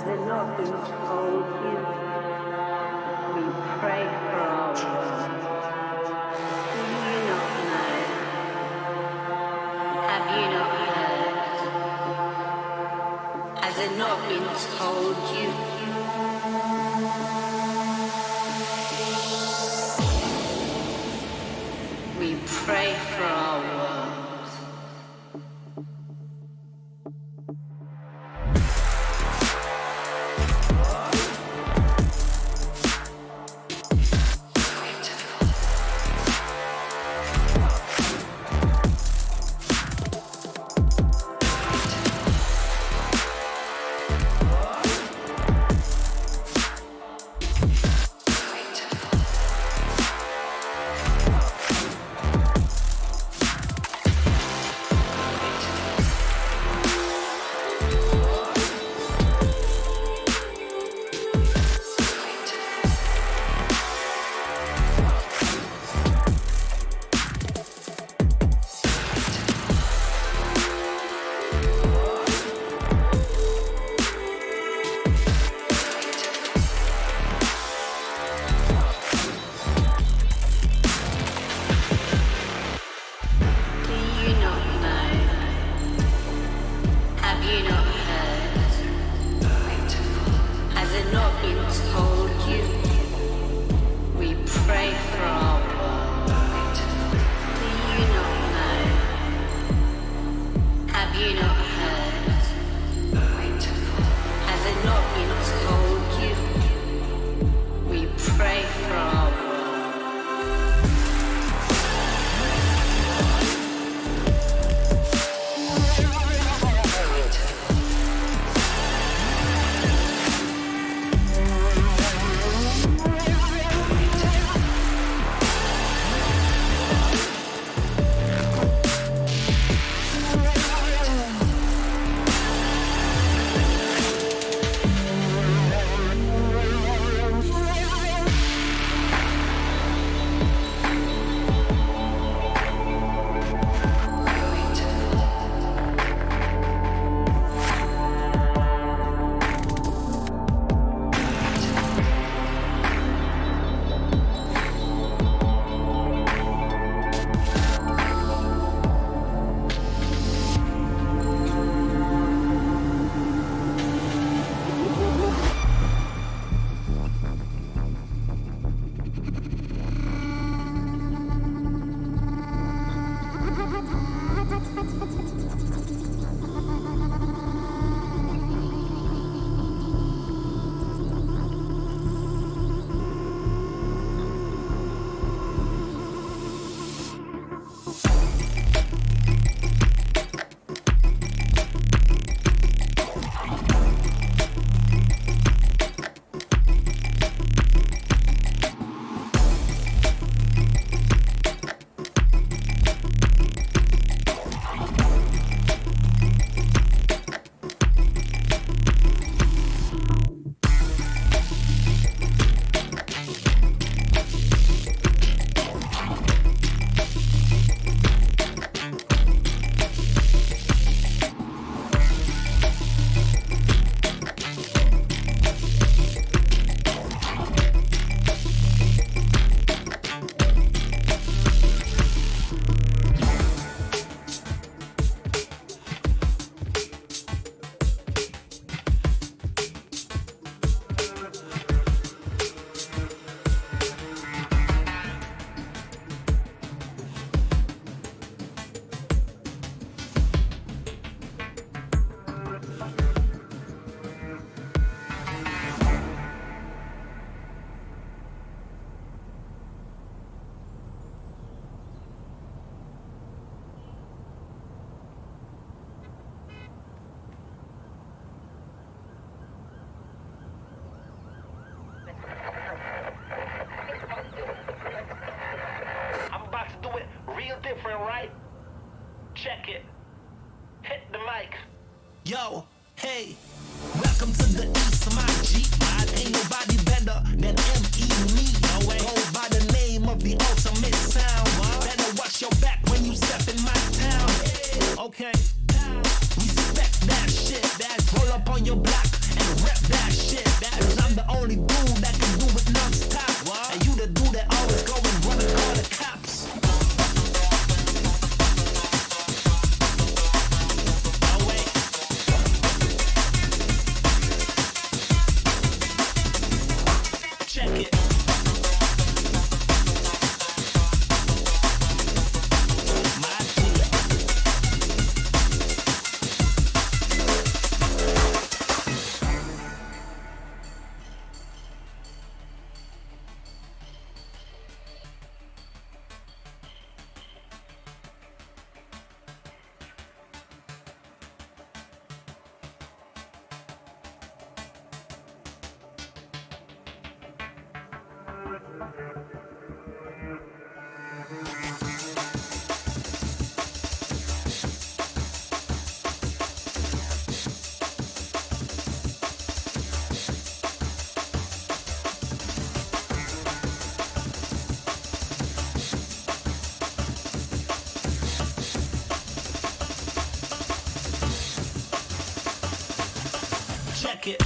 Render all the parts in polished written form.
Has it not been told you? We pray for our world. Do you not know? Have you not heard? Has it not been told you? We pray for our world. Check it. Hit the mic. Yo, hey, welcome to the East of my G. Ain't nobody better than M.E. me. No way. Go by the name of the ultimate sound. Better watch your back when you step in my town. Okay, respect that shit. Roll up on your block and rep that. Check it.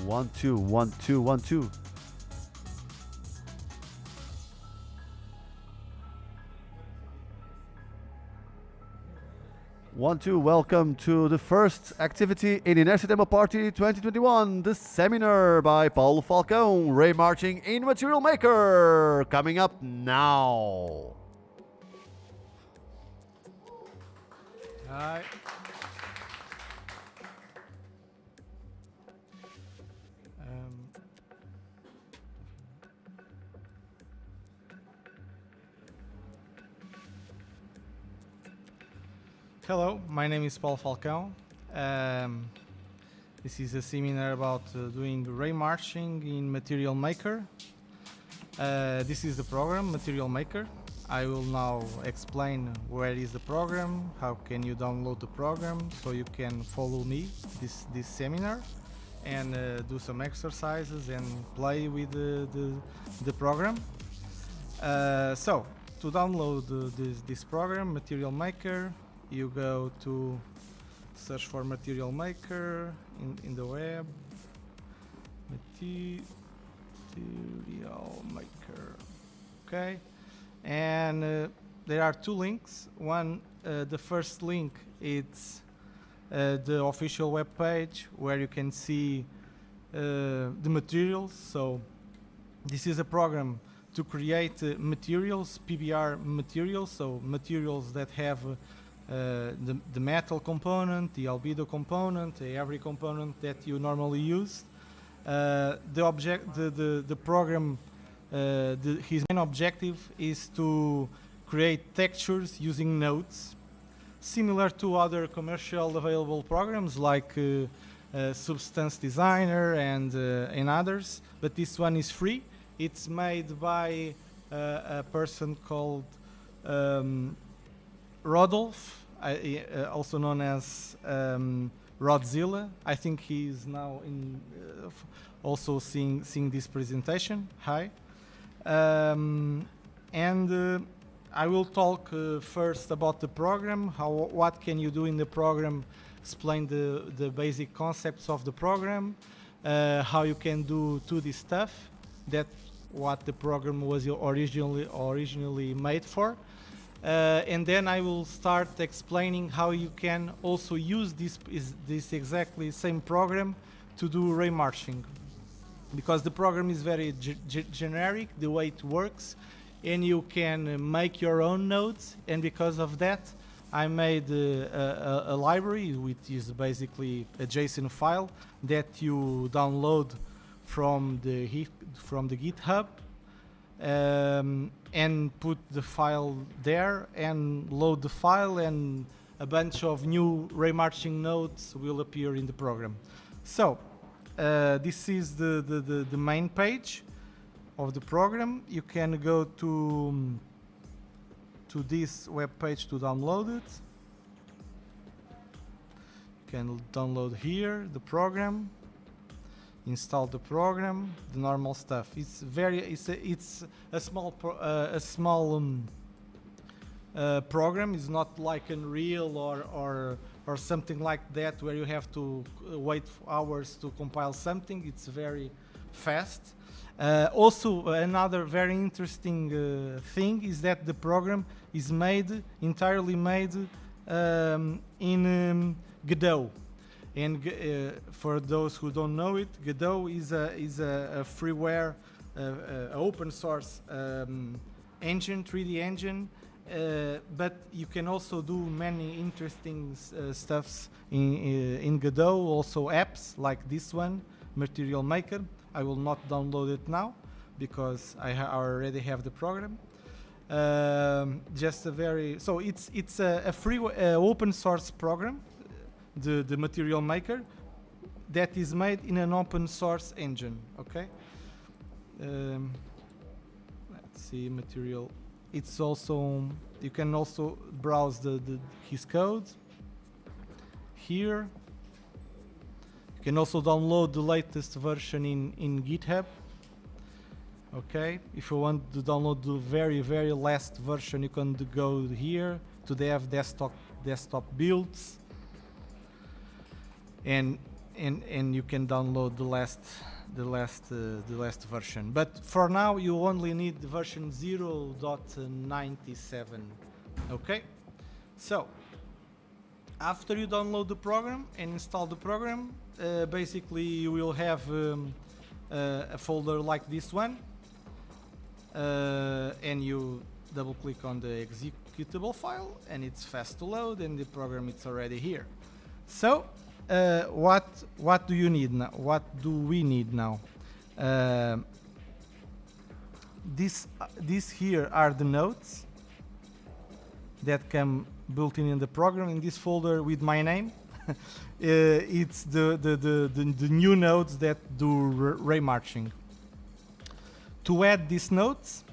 1 2 1 2 1 2. One, two, welcome to the first activity in Inércia Demoparty 2021, the seminar by Paulo Falcão, Raymarching in Material Maker, coming up now. Hi. Hello, my name is Paulo Falcão. This is a seminar about doing Raymarching in Material Maker. This is the program, Material Maker. I will now explain where is the program, how can you download the program, so you can follow me this seminar and do some exercises and play with the program. So to download this program, Material Maker, you go to search for Material Maker in the web. Material Maker. Okay. And there are two links. One, the first link, it's the official web page where you can see the materials. So this is a program to create materials, PBR materials, so materials that have the metal component, the albedo component, every component that you normally use. The program, his main objective is to create textures using nodes, similar to other commercial available programs like Substance Designer and others, but this one is free. It's made by a person called Rodolph, also known as Rodzilla. I think he is now in also seeing this presentation. Hi. I will talk first about the program, what can you do in the program, explain the basic concepts of the program, how you can do 2D stuff, that's what the program was originally made for. And then I will start explaining how you can also use this exactly same program to do Raymarching, because the program is very generic, the way it works, and you can make your own nodes. And because of that, I made a library, which is basically a JSON file that you download from the GitHub, and put the file there and load the file, and a bunch of new Raymarching nodes will appear in the program. So this is the main page of the program. You can go to this web page to download it. You can download here the program, install the program, the normal stuff. It's a small program. It's not like Unreal or something like that where you have to wait hours to compile something. It's very fast. Also, another very interesting thing is that the program is entirely made in Godot. And for those who don't know it, Godot is a freeware, open source engine, 3D engine. But you can also do many interesting stuffs in Godot, also apps like this one, Material Maker. I will not download it now because I already have the program. So it's a free open source program, the Material Maker, that is made in an open source engine. Okay. Let's see, Material. It's also, you can also browse his code here. You can also download the latest version in GitHub. Okay, if you want to download the very last version, you can go here to the desktop builds, and and you can download the last version. But for now, you only need the version 0.97. Okay, so after you download the program and install the program, basically you will have a folder like this one, and you double click on the executable file and it's fast to load and the program is already here. So what do you need now? What do we need now? These here are the nodes that come built in the program in this folder with my name. It's the new nodes that do Raymarching. To add these nodes,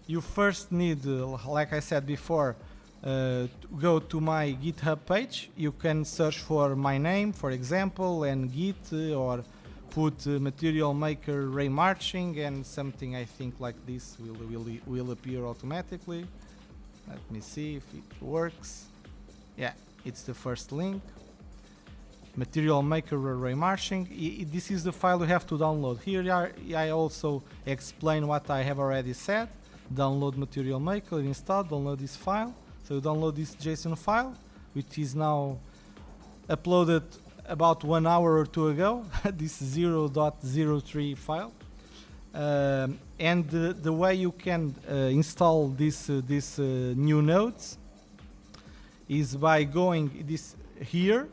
you first need, like I said before, to go to my GitHub page. You can search for my name, for example, and Git, or put Material Maker Raymarching, and something I think like this will appear automatically. Let me see if it works. Yeah, it's the first link. Material Maker Raymarching. This is the file you have to download. Here I also explain what I have already said. Download Material Maker, install, download this file. So you download this JSON file, which is now uploaded about 1 hour or 2 ago. This 0.03 file. And the way you can install this new nodes is by going this here.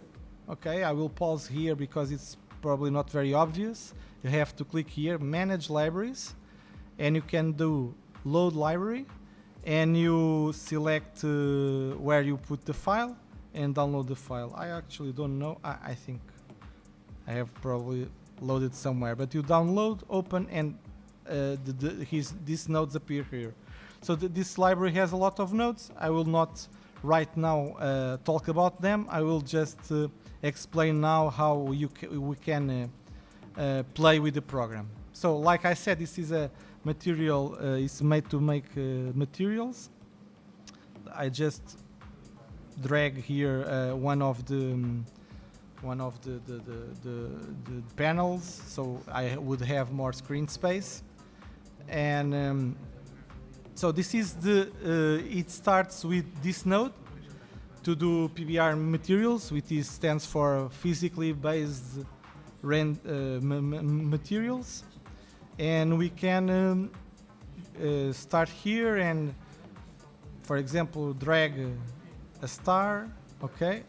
Okay, I will pause here because it's probably not very obvious. You have to click here, Manage Libraries, and you can do Load Library, and you select where you put the file and download the file. I actually don't know. I think I have probably loaded somewhere, but you download, open, and these nodes appear here. So this library has a lot of nodes. I will not right now talk about them. I will just explain now how we can play with the program. So like I said, this is a material, it's made to make materials. I just drag here one of the panels, so I would have more screen space. And so this is it starts with this node to do PBR materials, which stands for physically based materials. And we can start here and, for example, drag a star, okay,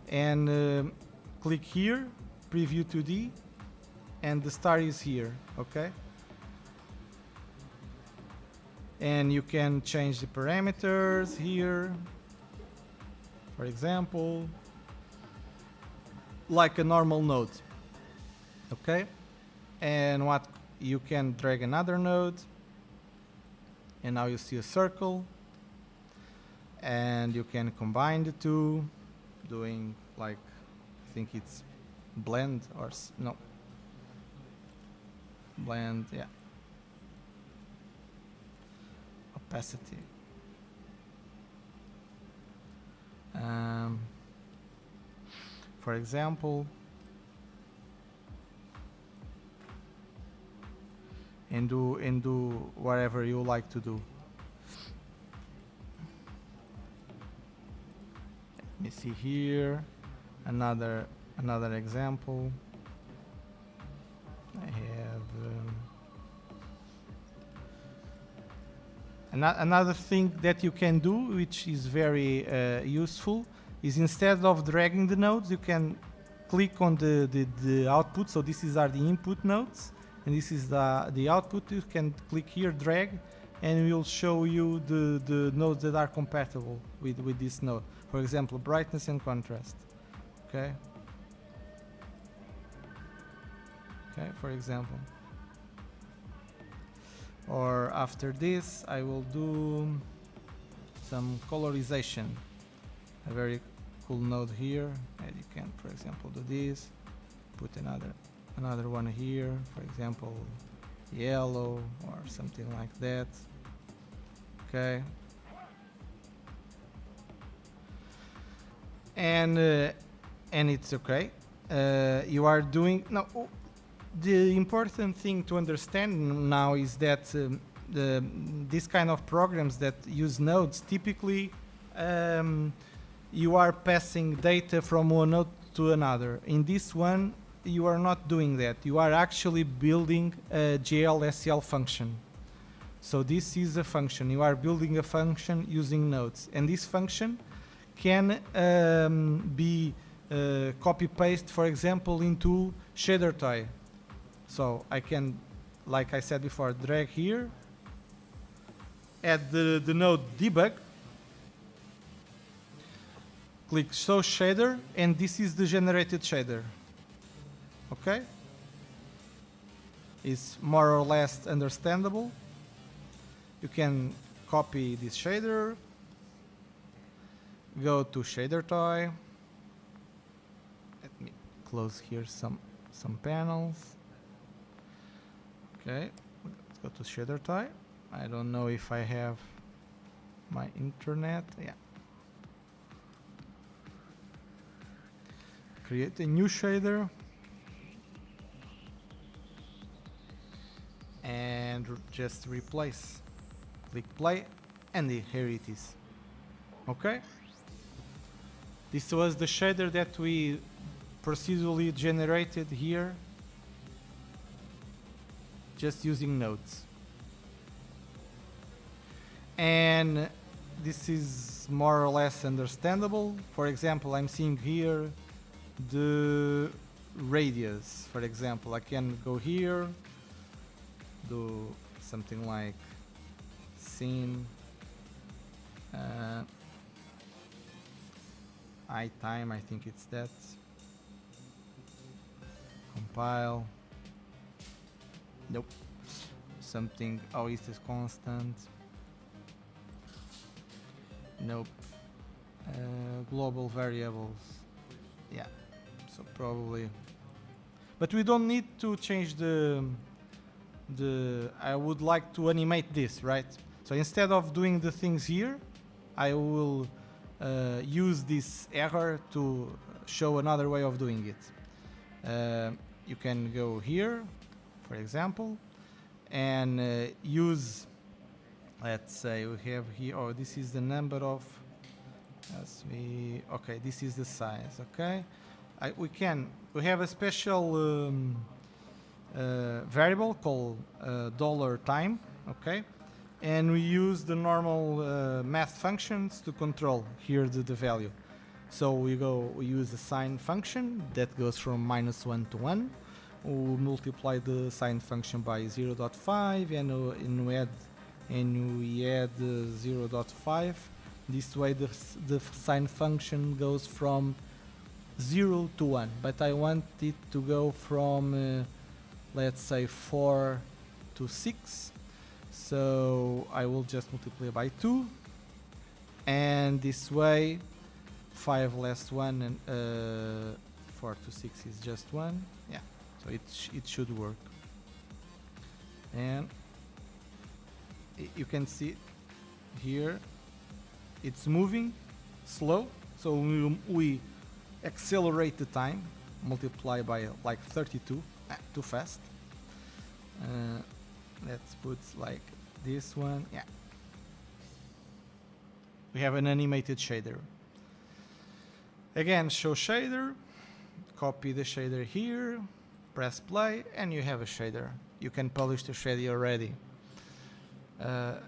and click here, preview 2D, and the star is here, okay. And you can change the parameters here, for example, like a normal node, okay. And what you can drag another node, and now you see a circle, and you can combine the two, doing like, I think it's blend or no, blend, yeah, opacity. For example, and do whatever you like to do. Let me see here another example. I have another thing that you can do, which is very useful, is instead of dragging the nodes, you can click on the output. So these are the input nodes, and this is the output. You can click here, drag, and it will show you the nodes that are compatible with this node. For example, brightness and contrast. Okay. Okay, for example. Or after this, I will do some colorization. A very cool node here, and you can, for example, do this. Put another one here, for example, yellow or something like that. Okay. And it's okay. you are doing now. The important thing to understand now is that this kind of programs that use nodes typically you are passing data from one node to another. In this one, you are not doing that. You are actually building a GLSL function. So this is a function. You are building a function using nodes, and this function can be copy-paste, for example, into shader toy. So I can, like I said before, drag here, add the node debug, click show shader, and this is the generated shader. Okay? It's more or less understandable. You can copy this shader, go to shader toy. Let me close here some panels. Okay, let's go to shader toy. I don't know if I have my internet. Yeah. Create a new shader. And just replace. Click play, and here it is. Okay? This was the shader that we procedurally generated here, just using nodes. And this is more or less understandable. For example, I'm seeing here the radius. For example, I can go here, do something like scene time, I think it's that. Compile. Nope. Something. Oh, is this constant? Nope. Global variables. Yeah. So probably. But we don't need to change the. I would like to animate this, right? So instead of doing the things here, I will use this error to show another way of doing it. You can go here, for example, and use, let's say we have here, oh, this is the number of, okay, this is the size, okay? We have a special variable called $time, okay? And we use the normal math functions to control here the value. So we use a sine function that goes from -1 to 1. We multiply the sine function by 0.5 and we add 0.5. This way the sine function goes from 0 to 1. But I want it to go from let's say 4 to 6. So I will just multiply by 2, and this way 5 less 1 and 4 to 6 is just 1. Yeah, so it should work. And you can see here it's moving slow, so we accelerate the time, multiply by like 32. Too fast. Let's put like this one. Yeah, we have an animated shader. Again, show shader, copy the shader here, press play, and you have a shader. You can publish the shader already. A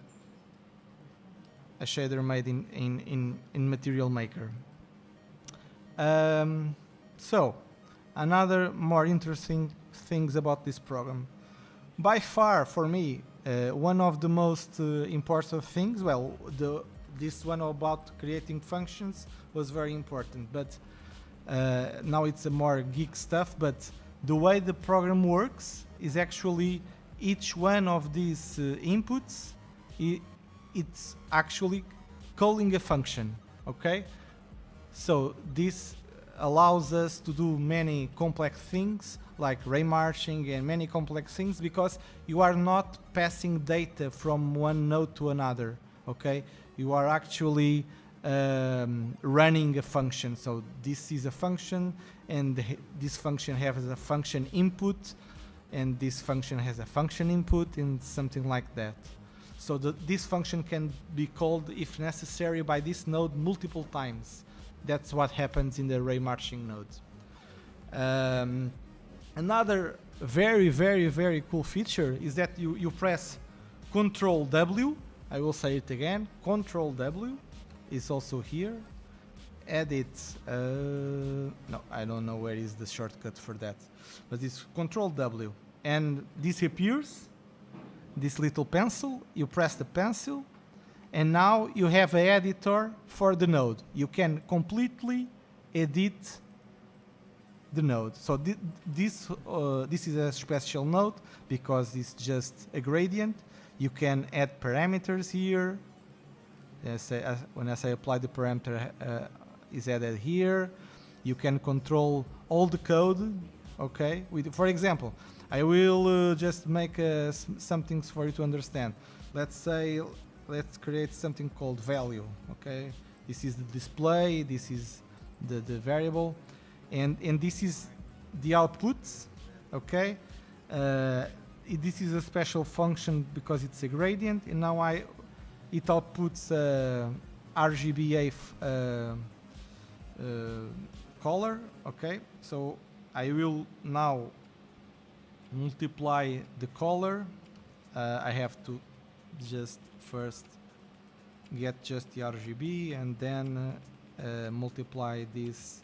shader made in Material Maker. So another more interesting things about this program. By far, for me, one of the most important things, well, this one about creating functions was very important, but now it's a more geek stuff, but the way the program works is actually each one of these inputs, it's actually calling a function, okay? So this allows us to do many complex things like Raymarching and many complex things because you are not passing data from one node to another, okay? You are actually running a function. So this is a function, and this function has a function input, and this function has a function input, and something like that. So this function can be called, if necessary, by this node multiple times. That's what happens in the Raymarching node. Another very, very, very cool feature is that you press Control W. I will say it again. Control W is also here. Edit. No, I don't know where is the shortcut for that, but it's Control W, and this appears. This little pencil. You press the pencil, and now you have an editor for the node. You can completely edit the node. So this is a special node because it's just a gradient. You can add parameters here. When I say apply the parameter is added here. You can control all the code. Okay. For example, I will just make some things for you to understand. Let's create something called value. Okay. This is the display. This is the variable. And this is the outputs, okay? This is a special function because it's a gradient, and now it outputs RGBA color, okay? So I will now multiply the color. I have to just first get just the RGB and then multiply this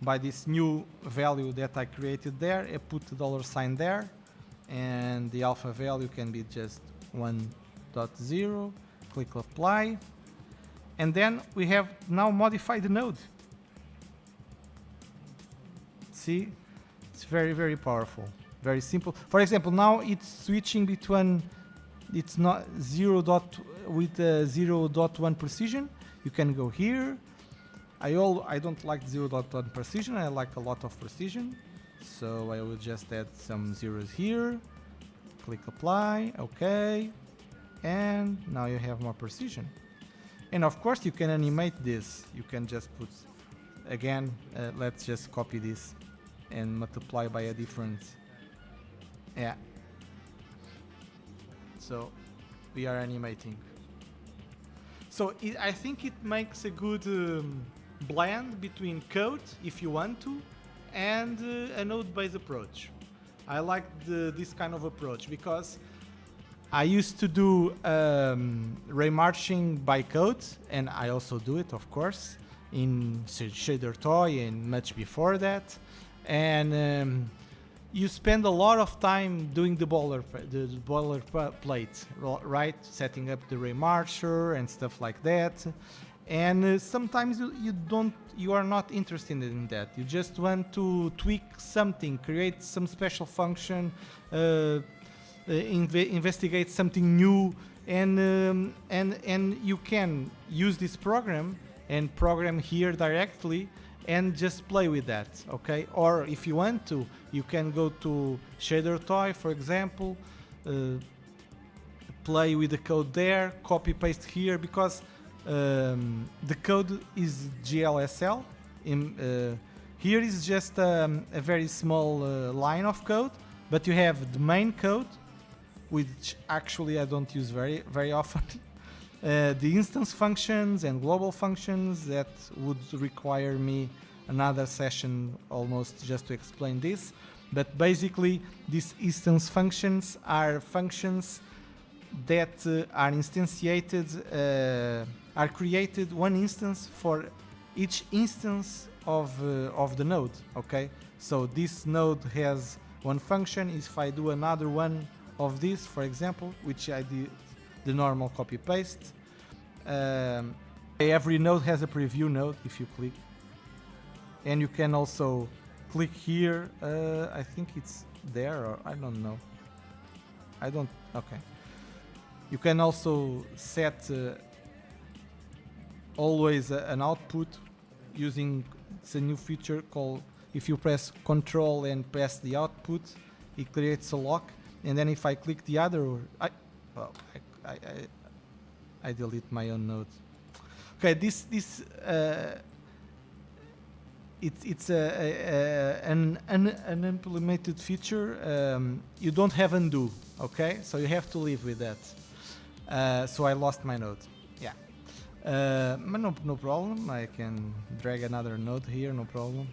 by this new value that I created there. I put the $sign there, and the alpha value can be just 1.0. Click apply, and then we have now modified the node. See, it's very, very powerful, very simple. For example, now it's switching between, it's not 0.1 precision. You can go here. I don't like 0.1 precision, I like a lot of precision. So I will just add some zeros here. Click apply, okay. And now you have more precision. And of course you can animate this. You can just put, again, let's just copy this and multiply by a different, yeah. So we are animating. So I think it makes a good blend between code, if you want to, and a node-based approach. I like this kind of approach because I used to do Raymarching by code, and I also do it, of course, in Shader Toy and much before that. And you spend a lot of time doing the boilerplate, right? Setting up the Raymarcher and stuff like that. And sometimes you are not interested in that. You just want to tweak something, create some special function, investigate something new, and you can use this program and program here directly and just play with that, okay? Or if you want to, you can go to Shader Toy, for example, play with the code there, copy paste here, because the code is GLSL. Here is just a very small line of code, but you have the main code, which actually I don't use very often. The instance functions and global functions that would require me another session almost just to explain this. But basically, these instance functions are functions that are instantiated, are created one instance for each instance of the node. Okay, so this node has one function. If I do another one of this, for example, which I did the normal copy paste, every node has a preview node if you click, and you can also click here. I think it's there, or I don't know. Okay. You can also set always an output using, it's a new feature called, if you press Control and press the output, it creates a lock. And then if I click the other, I delete my own node. Okay, it's an implemented feature. You don't have undo, okay? So you have to live with that. So I lost my node. Yeah, but no problem. I can drag another node here, no problem.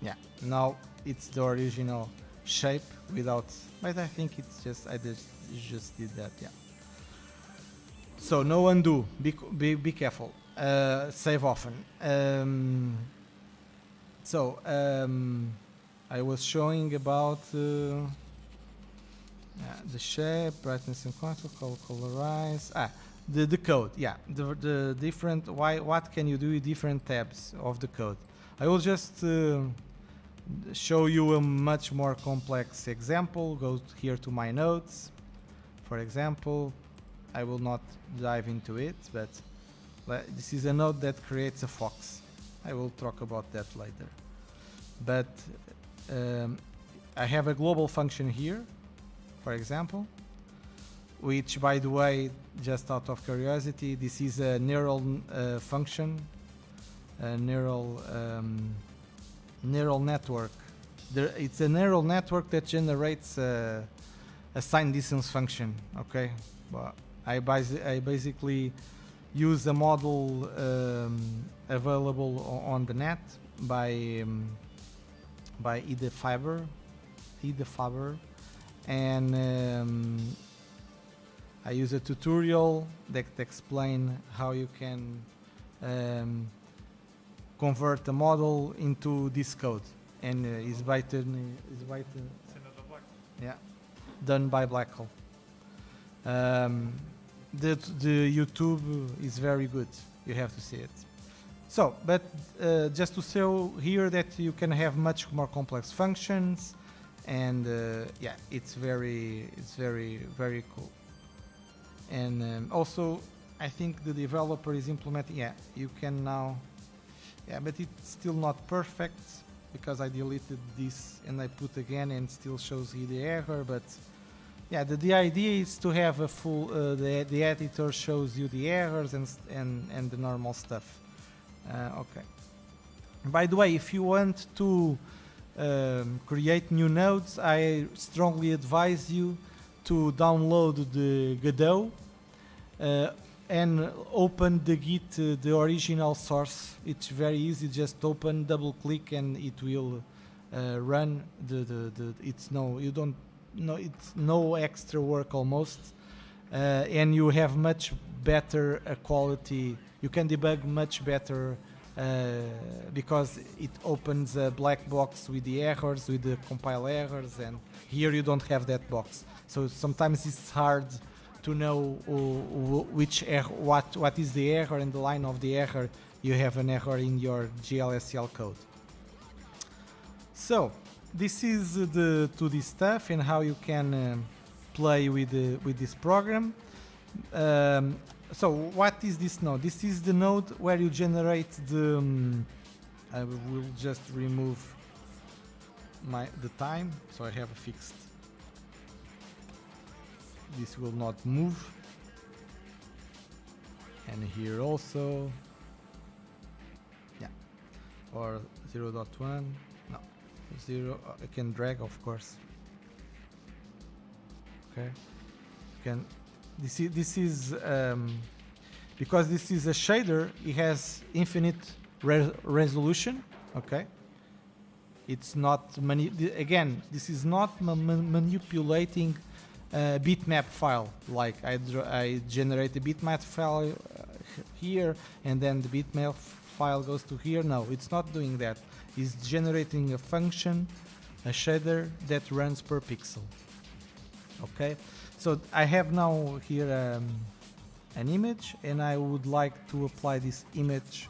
Yeah, now it's the original shape without, but I think it's just I just did that. Yeah. So no undo. Be careful. Save often. I was showing about the shape, brightness and contrast, colorize. The code. Yeah, the different. What can you do with different tabs of the code? I will just show you a much more complex example. Go here to my notes, for example. I will not dive into it, but this is a node that creates a fox. I will talk about that later. But I have a global function here, for example, which, by the way, just out of curiosity, this is a neural function, a neural network. It's a neural network that generates a sign distance function. Okay, but I basically use a model available on the net by Ida Faber, and I use a tutorial that explain how you can convert the model into this code, and is done by Blackhole. The YouTube is very good. You have to see it. So, but just to show here that you can have much more complex functions, and yeah, it's very cool. And also, I think the developer is implementing. Yeah, you can now. Yeah, but it's still not perfect because I deleted this and I put again and still shows here the error. But yeah, the idea is to have a full. The editor shows you the errors and the normal stuff. Okay. By the way, if you want to create new nodes, I strongly advise you to download the Godot and open the Git, the original source. It's very easy. Just open, double click, and it will run. It's no extra work almost, and you have much better quality. You can debug much better because it opens a black box with the errors, with the compile errors, and here you don't have that box. So sometimes it's hard to know which error, what is the error and the line of the error. You have an error in your GLSL code. So this is the 2D stuff and how you can play with this program. So what is this node? This is the node where you generate the. I will just remove the time, so I have a fixed. This will not move, and here also. Yeah, or 0.1. No, 0. I can drag, of course. Okay, you can. This is because this is a shader. It has infinite resolution. Okay, it's not again. This is not manipulating a bitmap file. Like I generate a bitmap file here, and then the bitmap file goes to here. No, it's not doing that. It's generating a function, a shader that runs per pixel. Okay. So I have now here an image, and I would like to apply this image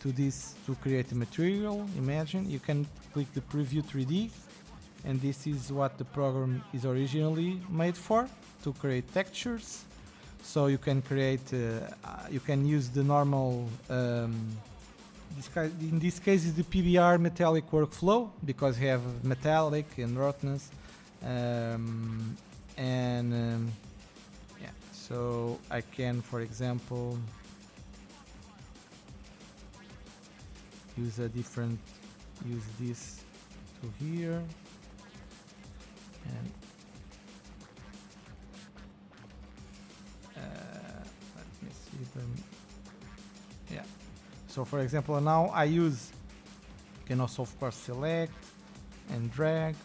to this to create a material. Imagine you can click the preview 3D, and this is what the program is originally made for, to create textures. So you can create, you can use the normal, in this case is the PBR metallic workflow, because you have metallic and roughness. Yeah, So I can, for example, use this to here, and let me see them. Yeah. So for example, now I use, can also of course select and drag.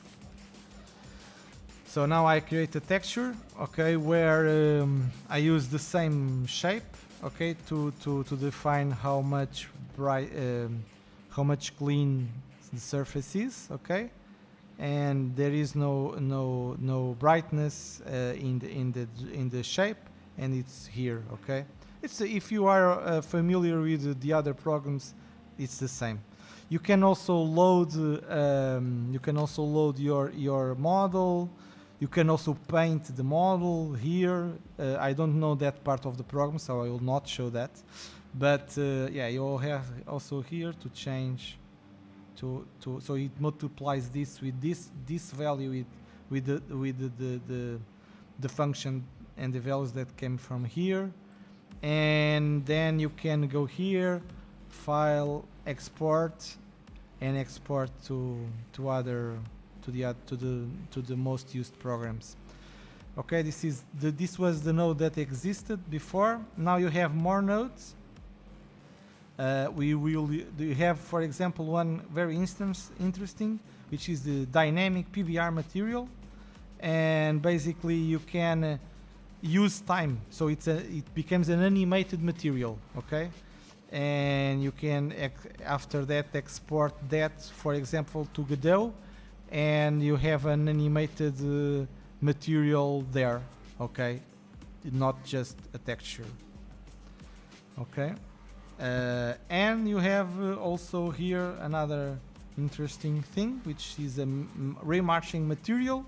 So now I create a texture, okay, where I use the same shape, okay, to define how much bright, how much clean the surface is, okay, and there is no brightness in the shape, and it's here, okay. It's if you are familiar with the other programs, it's the same. You can also load your model. You can also paint the model here. I don't know that part of the program, so I will not show that. But yeah, you all have also here to change so it multiplies this with this value with the function and the values that came from here, and then you can go here, file, export, and export to the most used programs. Okay, this was the node that existed before. Now you have more nodes. You have, for example, one very interesting, which is the dynamic PBR material, and basically you can use time, so it becomes an animated material. Okay, and you can after that export that, for example, to Godot, and you have an animated material there, okay, not just a texture. Okay, and you have also here another interesting thing, which is a Raymarching material,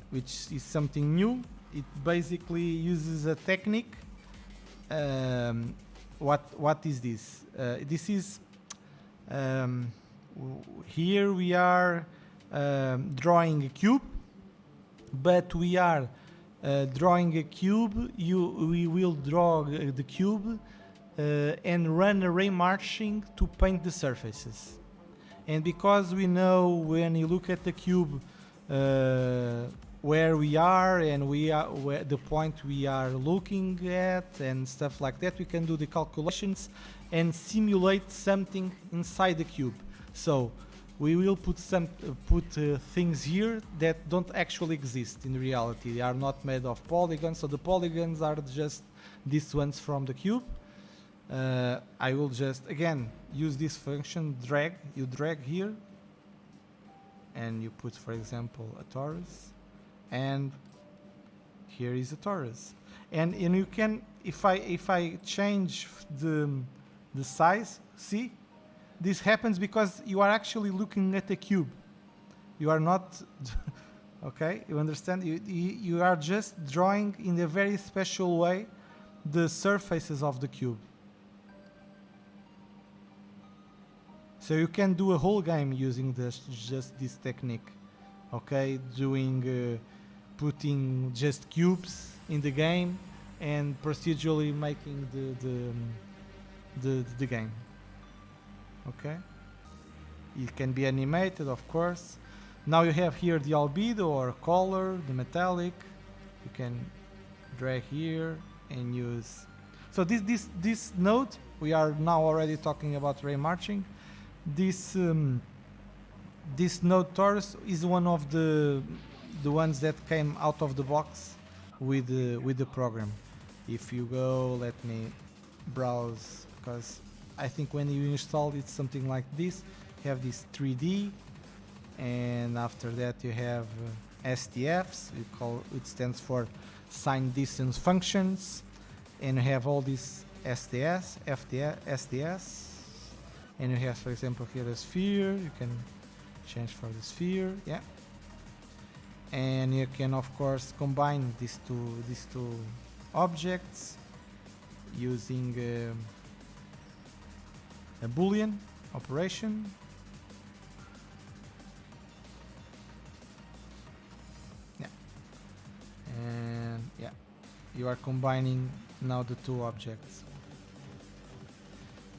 which is something new. It basically uses a technique. What is this? This is here we are drawing a cube, but we are drawing a cube. We will draw the cube and run a Raymarching to paint the surfaces. And because we know when you look at the cube where we are and where the point we are looking at and stuff like that, we can do the calculations and simulate something inside the cube. So we will put things here that don't actually exist in reality. They are not made of polygons, so the polygons are just these ones from the cube. I will just again use this function drag. You drag here and you put, for example, a torus, and here is a torus. And you can, if I change the size, see, this happens because you are actually looking at a cube. You are not okay, you understand? You are just drawing in a very special way the surfaces of the cube. So you can do a whole game using just this technique, okay? Putting just cubes in the game and procedurally making the game, okay? It can be animated, of course. Now you have here the albedo or color, the metallic. You can drag here and use. So this node, we are now already talking about Raymarching. This node torus is one of the ones that came out of the box with the program. If you go, let me browse, because I think when you install it's something like this. You have this 3D, and after that you have SDFs. It stands for sign distance functions, and you have all these SDS, SDS. And you have, for example, here a sphere. You can change for the sphere, yeah. And you can, of course, combine these two objects using a Boolean operation. Yeah. And yeah. you are combining now the two objects.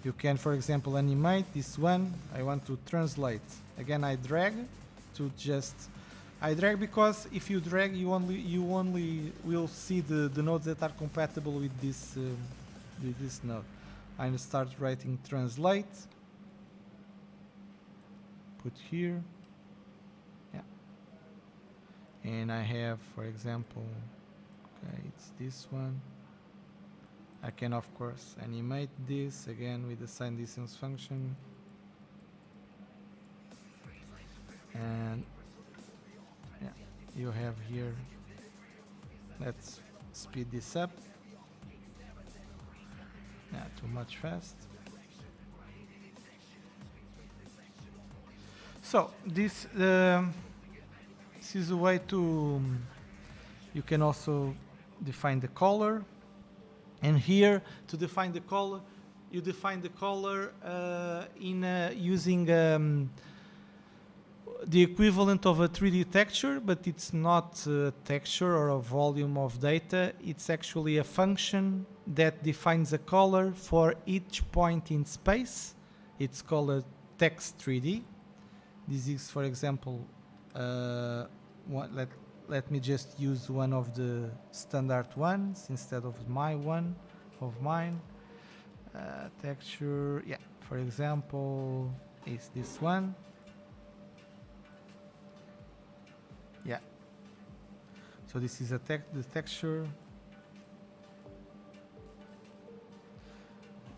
You can, for example, animate this one. I want to translate. Again, I drag to just. I drag because if you drag, you only will see the nodes that are compatible with this node. I start writing translate. Put here. Yeah. And I have, for example, okay, it's this one. I can, of course, animate this again with the sine distance function. And yeah, you have here, let's speed this up. Yeah, too much fast. So this is a way to, you can also define the color. And here, to define the color, you define the color using the equivalent of a 3D texture, but it's not a texture or a volume of data. It's actually a function that defines a color for each point in space. It's called a text 3D. This is, for example, let me just use one of the standard ones instead of mine. Texture, yeah, for example, is this one. Yeah. So this is the texture.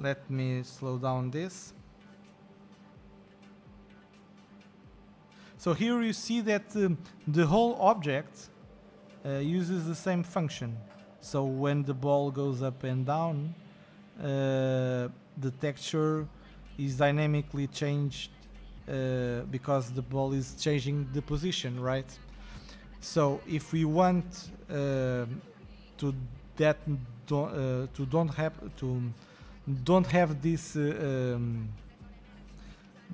Let me slow down this. So here you see that the whole object uses the same function. So when the ball goes up and down, the texture is dynamically changed because the ball is changing the position, right? So if we want to don't have this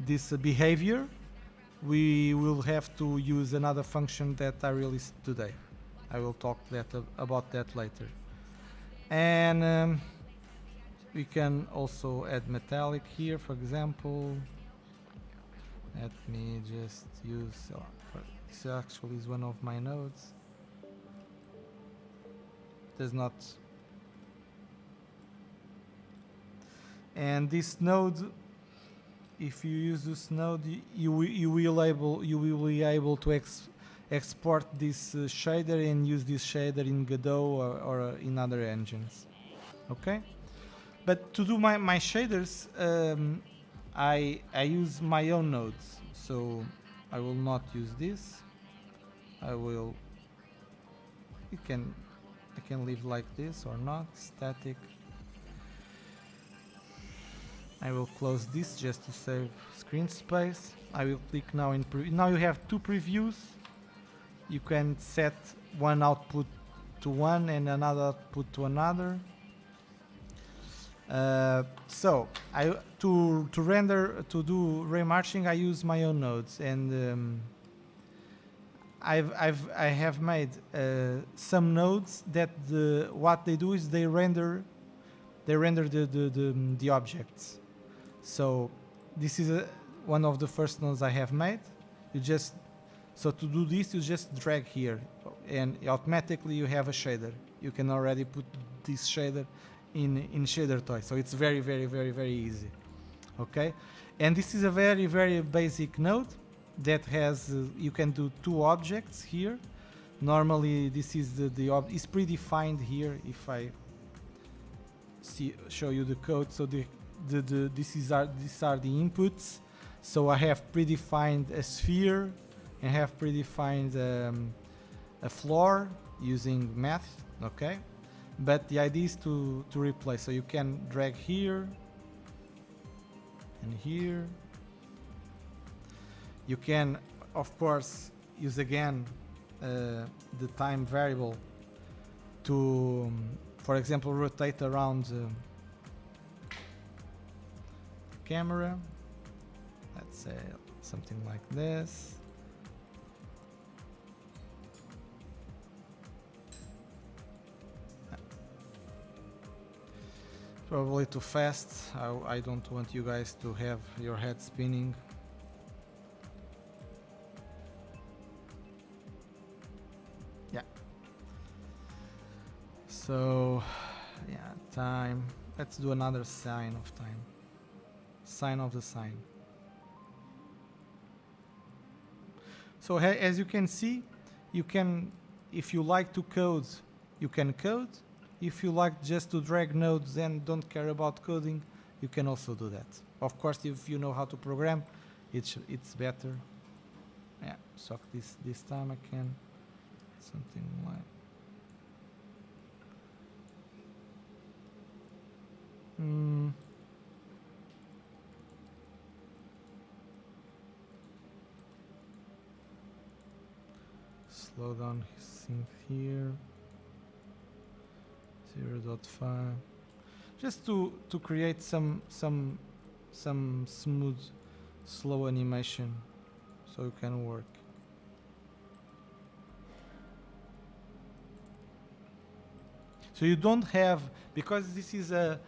this behavior, we will have to use another function that I released today. I will talk about that later. And we can also add metallic here, for example. Let me just use, this actually is one of my nodes. Does not. And this node, if you use this node, you will be able to export this shader and use this shader in Godot or in other engines. Okay, but to do my shaders, I use my own nodes, so I will not use this. I can leave like this or not, static. I will close this just to save screen space. I will click now in preview. Now you have two previews. You can set one output to one and another output to another. So to do Raymarching, I use my own nodes, and I have made some nodes that what they do is they render the objects. So this is one of the first nodes I have made. So to do this, you just drag here, and automatically you have a shader. You can already put this shader in Shader Toy. So it's very easy. Okay, and this is a very basic node that has you can do two objects here. Normally this is is predefined here. If I show you the code, so these are the inputs. So I have predefined a sphere and have predefined a floor using math. Okay, but the idea is to replace. So you can drag here and here. You can, of course, use again the time variable to, for example, rotate around the camera. Let's say something like this. probably too fast. I don't want you guys to have your head spinning. Yeah. So, yeah, time. Let's do another sign of time. Sign of the sign. So as you can see, you can, if you like to code, you can code. If you like just to drag nodes and don't care about coding, you can also do that. Of course, if you know how to program, it's better. Yeah, so this time I can something like. Slow down his sync here. 0.5. Just to create some smooth, slow animation, so it can work. So you don't have, because this is a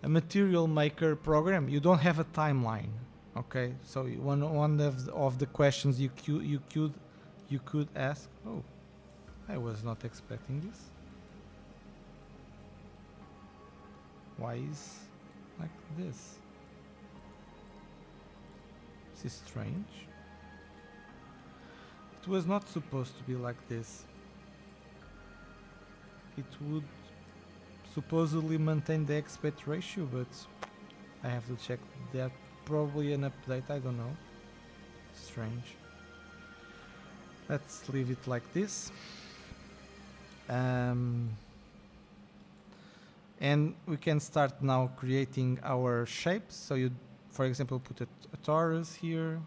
material maker program, you don't have a timeline. Okay, so one of the questions you could ask. Oh, I was not expecting this. Why is like this? This is strange. It was not supposed to be like this. It would supposedly maintain the aspect ratio, but I have to check that. Probably an update, I don't know. Strange. Let's leave it like this. And we can start now creating our shapes. So you, for example, put a torus here.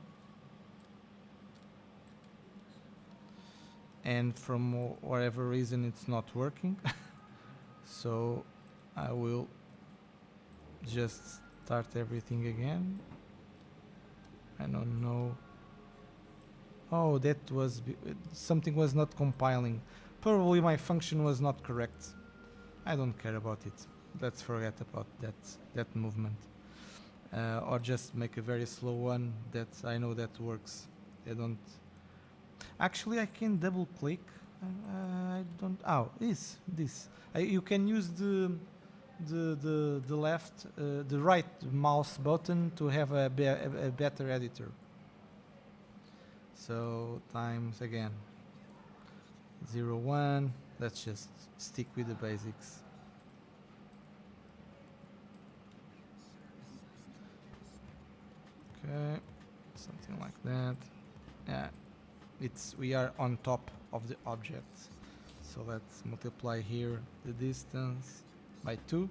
And from whatever reason it's not working. So I will just start everything again. I don't know. Oh, that was something was not compiling. Probably my function was not correct. I don't care about it. Let's forget about that movement. Or just make a very slow one that I know that works. I don't. Actually, I can double click. I don't. Oh, this. You can use the left, the right mouse button to have a better editor. So times again. 0, 1. Let's just stick with the basics. Okay, something like that. Yeah, we are on top of the object. So let's multiply here the distance by 2.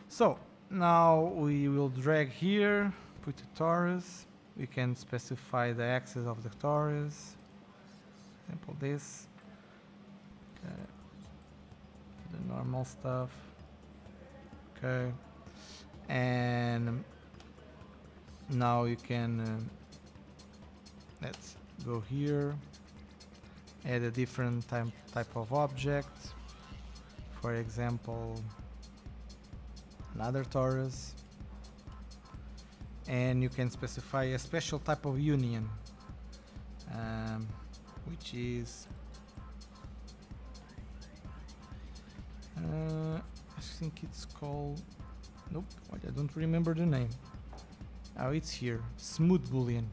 So now we will drag here, put the torus. We can specify the axis of the torus. Example this. Okay. The normal stuff. Okay. And now you can let's go here. Add a different type of object. For example, another torus. And you can specify a special type of union, which is I think it's called, nope, I don't remember the name. Oh, it's here, smooth boolean.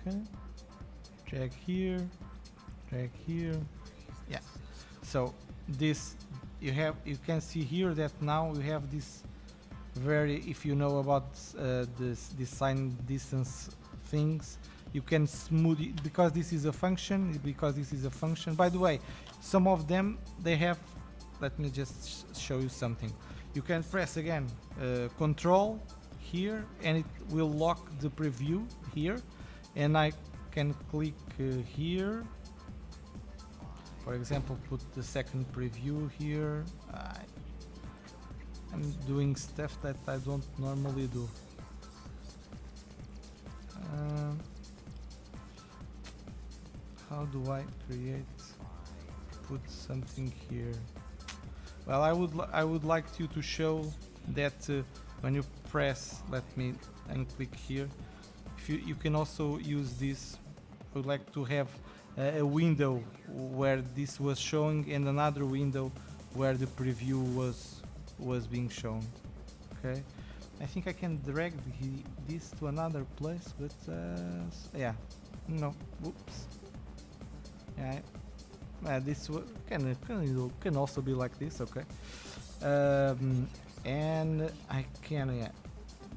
Okay, drag here, yeah. So this you can see here that now we have this very, if you know about this sign distance things, you can smooth it because this is a function. By the way, some of them they have, let me just show you something. You can press again control here and it will lock the preview here, and I can click here, for example, put the second preview here. I'm doing stuff that I don't normally do. how do I put something here? Well, I would like you to show that when you press, let me unclick here. If you can also use this. I would like to have a window where this was showing and another window where the preview was being shown. Okay, I think I can drag this to another place, but yeah, no, whoops. Yeah, this can also be like this. Okay, and I can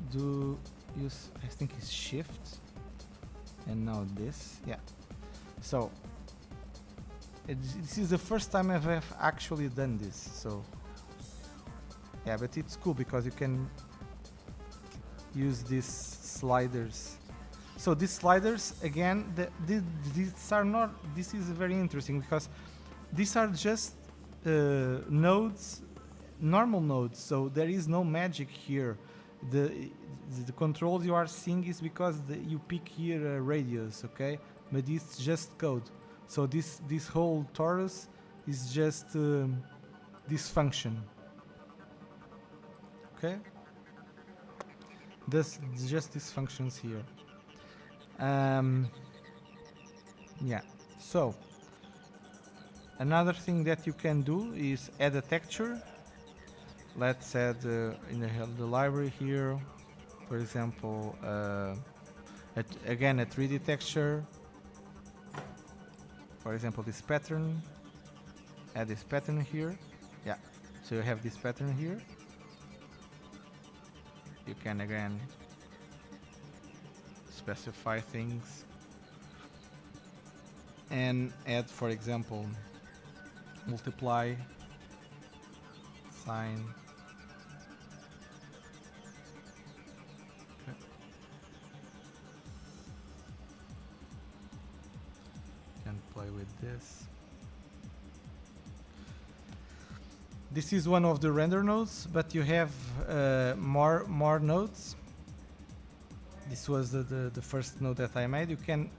do use, I think it's shift, and now this. Yeah, so this is the first time I've actually done this. So yeah, but it's cool because you can use these sliders. So these sliders, again, these are not. This is very interesting because these are just nodes, normal nodes. So there is no magic here. The controls you are seeing is because you pick here a radius, okay? But it's just code. So this whole torus is just this function, okay? Just these functions here. Yeah, so another thing that you can do is add a texture. Let's add in the library here, for example, again a 3D texture. For example, this pattern. Add this pattern here. Yeah, so you have this pattern here. You can again specify things and add, for example, multiply sign. Okay. Can play with this. This is one of the render nodes, but you have more nodes. This was the first node that I made. You can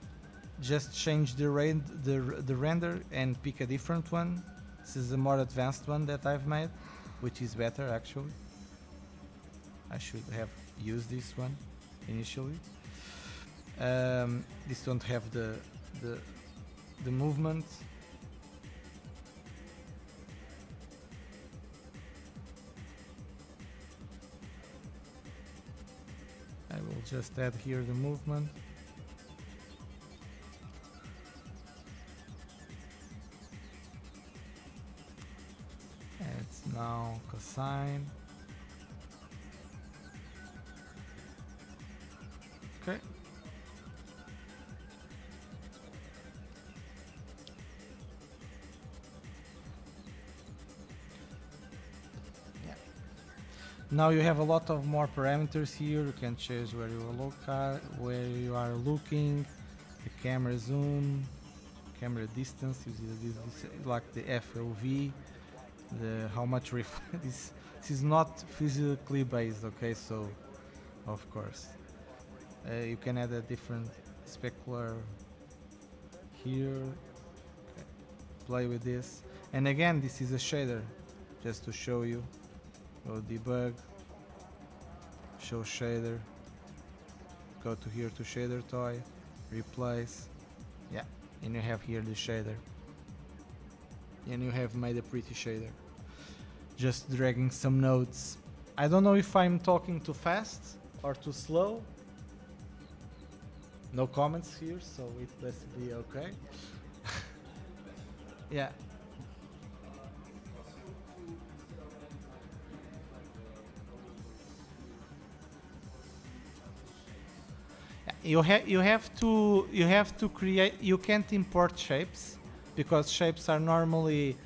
just change the render and pick a different one. This is a more advanced one that I've made, which is better actually. I should have used this one initially. This don't have the movement. I will just add here the movement. It's now cosine. Okay. Now you have a lot of more parameters here. You can choose where you are looking, the camera zoom, camera distance, this like the FOV, the how much this is not physically based, okay? So of course you can add a different specular here. Okay. Play with this, and again this is a shader just to show you. Go debug, show shader, go to here to shader toy, replace, yeah, and you have here the shader, and you have made a pretty shader. Just dragging some nodes. I don't know if I'm talking too fast or too slow. No comments here, so it must be okay. Yeah. You have to create. You can't import shapes because shapes are normally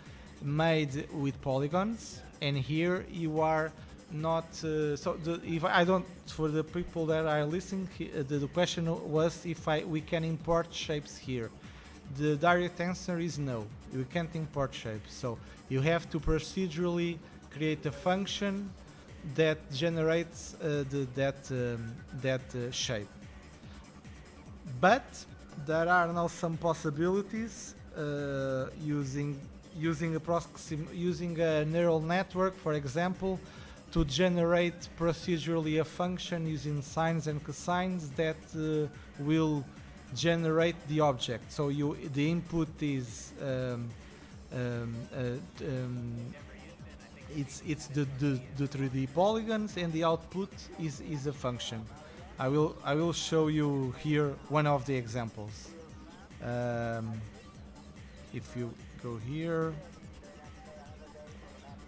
made with polygons, and here you are not. So if I don't, for the people that are listening, the question was if we can import shapes here. The direct answer is no. You can't import shapes. So you have to procedurally create a function that generates that shape. But there are now some possibilities using a neural network, for example, to generate procedurally a function using sines and cosines that will generate the object. So the input is it's the 3D polygons, and the output is a function. I will show you here one of the examples. If you go here,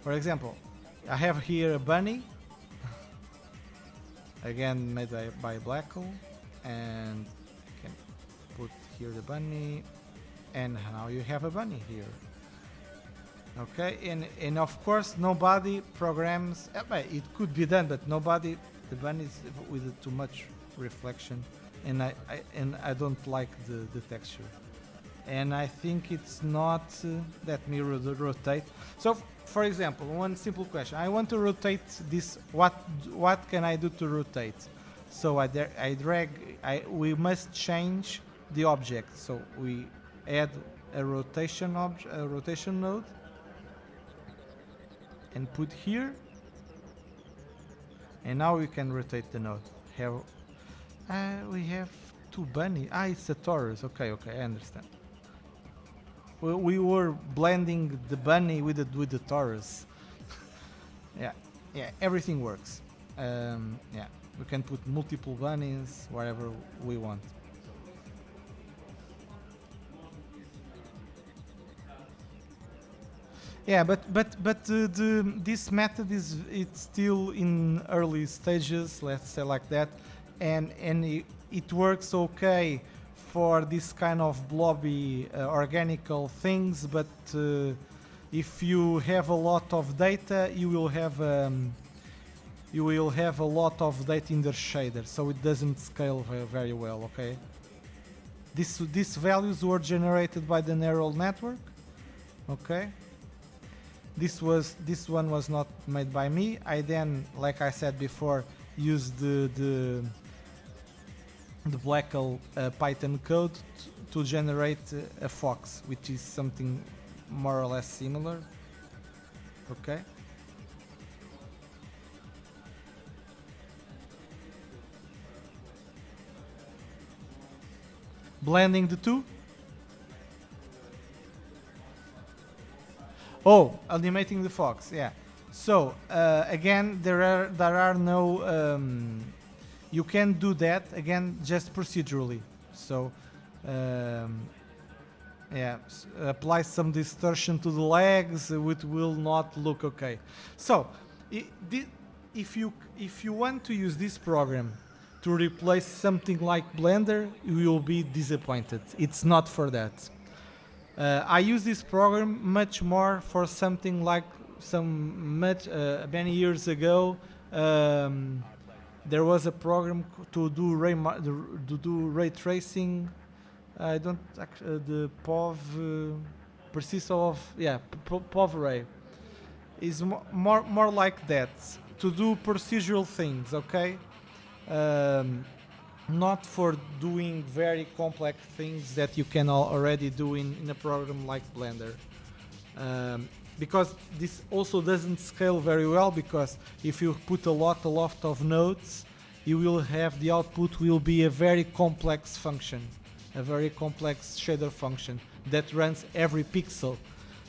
for example, I have here a bunny, again made by Blackhole, and I can put here the bunny, and now you have a bunny here. Okay, and of course nobody programs. It could be done, but nobody. The bunny is with too much reflection, and I don't like the texture. And I think it's not. Let me rotate. So, for example, one simple question: I want to rotate this. What can I do to rotate? So I drag. We must change the object. So we add a rotation node, and put here. And now we can rotate the node. We have two bunny. It's a torus. Okay, I understand. We were blending the bunny with the torus. yeah, everything works. We can put multiple bunnies wherever we want. Yeah, but this method it's still in early stages, let's say like that, and it works okay for this kind of blobby organical things, but if you have a lot of data, you will have a lot of data in the shader, so it doesn't scale very well. Okay, these values were generated by the neural network. Okay. This one was not made by me. I then, like I said before, used the Blackhole Python code to generate a fox, which is something more or less similar. Okay. Blending the two. Oh, animating the fox, yeah. So again, there are no. You can do that again just procedurally. So apply some distortion to the legs, which will not look okay. So if you want to use this program to replace something like Blender, you will be disappointed. It's not for that. I use this program much more for something like many years ago. There was a program to do ray tracing. I don't the POV ray is more like that, to do procedural things. Okay. Not for doing very complex things that you can already do in a program like Blender. Because this also doesn't scale very well, because if you put a lot of nodes, you will have the output will be a very complex function, a very complex shader function that runs every pixel.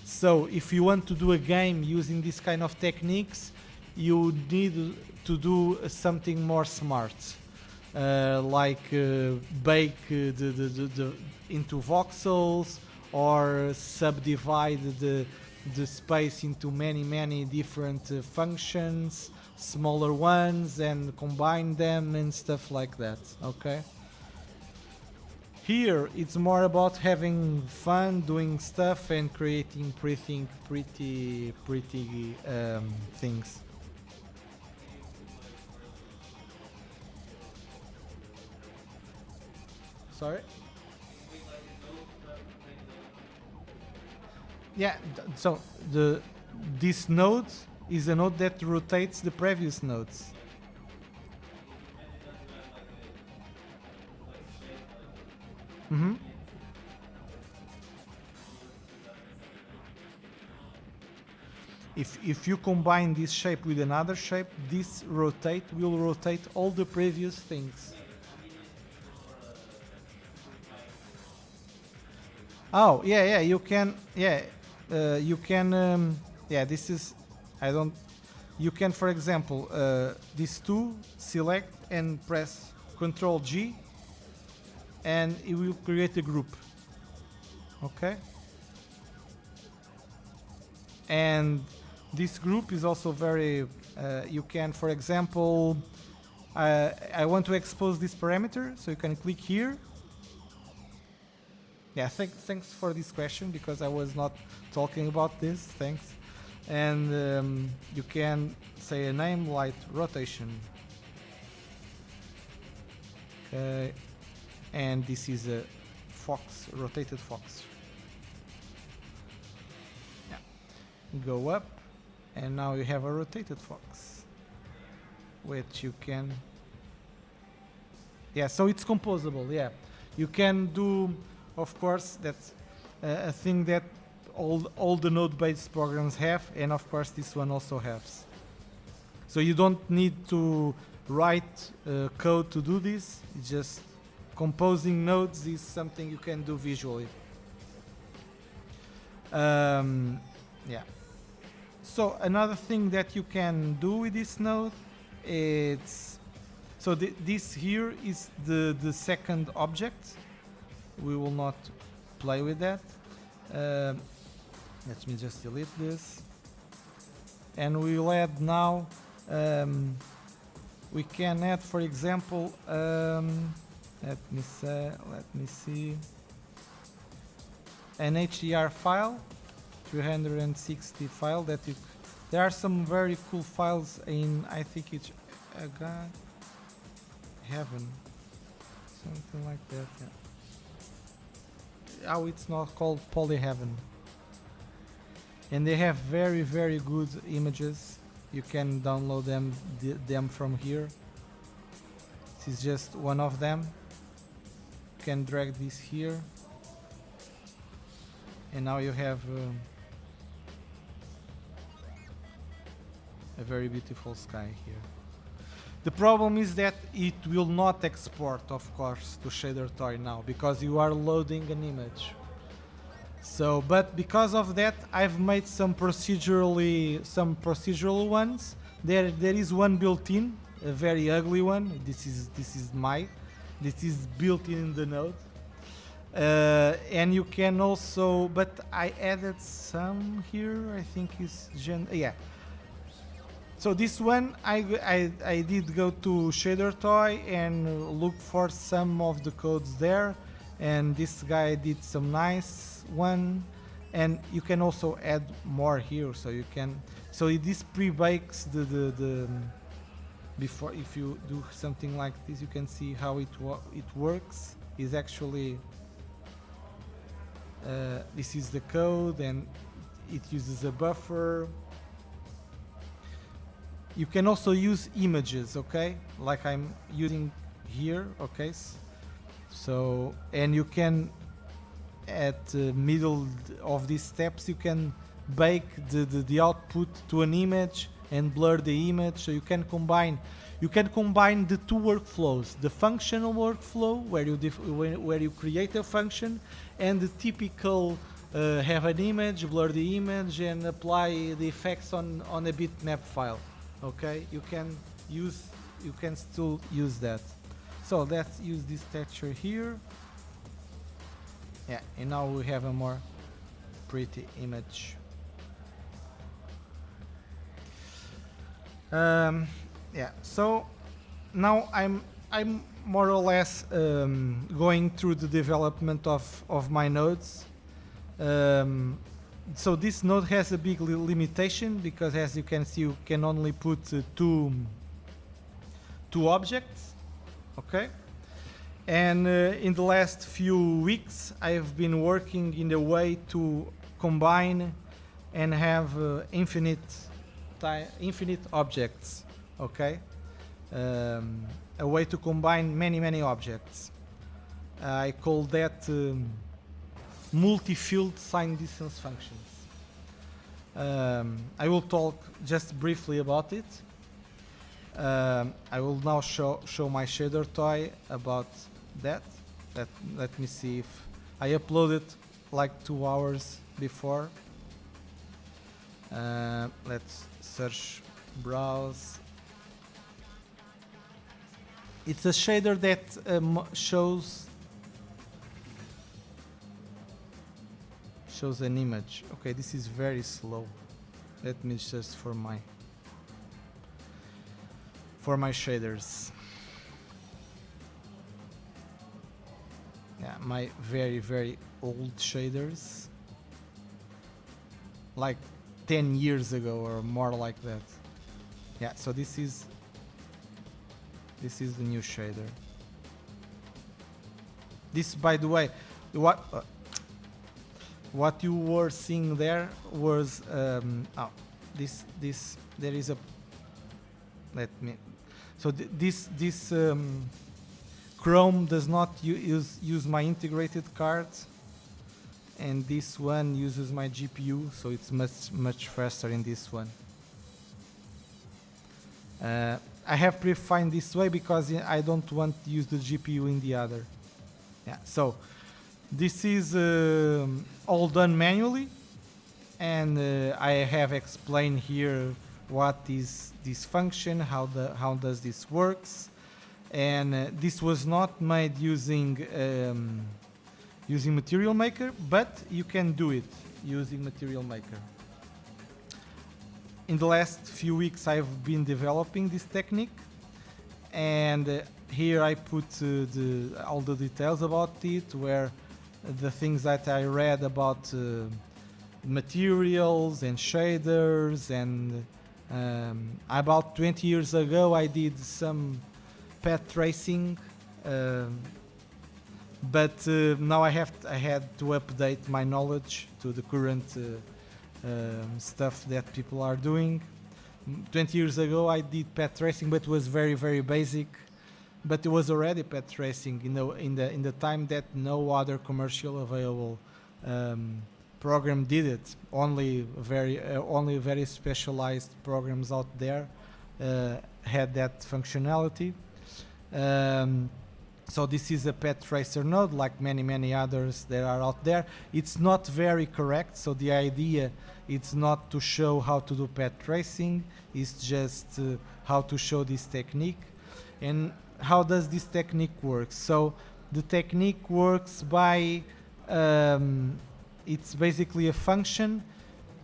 So if you want to do a game using this kind of techniques, you need to do something more smart. Bake into voxels, or subdivide the space into many different functions, smaller ones, and combine them and stuff like that. Okay. Here it's more about having fun, doing stuff, and creating pretty things. Sorry? Yeah, so this node is a node that rotates the previous nodes. If you combine this shape with another shape, this rotate will rotate all the previous things. Oh, yeah, you can, you can, this is, you can, for example, these two, select and press Ctrl G, and it will create a group. Okay? And this group is also very, you can, for example, I want to expose this parameter, so you can click here. Yeah, thanks for this question, because I was not talking about this, thanks. And you can say a name like rotation. Okay, and this is a fox, rotated fox. Yeah, go up, and now you have a rotated fox, which you can, yeah, so it's composable. Yeah, you can do, of course, that's a thing that all the node-based programs have, and of course this one also has. So you don't need to write code to do this. It's just composing nodes is something you can do visually. Yeah. So another thing that you can do with this node, it's so this here is the second object. We will not play with that. Let me just delete this, and we will add now. We can add, for example, let me see, an HDR file, 360 file that you. There are some very cool files in, I think it's Heaven, something like that. Yeah. Oh, it's not called Polyheaven. And they have very, very good images. You can download them from here. This is just one of them. You can drag this here, and now you have a very beautiful sky here. The problem is that it will not export, of course, to Shader Toy now, because you are loading an image. So, but because of that, I've made some procedural ones. There is one built-in, a very ugly one. This is built in the node, and you can also. But I added some here. I think is yeah. So this one, I did go to Shader Toy and look for some of the codes there, and this guy did some nice one, and you can also add more here. So you can, so this pre-bakes the before. If you do something like this, you can see how it works. Is actually this is the code, and it uses a buffer. You can also use images, okay, like I'm using here, okay. So, and you can, at the middle of these steps, you can bake the output to an image and blur the image. So you can combine the two workflows: the functional workflow where you create a function, and the typical have an image, blur the image, and apply the effects on a bitmap file. Okay, you can still use that. So let's use this texture here. Yeah, and now we have a more pretty image. Yeah, so now I'm more or less going through the development of my nodes. So this node has a big limitation, because as you can see, you can only put two objects, okay? And in the last few weeks, I've been working in a way to combine and have infinite objects, okay? A way to combine many objects. I call that multi-field sign distance functions. I will talk just briefly about it. I will now show my shader toy about that. Let me see if I uploaded like 2 hours before. Let's search, browse. It's a shader that shows an image. Okay, this is very slow. Let me just for my shaders. Yeah, my very old shaders, like 10 years ago or more like that. Yeah, so this is the new shader. This, by the way, what you were seeing there was this there is a, let me, so this Chrome does not use my integrated card, and this one uses my GPU, so it's much faster in this one. I have predefined this way because I don't want to use the GPU in the other. Yeah, so this is all done manually, and I have explained here what is this function, how does this works, and this was not made using Material Maker, but you can do it using Material Maker. In the last few weeks I've been developing this technique, and here I put all the details about it, where the things that I read about materials and shaders, and about 20 years ago I did some path tracing, but now I had to update my knowledge to the current stuff that people are doing. 20 years ago I did path tracing, but it was very basic. But it was already path tracing in the time that no other commercial available program did it. Only very specialized programs out there had that functionality. So this is a path tracer node, like many others that are out there. It's not very correct, so the idea it's not to show how to do path tracing, it's just how to show this technique. And how does this technique work? So the technique works by it's basically a function.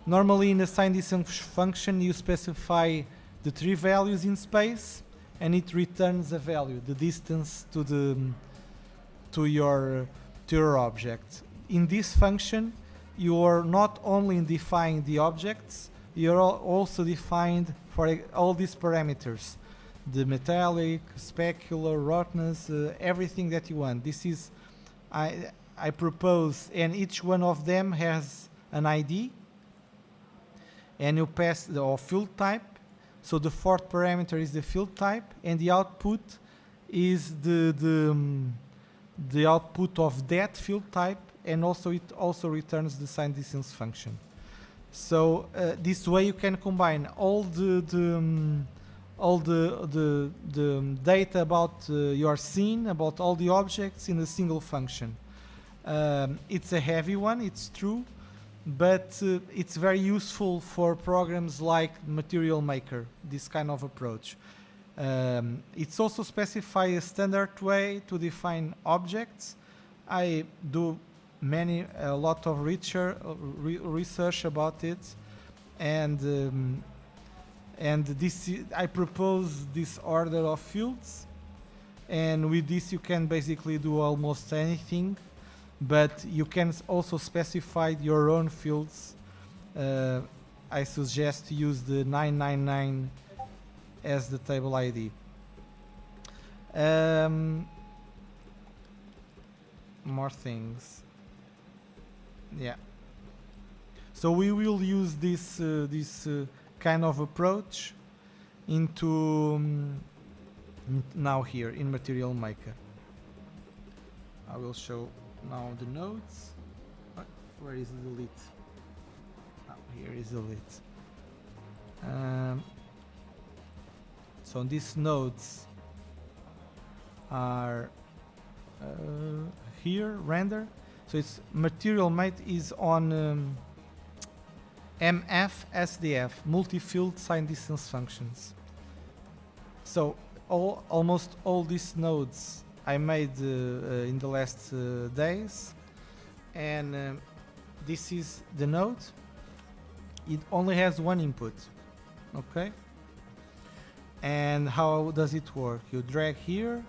Normally in a sign distance function you specify the 3 values in space, and it returns a value, the distance to your object. In this function, you are not only defining the objects, you are also defined for all these parameters, the metallic, specular, roughness, everything that you want. This is I propose, and each one of them has an ID, and you pass the field type. So the 4th parameter is the field type, and the output is the output of that field type, and also it also returns the sign distance function. So this way you can combine all the data about your scene, about all the objects in a single function. It's a heavy one, it's true, but it's very useful for programs like Material Maker, this kind of approach. It's also specify a standard way to define objects. I do a lot of research about it, and this I propose this order of fields, and with this you can basically do almost anything, but you can also specify your own fields. I suggest to use the 999 as the table ID. More things. Yeah. So we will use this kind of approach into now here in Material Maker. I will show now the nodes. Where is the delete? Oh, here is the delete. So these nodes are here, render. So it's material mate is on MF SDF, multi-field sign distance functions. So almost all these nodes I made in the last days, and this is the node. It only has one input, okay? And how does it work? You drag here,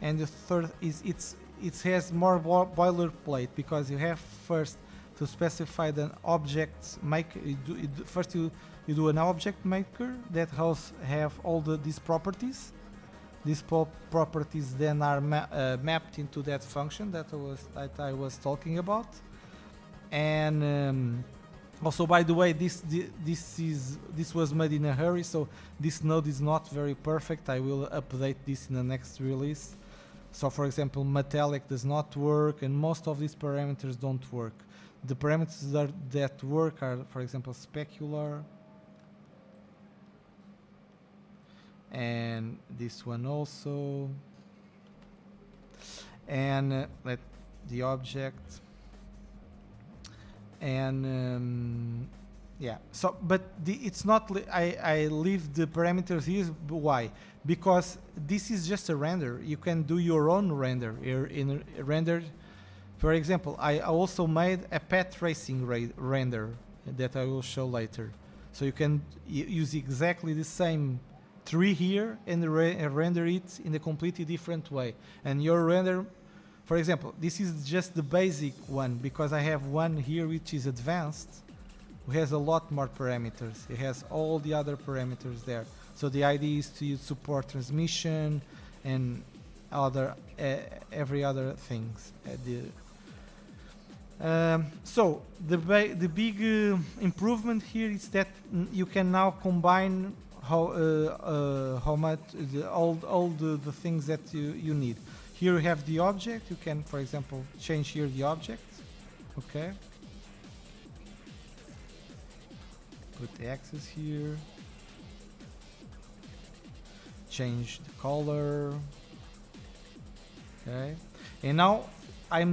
and the third is it has more boilerplate, because you have first to specify the object maker. First you do an object maker that have all these properties. These properties then are mapped into that function that I was talking about. And also, by the way, this was made in a hurry, so this node is not very perfect. I will update this in the next release. So, for example, metallic does not work, and most of these parameters don't work. The parameters that work are, for example, specular, and this one also, and let the object, and yeah. So, but it's not. I leave the parameters here. Why? Because this is just a render. You can do your own render here in render. For example, I also made a path tracing render that I will show later. So you can use exactly the same tree here and render it in a completely different way. And your render, for example, this is just the basic one, because I have one here which is advanced, who has a lot more parameters. It has all the other parameters there. So the idea is to support transmission and every other things. So the big improvement here is that you can now combine how much all the things that you need. Here you have the object. You can, for example, change here the object. Okay. Put the axis here. Change the color. Okay. And now I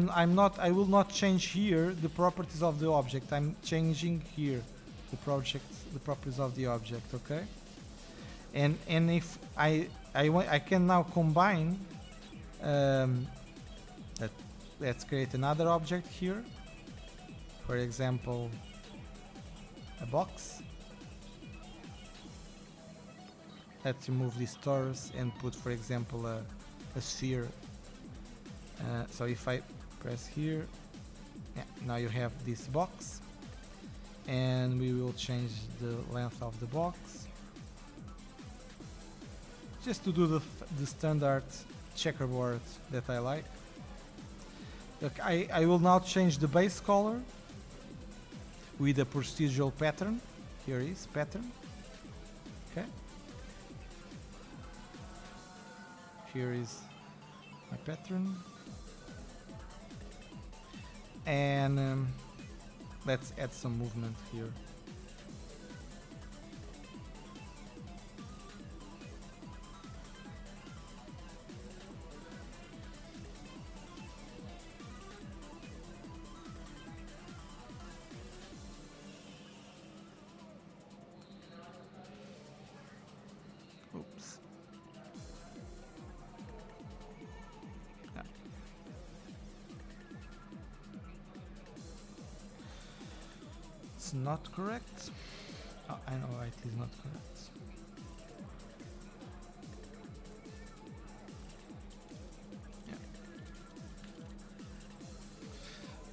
will not change here the properties of the object. I'm changing here the properties of the object. Okay. And if I can now combine. Let's create another object here. For example, a box. Let's remove these stars and put, for example, a sphere. So if I press here, yeah, now you have this box, and we will change the length of the box just to do the standard checkerboard that I like. Look, I will now change the base color with a procedural pattern. Here is pattern. Okay. Here is my pattern. And let's add some movement here. Oops. Yeah. It's not correct. Oh, I know it is not correct.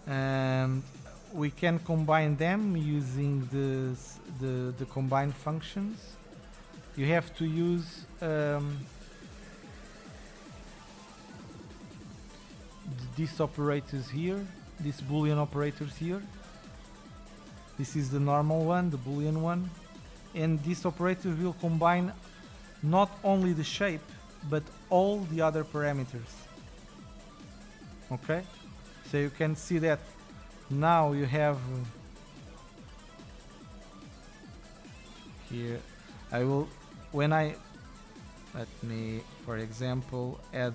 Yeah. We can combine them using the combine functions. You have to use these operators here, these Boolean operators here. This is the normal one, the Boolean one, and this operator will combine not only the shape but all the other parameters. Okay, so you can see that now you have here. I will, when I let me, for example, add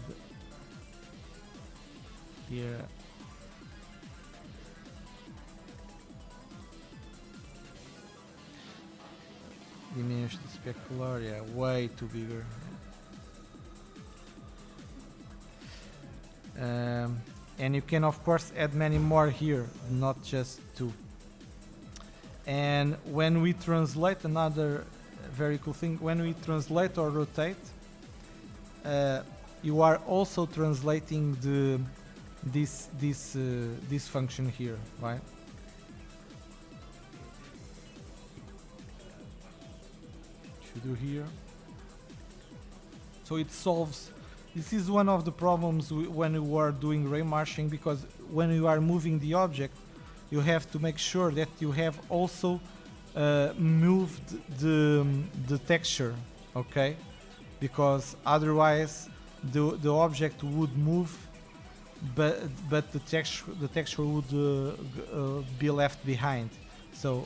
here diminish the specular, yeah, way too bigger. And you can of course add many more here, not just two. And when we translate, another very cool thing, when we translate or rotate, you are also translating this function here, right? Should do here. So it solves. This is one of the problems when you are doing Raymarching, because when you are moving the object, you have to make sure that you have also moved the texture, okay? Because otherwise the object would move, but the texture would be left behind. So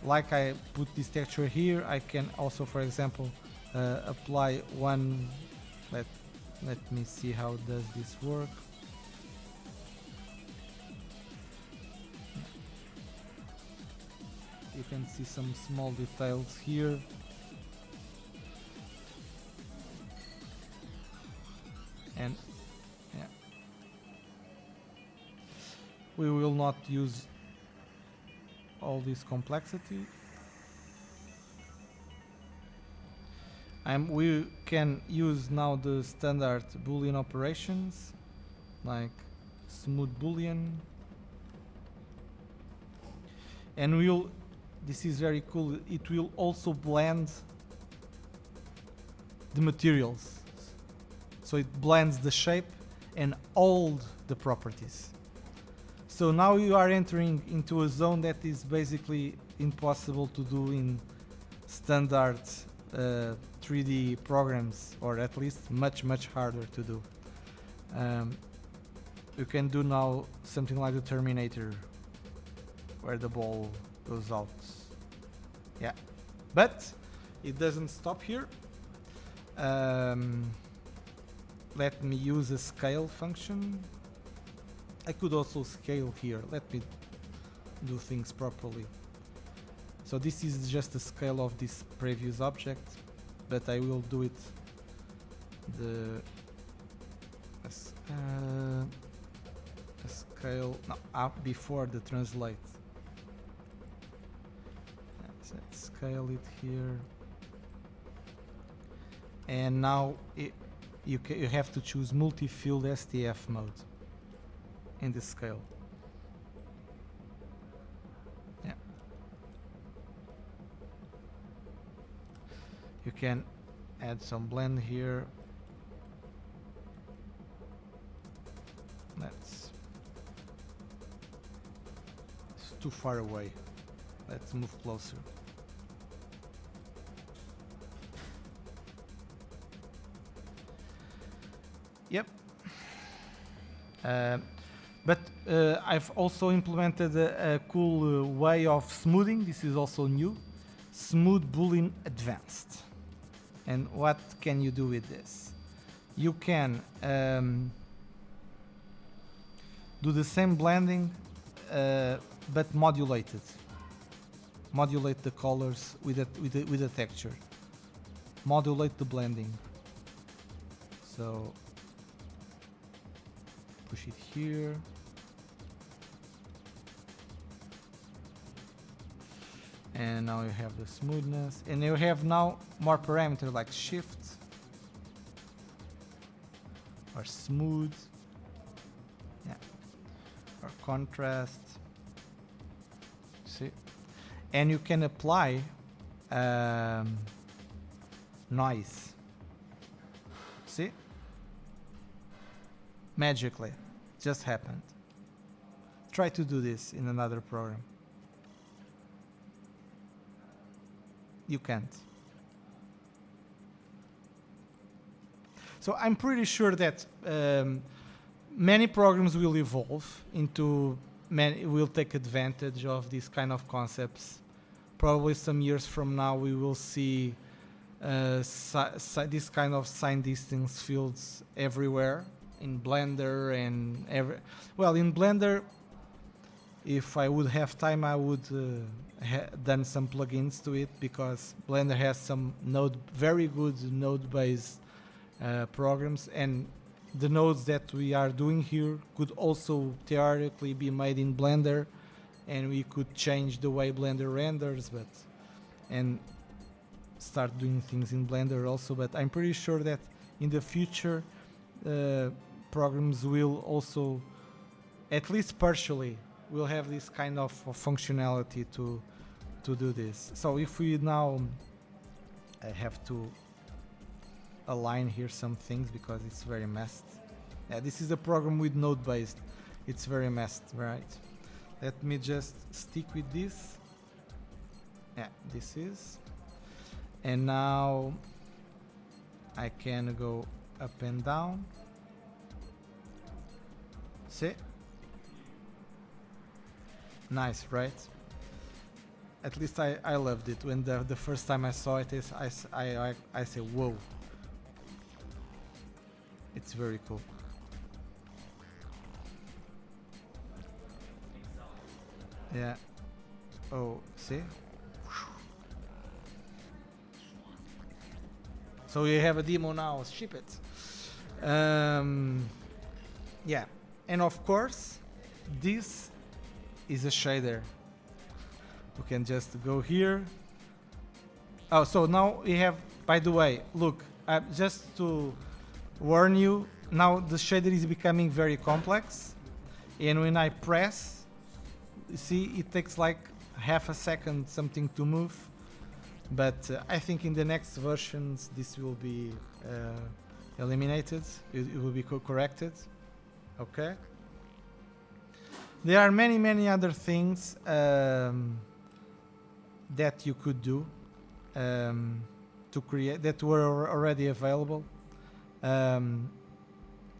like I put this texture here, I can also, for example, apply one. Let me see how does this work. You can see some small details here. And yeah, we will not use all this complexity. We can use now the standard Boolean operations like smooth Boolean, and this is very cool, it will also blend the materials, so it blends the shape and all the properties. So now you are entering into a zone that is basically impossible to do in standard 3D programs, or at least much harder to do. You can do now something like the Terminator, where the ball goes out. Yeah, but it doesn't stop here. Let me use a scale function. I could also scale here. Let me do things properly. So this is just the scale of this previous object, but I will do it a scale before the translate. Let's scale it here, and now you have to choose multi-field STF mode in the scale. Yeah. You can add some blend here. It's too far away. Let's move closer. Yep. But I've also implemented a cool way of smoothing. This is also new. Smooth Boolean Advanced. And what can you do with this? You can do the same blending, but modulated. Modulate the colors with a texture. Modulate the blending. So push it here. And now you have the smoothness, and you have now more parameters like shift or smooth, yeah, or contrast. See, and you can apply noise. See, magically, just happened. Try to do this in another program. You can't. So I'm pretty sure that many programs will evolve into will take advantage of these kind of concepts. Probably some years from now we will see this kind of sign distance fields everywhere in Blender and in Blender, if I would have time I would done some plugins to it, because Blender has some very good node based programs, and the nodes that we are doing here could also theoretically be made in Blender, and we could change the way Blender renders and start doing things in Blender also. But I'm pretty sure that in the future programs will also, at least partially, will have this kind of functionality to do this. So if we now have to align here some things because it's very messed. Yeah, this is a program with node based. It's very messed, right? Let me just stick with this. Yeah, this is. And now I can go up and down. See? Nice, right? At least I loved it. When the first time I saw it, I say, whoa. It's very cool. Yeah. Oh, see? So you have a demo now, ship it. Yeah. And of course, this is a shader. We can just go here. Oh, so now we have, by the way, look, just to warn you, now the shader is becoming very complex, and when I press, you see, it takes like half a second something to move, but I think in the next versions this will be eliminated, it will be corrected. Okay. There are many other things that you could do to create, that were already available.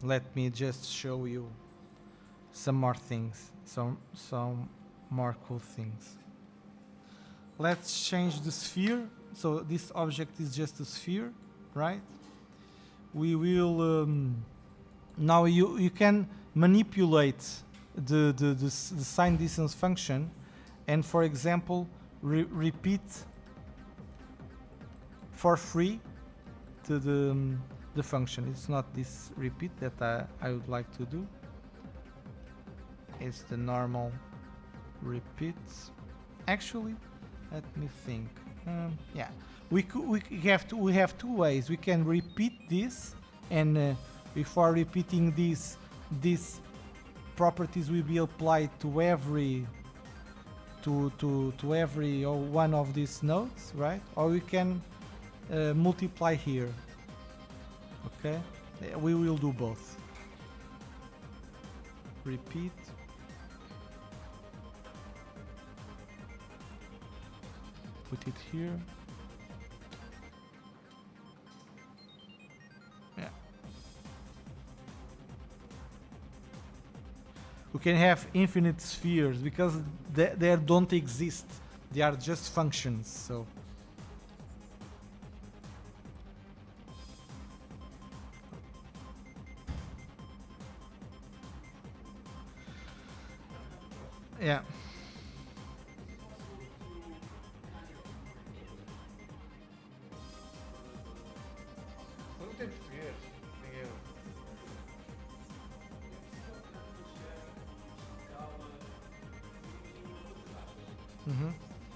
Let me just show you some more things, some more cool things. Let's change the sphere. So this object is just a sphere, right? We will now you can manipulate the sign distance function, and for example repeat for free to the function. It's not this repeat that I would like to do. It's the normal repeat. Actually, let me think. Yeah, we have two ways. We can repeat this, and before repeating these properties will be applied to every one of these nodes, right? Or we can multiply here. Okay, we will do both. Repeat. Put it here. Yeah. We can have infinite spheres because they don't exist. They are just functions. So. Yeah.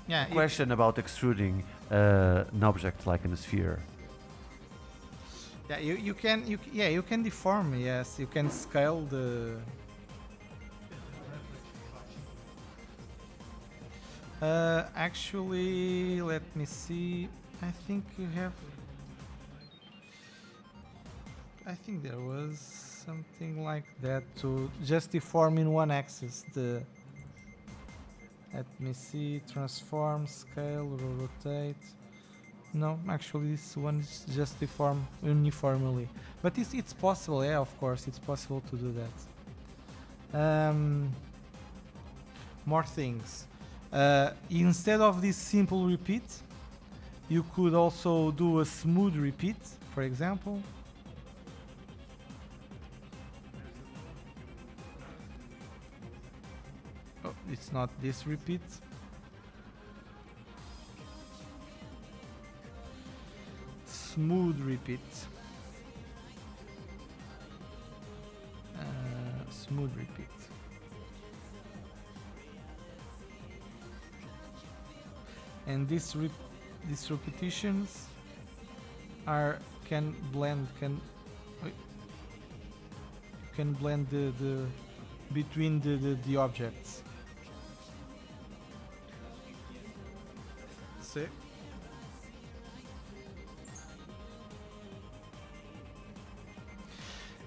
Yeah. Question about extruding an object like in a sphere. Yeah, you can deform. Yes, you can scale the. Actually, let me see. I think you have. I think there was something like that to just deform in one axis. Let me see. Transform, scale, rotate. No, actually this one is just deformed uniformly. But it's possible, yeah, of course, it's possible to do that. More things. Instead of this simple repeat, you could also do a smooth repeat, for example. Oh, it's not this repeat. Smooth repeat. Smooth repeat. And these repetitions can blend the between the objects. See?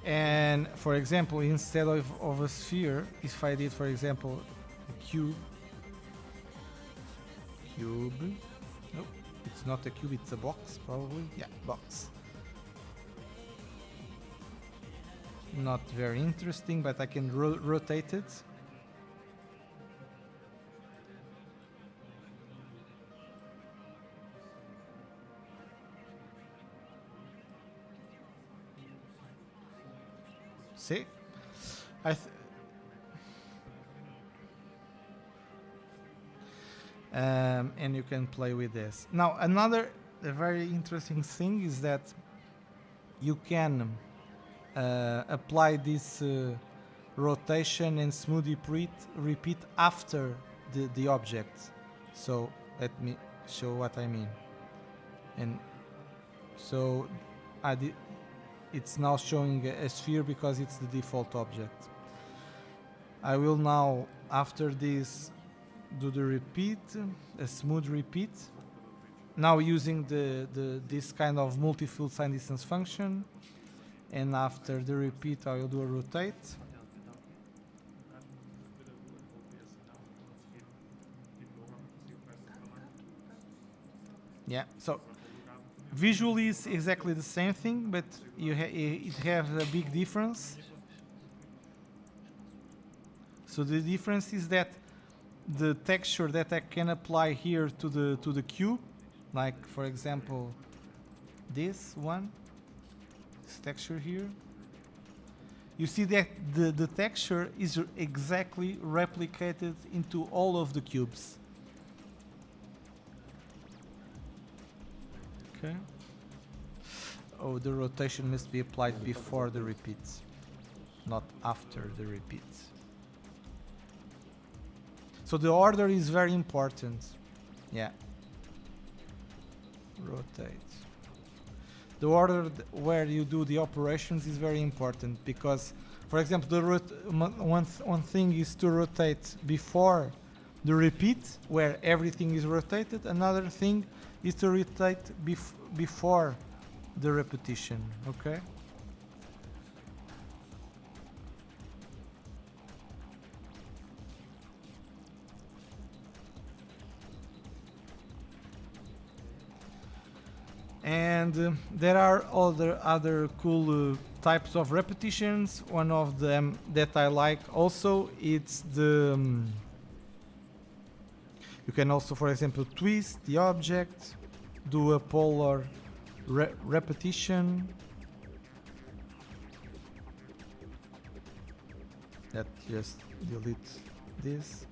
And for example, instead of a sphere, if I did, for example, a cube. Nope, it's not a cube, it's a box, probably. Yeah, box. Not very interesting, but I can rotate it. See? And you can play with this. Now, another very interesting thing is that you can apply this rotation and smooth repeat after the object. So let me show what I mean. And so it's now showing a sphere because it's the default object. I will now, after this, do the repeat, a smooth repeat. Now using this kind of multi-field sign distance function. And after the repeat, I will do a rotate. Yeah, so visually it's exactly the same thing, but it has a big difference. So the difference is that the texture that I can apply here to the cube, like for example this texture here, you see that the texture is exactly replicated into all of the cubes. Okay. Oh, the rotation must be applied before the repeats, not after the repeats. So the order is very important. Yeah. Rotate. The order where you do the operations is very important because, for example, one thing is to rotate before the repeat, where everything is rotated. Another thing is to rotate before the repetition. Okay. And there are other cool types of repetitions. One of them that I like also, it's the you can also, for example, twist the object, do a polar repetition. That just delete this.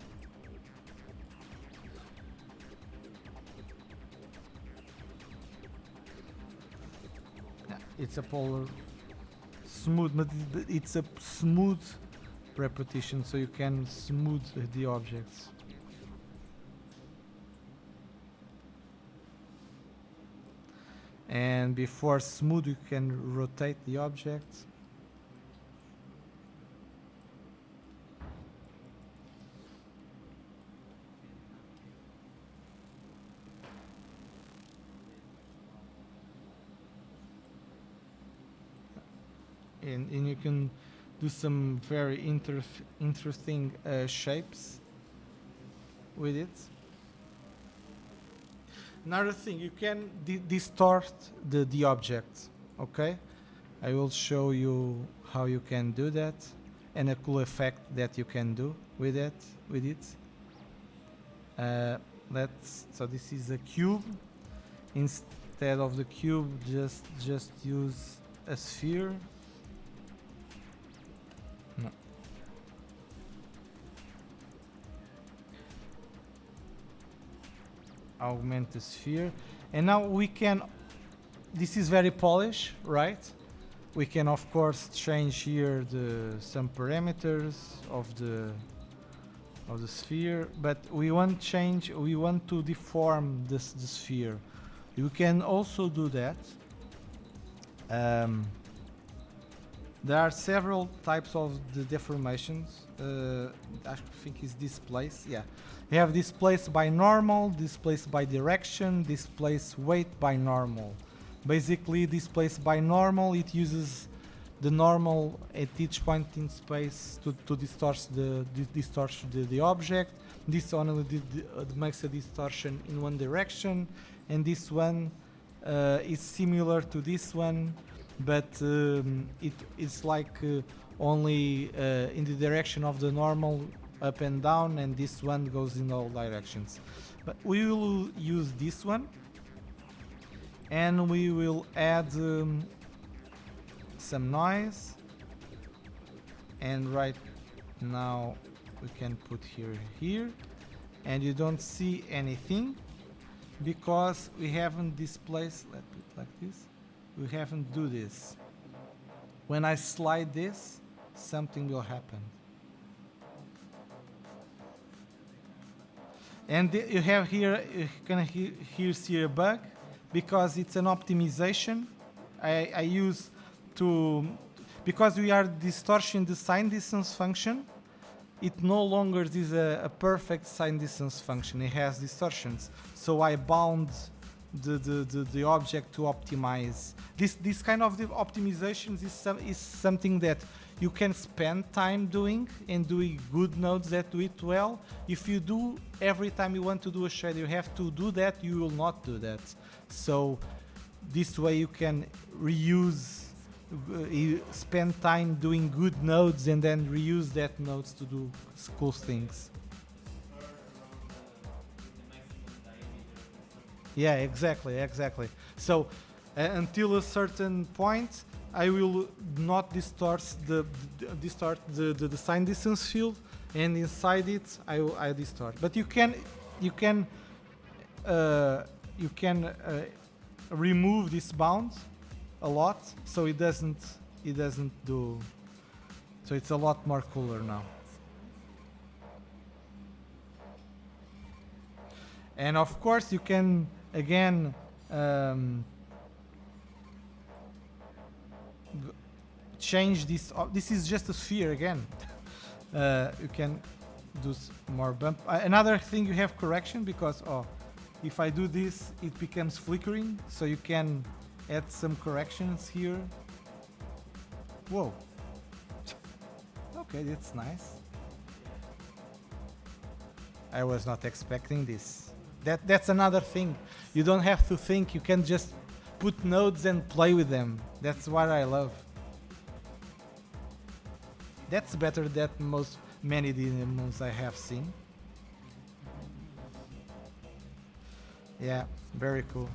It's a polar smooth, but it's a smooth repetition, so you can smooth the objects. And before smooth, you can rotate the object. And you can do some very interesting shapes with it. Another thing, you can distort the object. Okay, I will show you how you can do that, and a cool effect that you can do with it. So this is a cube. Instead of the cube, just use a sphere. No. Augment the sphere, and now we can. This is very polished, right? We can of course change here some parameters of the sphere, but we want to deform the sphere. You can also do that. There are several types of the deformations. I think it's displace. Yeah, you have displace by normal, displace by direction, displace weight by normal. Basically, displace by normal, it uses the normal at each point in space to distort the object. This only makes a distortion in one direction, and this one is similar to this one, but it's like only in the direction of the normal, up and down, and this one goes in all directions. But we will use this one, and we will add some noise, and right now we can put here, and you don't see anything because we haven't displaced. Let's put it like this. We haven't do this. When I slide this, something will happen. And you have here, you can here see a bug because it's an optimization. I use to, because we are distorting the sign distance function, it no longer is a perfect sign distance function. It has distortions. So I bound the object to optimize. This kind of optimizations is something that you can spend time doing and doing good nodes that do it well. If you do every time you want to do a shader, you have to do that, you will not do that. So this way you can reuse, spend time doing good nodes and then reuse that nodes to do cool things. Yeah, exactly. So until a certain point, I will not distort the sign distance field, and inside it I distort. But you can remove this bound a lot, so it doesn't do. So it's a lot more cooler now. And of course you can again change this. This is just a sphere again. You can do more bump. Another thing, you have correction, because if I do this, it becomes flickering. So you can add some corrections here. Whoa. Okay, that's nice. I was not expecting this. That's another thing. You don't have to think. You can just put nodes and play with them. That's what I love. That's better than many demos I have seen. Yeah, very cool.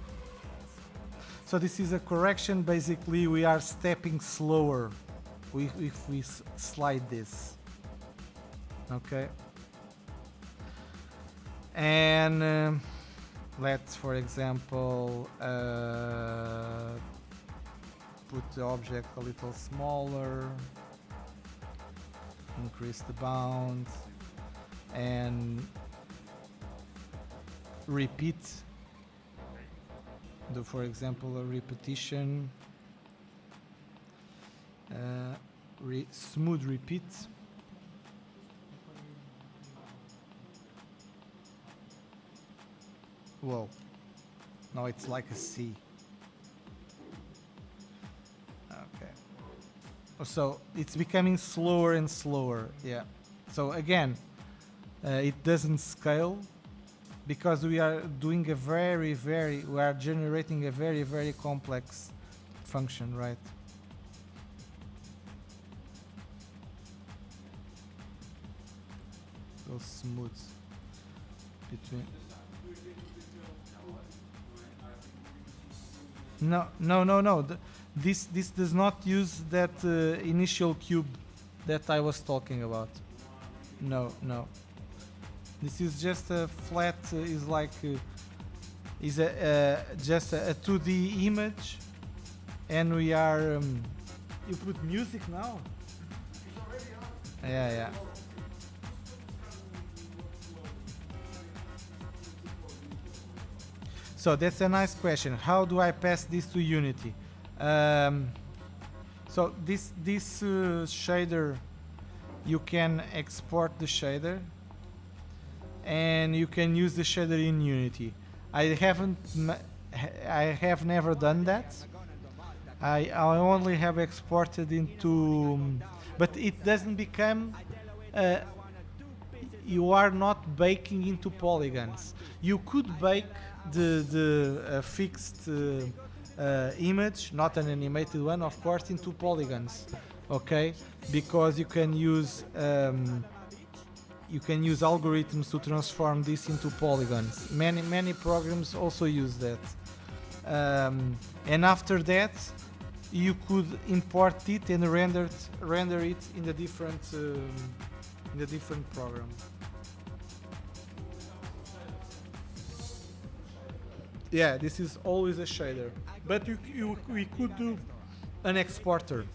So this is a correction. Basically, we are stepping slower if we slide this. Okay. And let's, for example, put the object a little smaller, increase the bound, and repeat. Do, for example, a repetition, smooth repeat. Whoa, now it's like a C. Okay. So it's becoming slower and slower, yeah. So again, it doesn't scale, because we are doing a we are generating a very complex function, right? So smooth between. No. This does not use that initial cube that I was talking about. No. This is just a flat. Is like is a just a 2D image, and we are. You put music now. Yeah. So that's a nice question. How do I pass this to Unity? So this shader, you can export the shader, and you can use the shader in Unity. I have never done that. I only have exported into, but it doesn't become. You are not baking into polygons. You could bake the fixed image, not an animated one, of course, into polygons, okay? Because you can use algorithms to transform this into polygons. Many programs also use that, and after that, you could import it and render it in the different program. Yeah, this is always a shader, but we could do an exporter,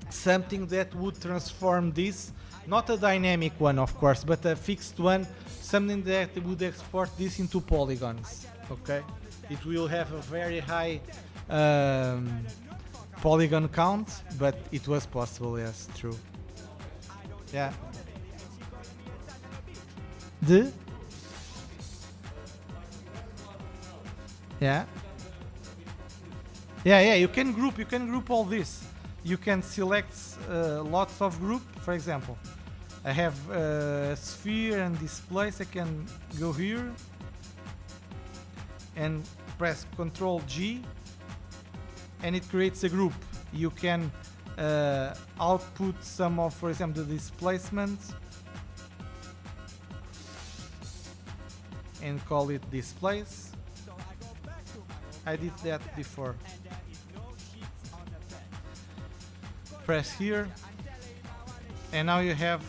something that would transform this, not a dynamic one, of course, but a fixed one, something that would export this into polygons. Okay, it will have a very high polygon count, but it was possible. Yes, true. Yeah. Yeah, you can group all this. You can select lots of group. For example, I have a sphere and this place. I can go here and press Ctrl G, and it creates a group. You can output some of, for example, the displacement and call it displace. I did that before. Press here, and now you have.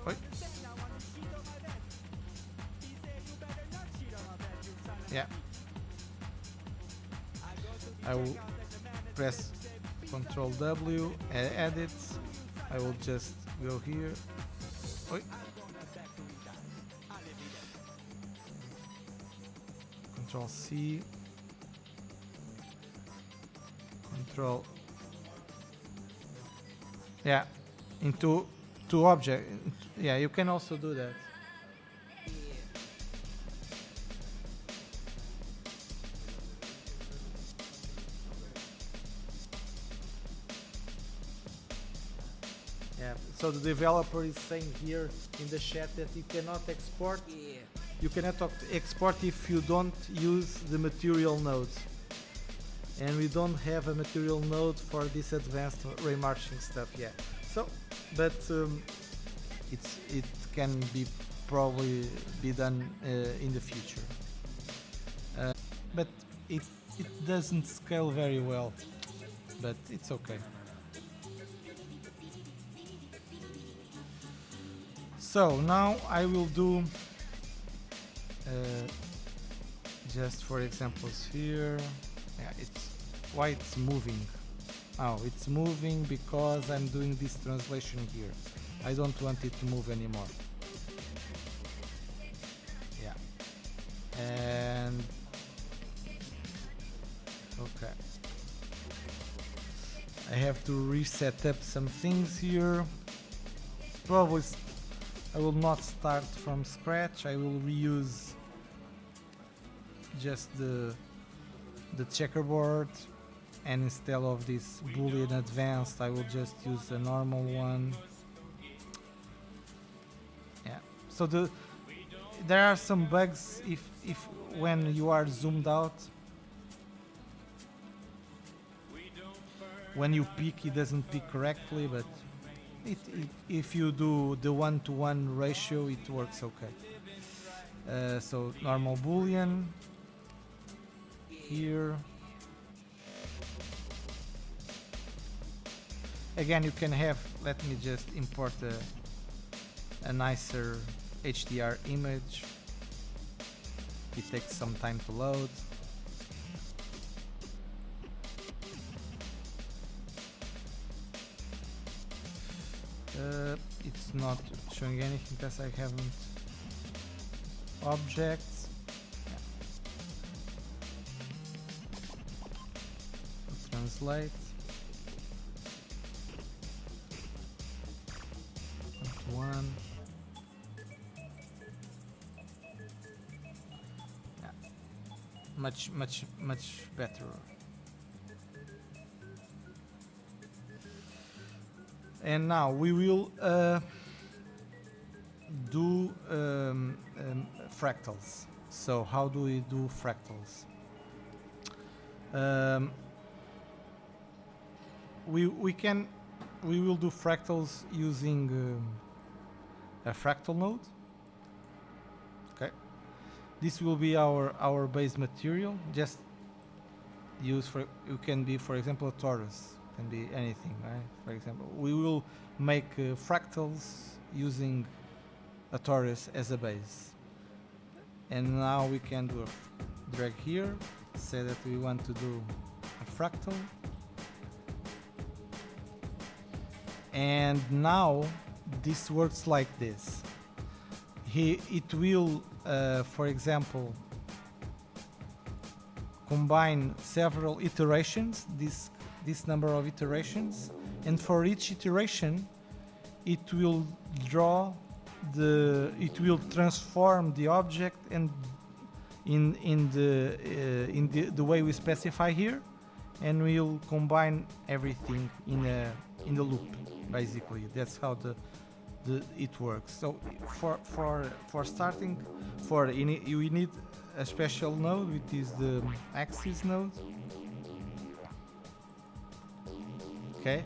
Wait. Yeah. I will press Ctrl W and edit. I will just go here. Wait. Ctrl C, Ctrl, yeah, into object. Yeah, you can also do that. Yeah. So the developer is saying here in the chat that you cannot export. You cannot export if you don't use the material node, and we don't have a material node for this advanced Raymarching stuff yet. So, but it can be probably be done in the future. But it doesn't scale very well, but it's okay. So now I will do. Just for examples here, yeah, why it's moving. Oh, it's moving because I'm doing this translation here. I don't want it to move anymore. Yeah, and okay, I have to reset up some things here. Probably I will not start from scratch. I will reuse just the checkerboard, and instead of this Boolean advanced, I will just use a normal one. Yeah. So there are some bugs if when you are zoomed out. When you peak, it doesn't peak correctly, but if you do the 1-to-1 ratio, it works okay. So normal Boolean here. Again, you can have, let me just import a nicer HDR image. It takes some time to load. It's not showing anything because I haven't objects. Translate. One. Yeah. Much better. And now we will do fractals. So how do we do fractals? We will do fractals using a fractal node. Okay, this will be our base material. Just use for, you can be, for example, a torus. Can be anything, right? For example, we will make fractals using a torus as a base. And now we can do a drag here, say that we want to do a fractal. And now this works like this. It will, for example, combine several iterations, this number of iterations, and for each iteration it will transform the object and in the way we specify here, and we'll combine everything in the loop. Basically, that's how it works. So for starting, you need a special node, which is the axis node. Okay,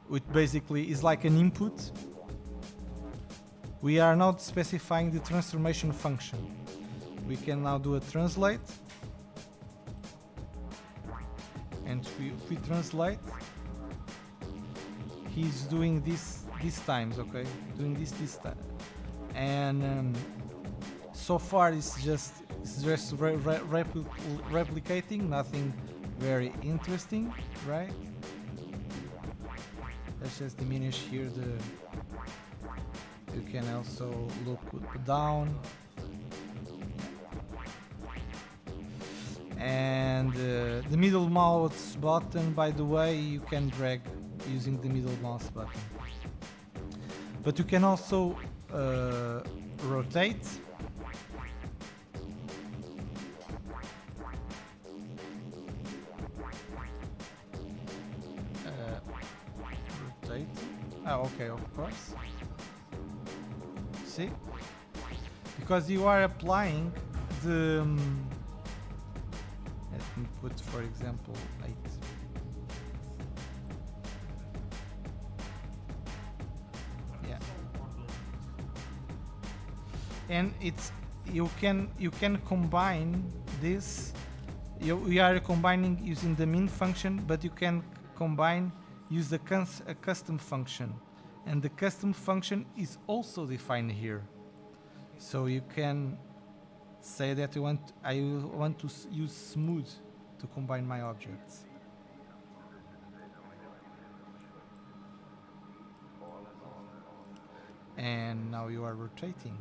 which basically is like an input. We are not specifying the transformation function. We can now do a translate, and if we translate, he's doing this these times. Okay, doing this time, and so far it's just replicating, nothing very interesting, right? Let's just diminish here you can also look down, and the middle mouse button, by the way, you can drag using the middle mouse button, but you can also rotate. Okay, of course. See? Because you are applying the... let me put, for example, 8. Yeah. And it's... You can combine this. We are combining using the min function, but you can use a custom function, and the custom function is also defined here. So you can say that I want to use smooth to combine my objects. And now you are rotating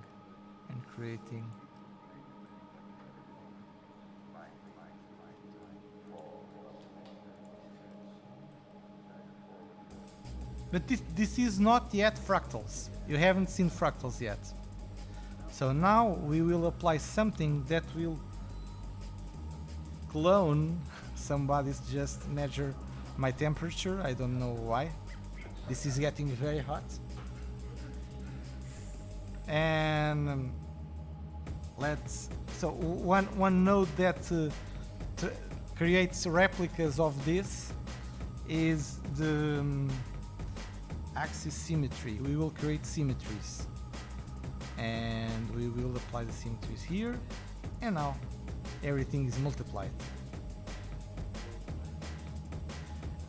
and creating. But this is not yet fractals. You haven't seen fractals yet. So now we will apply something that will clone. Somebody's just measure my temperature. I don't know why. This is getting very hot. And let's. So one node that creates replicas of this is the axis symmetry. We will create symmetries, and we will apply the symmetries here, and now everything is multiplied.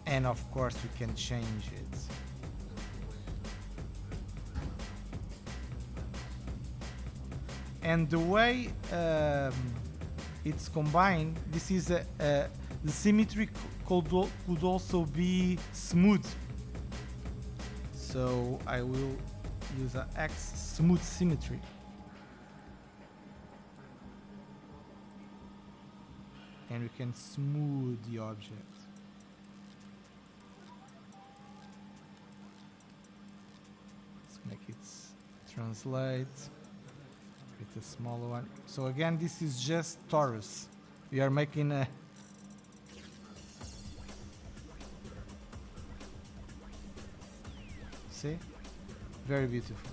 And of course we can change it. And the way it's combined, this is the symmetry could also be smooth. So I will use an X smooth symmetry. And we can smooth the object. Let's make it translate. Create a smaller one. So again, this is just torus. We are making a see? Very beautiful.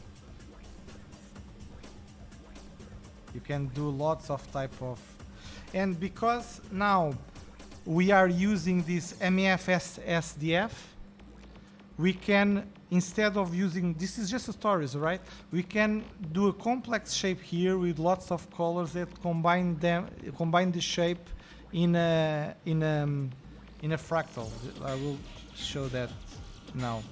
You can do lots of type of, and because now we are using this MEF SDF, we can, instead of using, this is just a stories, right? We can do a complex shape here with lots of colors that combine the shape in a fractal. I will show that now.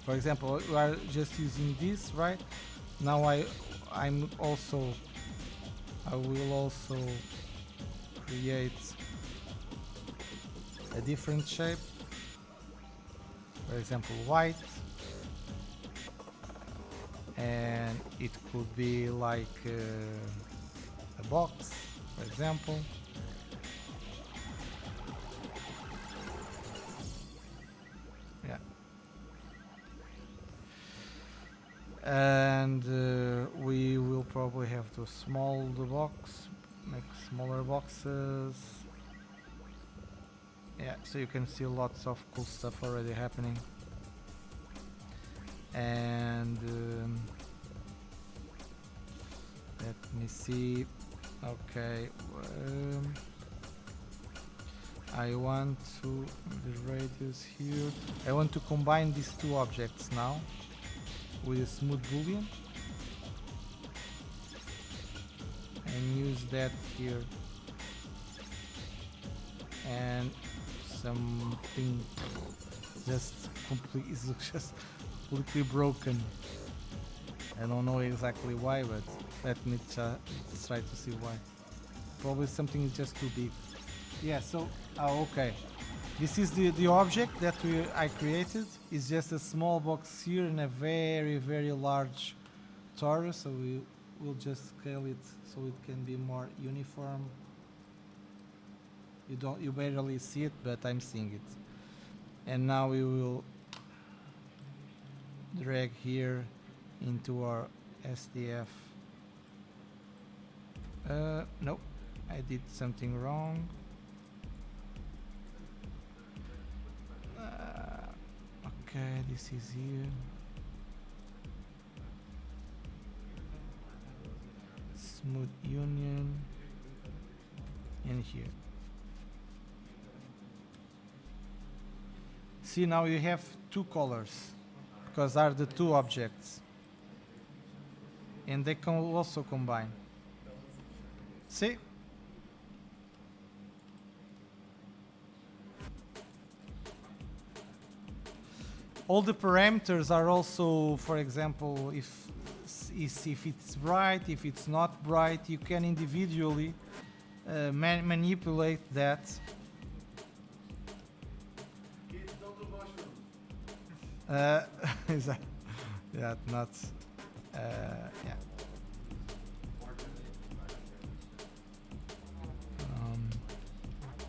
For example, we are just using this, right? Now I will also create a different shape. For example, white, and it could be like a box, for example. Yeah. And we will probably have to small the box, make smaller boxes. Yeah, so you can see lots of cool stuff already happening. And let me see. Okay, I want to, the radius here, I want to combine these two objects now with a smooth boolean and use that here, and something just completely broken. I don't know exactly why, but let me try to see why. Probably something is just too big. Yeah, so okay, this is the object that I created. It's just a small box here and a very large torus, so we will just scale it so it can be more uniform. You barely see it, but I'm seeing it. And now we will drag here into our SDF. Nope, I did something wrong. Okay, this is here. Smooth union, and here. See, now you have two colors because are the two objects, and they can also combine. See? All the parameters are also, for example, if it's bright, if it's not bright, you can individually manipulate that. Is that, yeah, not, yeah.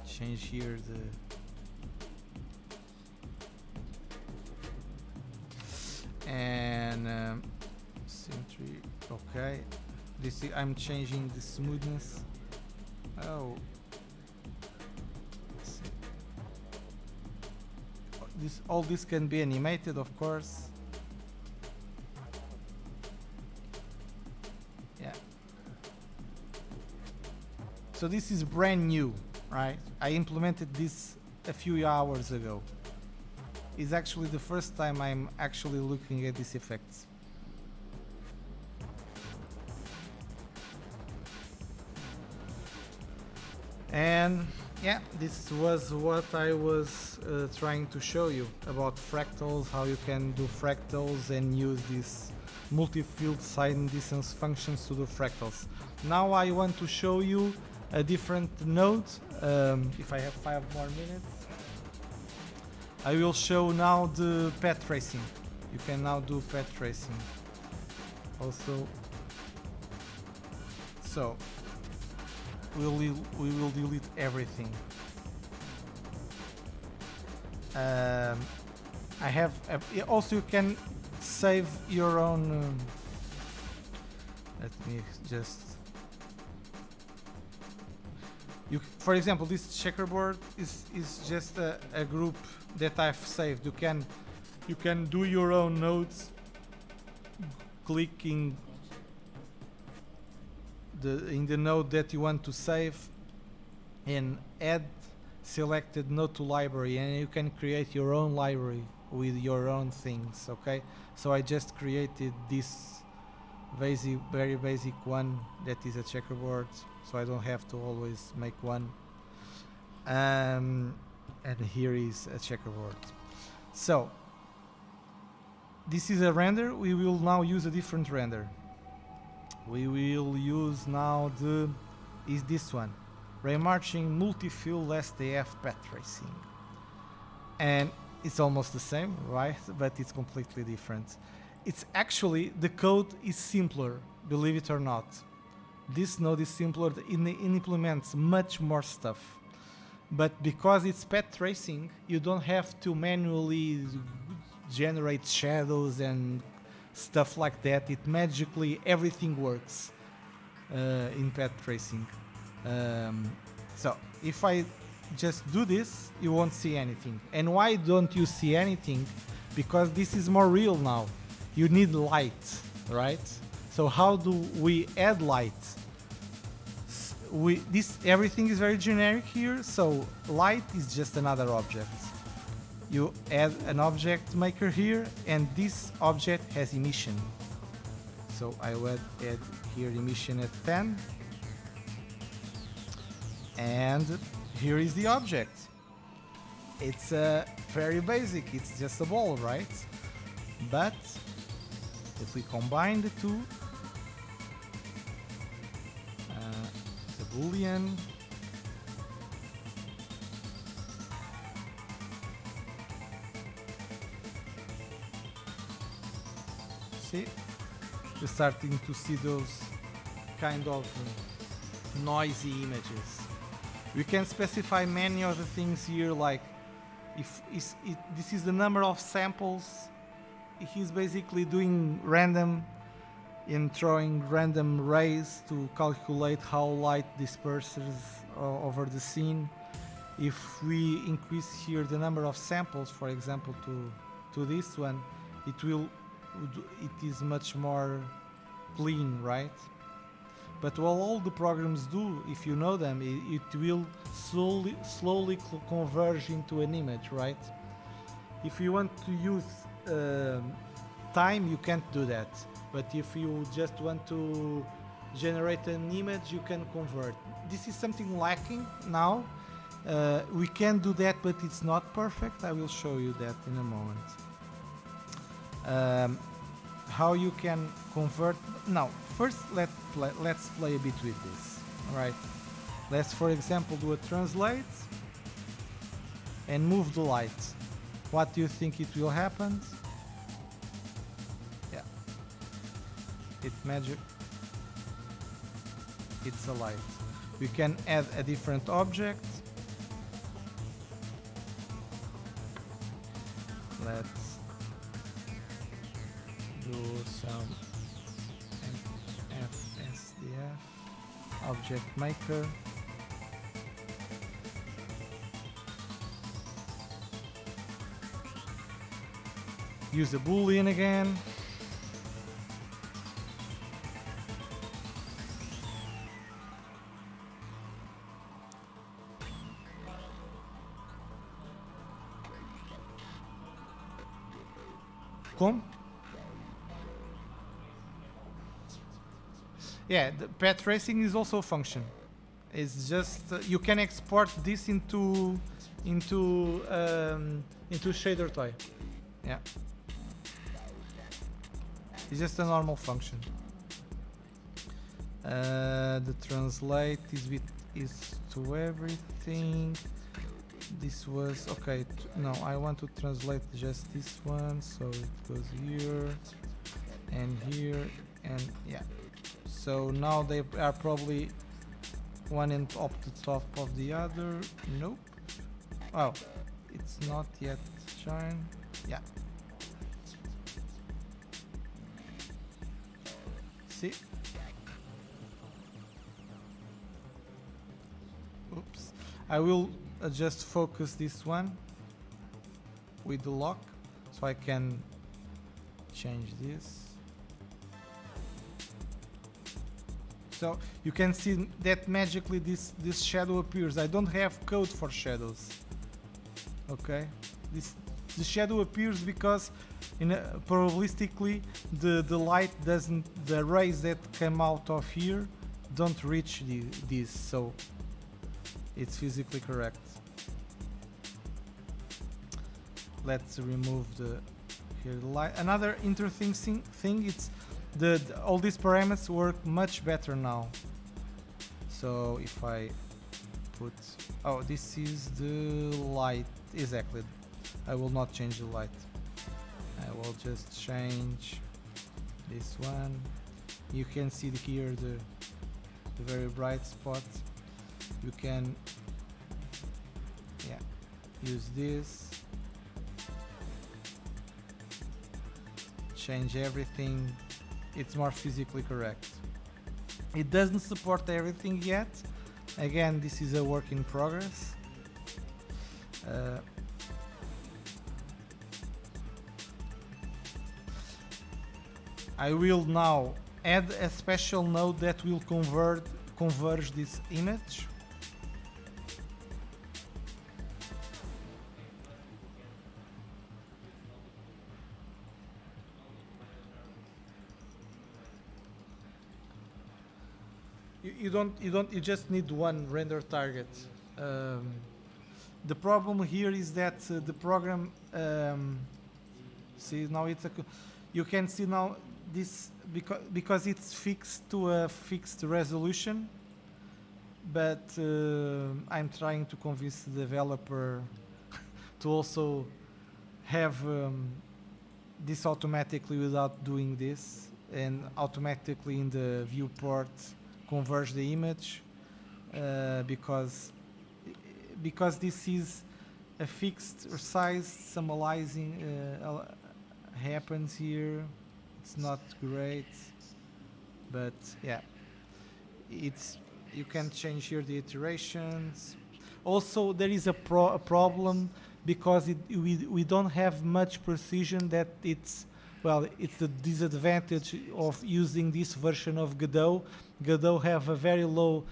Change here and symmetry. Okay, this is, I'm changing the smoothness. Oh, all this can be animated, of course. Yeah, So this is brand new, right? I implemented this a few hours ago. It's actually the first time I'm actually looking at these effects. And yeah, this was what I was trying to show you about fractals, how you can do fractals and use these multi-field sign distance functions to do fractals. Now I want to show you a different node. If I have 5 more minutes, I will show now the path tracing. You can now do path tracing also. So we will delete everything. I have also you can save your own. Let me just. For example, this checkerboard is just a group that I've saved. You can do your own nodes, clicking in the node that you want to save, and add selected node to library, and you can create your own library with your own things. Okay, so I just created this very basic one that is a checkerboard, so I don't have to always make one. And here is a checkerboard. So this is a render. We will now use a different render. We will use now this one, Raymarching multi-field SDF path tracing, and it's almost the same, right? But it's completely different. It's actually, the code is simpler, believe it or not. This node is simpler. It implements much more stuff, but because it's path tracing, you don't have to manually generate shadows and stuff like that. It magically, everything works in path tracing. So if I just do this, you won't see anything. And why don't you see anything? Because this is more real now. You need light, right? So how do we add light? Everything is very generic here, so light is just another object. You add an object maker here, and this object has emission. So I will add here emission at 10. And here is the object. It's very basic, it's just a ball, right? But if we combine the two, the Boolean, see, you're starting to see those kind of noisy images. We can specify many other things here, like if this is the number of samples. He's basically doing random and throwing random rays to calculate how light disperses over the scene. If we increase here the number of samples, for example, to this one, it is much more clean, right? But what all the programs do, if you know them, it will slowly converge into an image, right? If you want to use time, you can't do that. But if you just want to generate an image, you can convert. This is something lacking now. We can do that, but it's not perfect. I will show you that in a moment. How you can convert. Now, first let's play a bit with this. All right. Let's, for example, do a translate and move the light. What do you think it will happen? Yeah. It's a light. We can add a different object. Let's do some FSDF object maker. Use the Boolean again. Compo. Yeah, the path tracing is also a function. It's just you can export this into shader toy. Yeah, it's just a normal function. The translate is to everything. This was okay. No, I want to translate just this one, so it goes here and here and yeah. So now they are probably one and up the top of the other. Nope. Oh, it's not yet joined. Yeah. See? Oops. I will just focus this one with the lock so I can change this. So you can see that magically this shadow appears. I don't have code for shadows. Okay, the shadow appears because probabilistically the light doesn't, the rays that come out of here don't reach this, so it's physically correct. Let's remove the light. Another interesting thing, it's all these parameters work much better now. So if I put, oh, this is the light, exactly. I will not change the light. I will just change this one. You can see here the very bright spot. You can, yeah, use this. Change everything. It's more physically correct. It doesn't support everything yet. Again, this is a work in progress. I will now add a special node that will converge this image. You just need one render target. The problem here is that the program, see now you can see now this because it's fixed to a fixed resolution, but I'm trying to convince the developer to also have this automatically without doing this, and automatically in the viewport converge the image, because this is a fixed size. Summarizing happens here. It's not great, but yeah, you can change here the iterations. Also, there is a problem because we don't have much precision. That it's the disadvantage of using this version of Godot. Godot have a very low,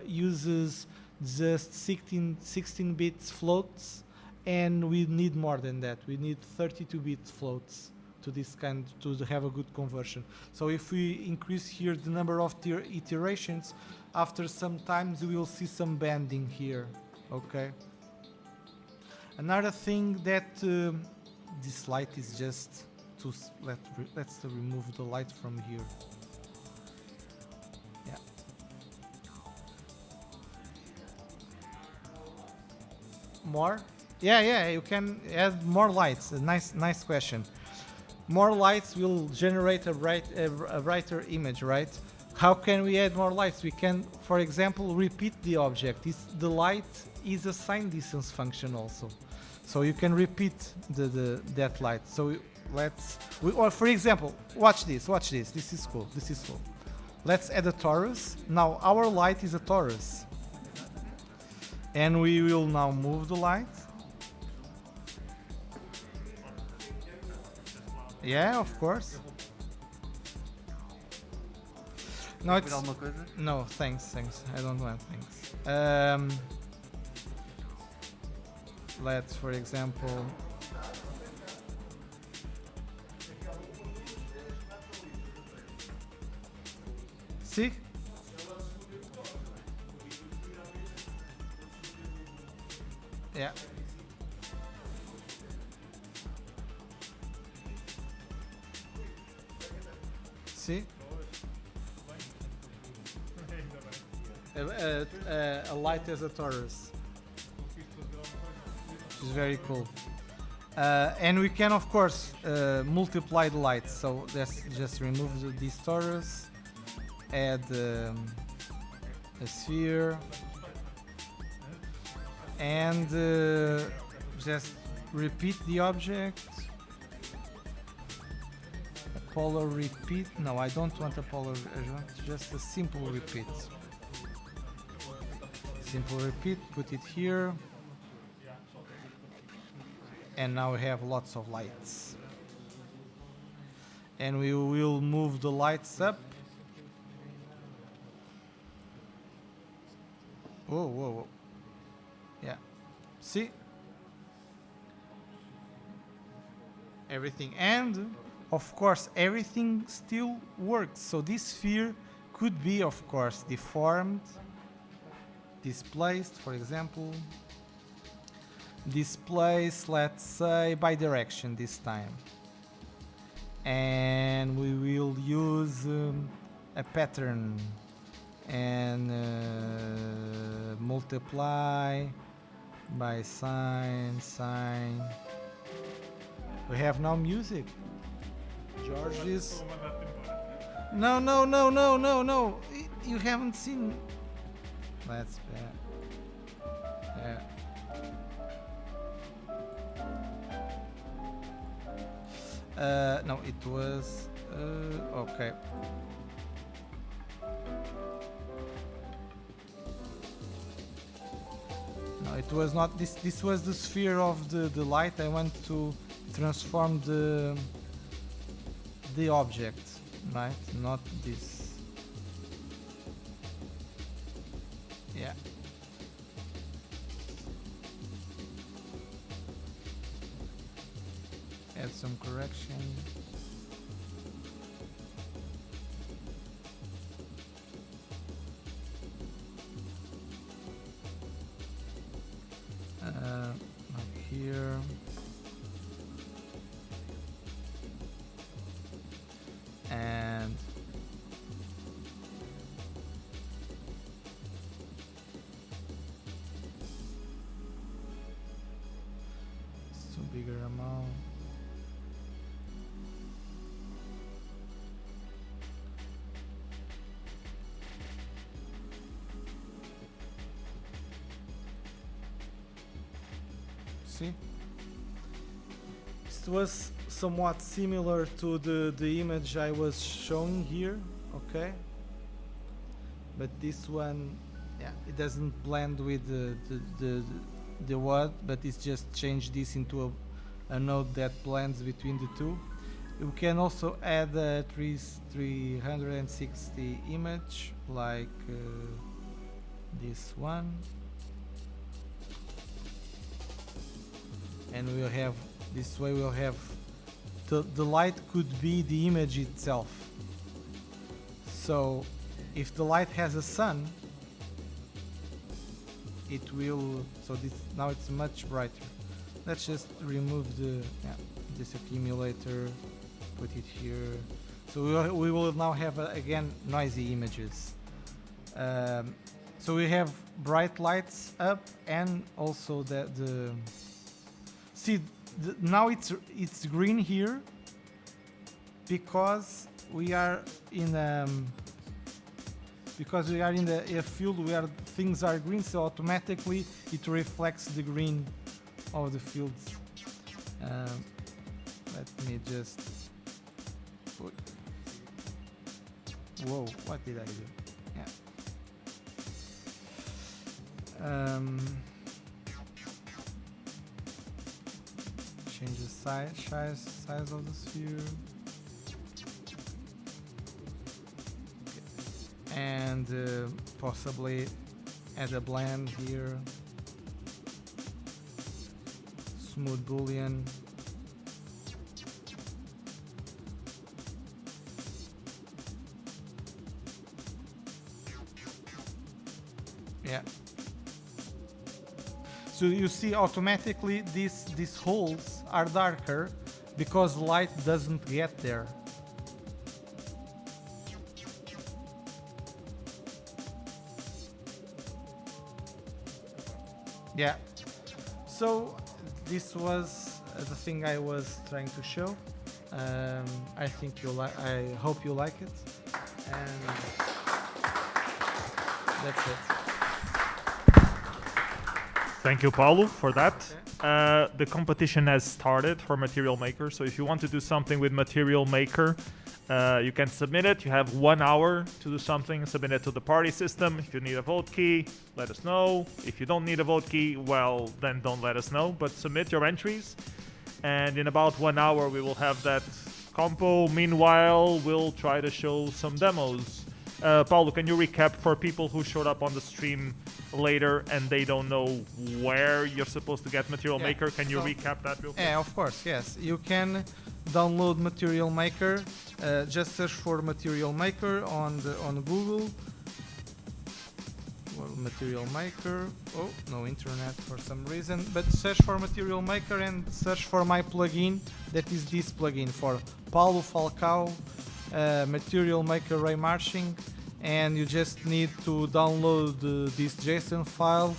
uses just 16-bit floats, and we need more than that. We need 32-bit floats to to have a good conversion. So if we increase here the number of iterations, after some times we will see some bending here. Okay. Another thing that this light is just to let's remove the light from here. Yeah. More? Yeah, you can add more lights. A nice question. More lights will generate a brighter image, right? How can we add more lights? We can, for example, repeat the object. The light is a sign distance function also, so you can repeat that light. So or for example, watch this. This is cool. Let's add a torus. Now our light is a torus, and we will now move the light. Yeah, of course. No, it's no, thanks. I don't want thanks. Let's, for example, See? Yeah. See? A light as a torus. Which is very cool. And we can, of course, multiply the lights. So let's just remove this torus, add a sphere, and just repeat the object. A polar repeat. No, I don't want a polar. I want just a simple repeat. Simple repeat. Put it here. And now we have lots of lights. And we will move the lights up. Whoa, whoa, whoa. Yeah. See? Everything. And, of course, everything still works. So this sphere could be, of course, deformed, displaced, for example. Displace, let's say, by direction this time, and we will use a pattern and multiply by sine. We have now music. George is no, you haven't seen. That's bad. Yeah. No, it was okay. No, it was not this. This was the sphere of the light. I want to transform the object, right? Not this. Yeah. Add some correction. Like here. And it's a bigger amount. See? It was somewhat similar to the image I was showing here, okay? But this one, yeah, it doesn't blend with the word, but it's just changed this into a node that blends between the two. You can also add a 360 image like this one. And we'll have this way. We'll have the light could be the image itself. So if the light has a sun, it will. So this now it's much brighter. Let's just remove this accumulator, put it here. So we will now have again noisy images. So we have bright lights up and also the see, now it's green here because we are in a field where things are green, so automatically it reflects the green of the fields. Let me just put. Whoa! What did I do? Yeah. Change the size of the sphere. Okay. And possibly add a blend here. Smooth Boolean. Yeah. So you see automatically these holes are darker because light doesn't get there. Yeah. So this was the thing I was trying to show. I think you like. I hope you like it, and that's it. Thank you, Paulo, for that. The competition has started for Material Maker, so if you want to do something with Material Maker, you can submit it. You have 1 hour to do something, submit it to the party system. If you need a vote key, let us know. If you don't need a vote key, well, then don't let us know, but submit your entries. And in about 1 hour, we will have that compo. Meanwhile, we'll try to show some demos. Paulo, can you recap for people who showed up on the stream later and they don't know where you're supposed to get Material Maker? Can you recap that real quick? Yeah, of course, yes. You can download Material Maker. Just search for Material Maker on Google. Well, Material Maker. Oh, no internet for some reason. But search for Material Maker and search for my plugin. That is this plugin for Paulo Falcão, Material Maker Raymarching. And you just need to download this JSON file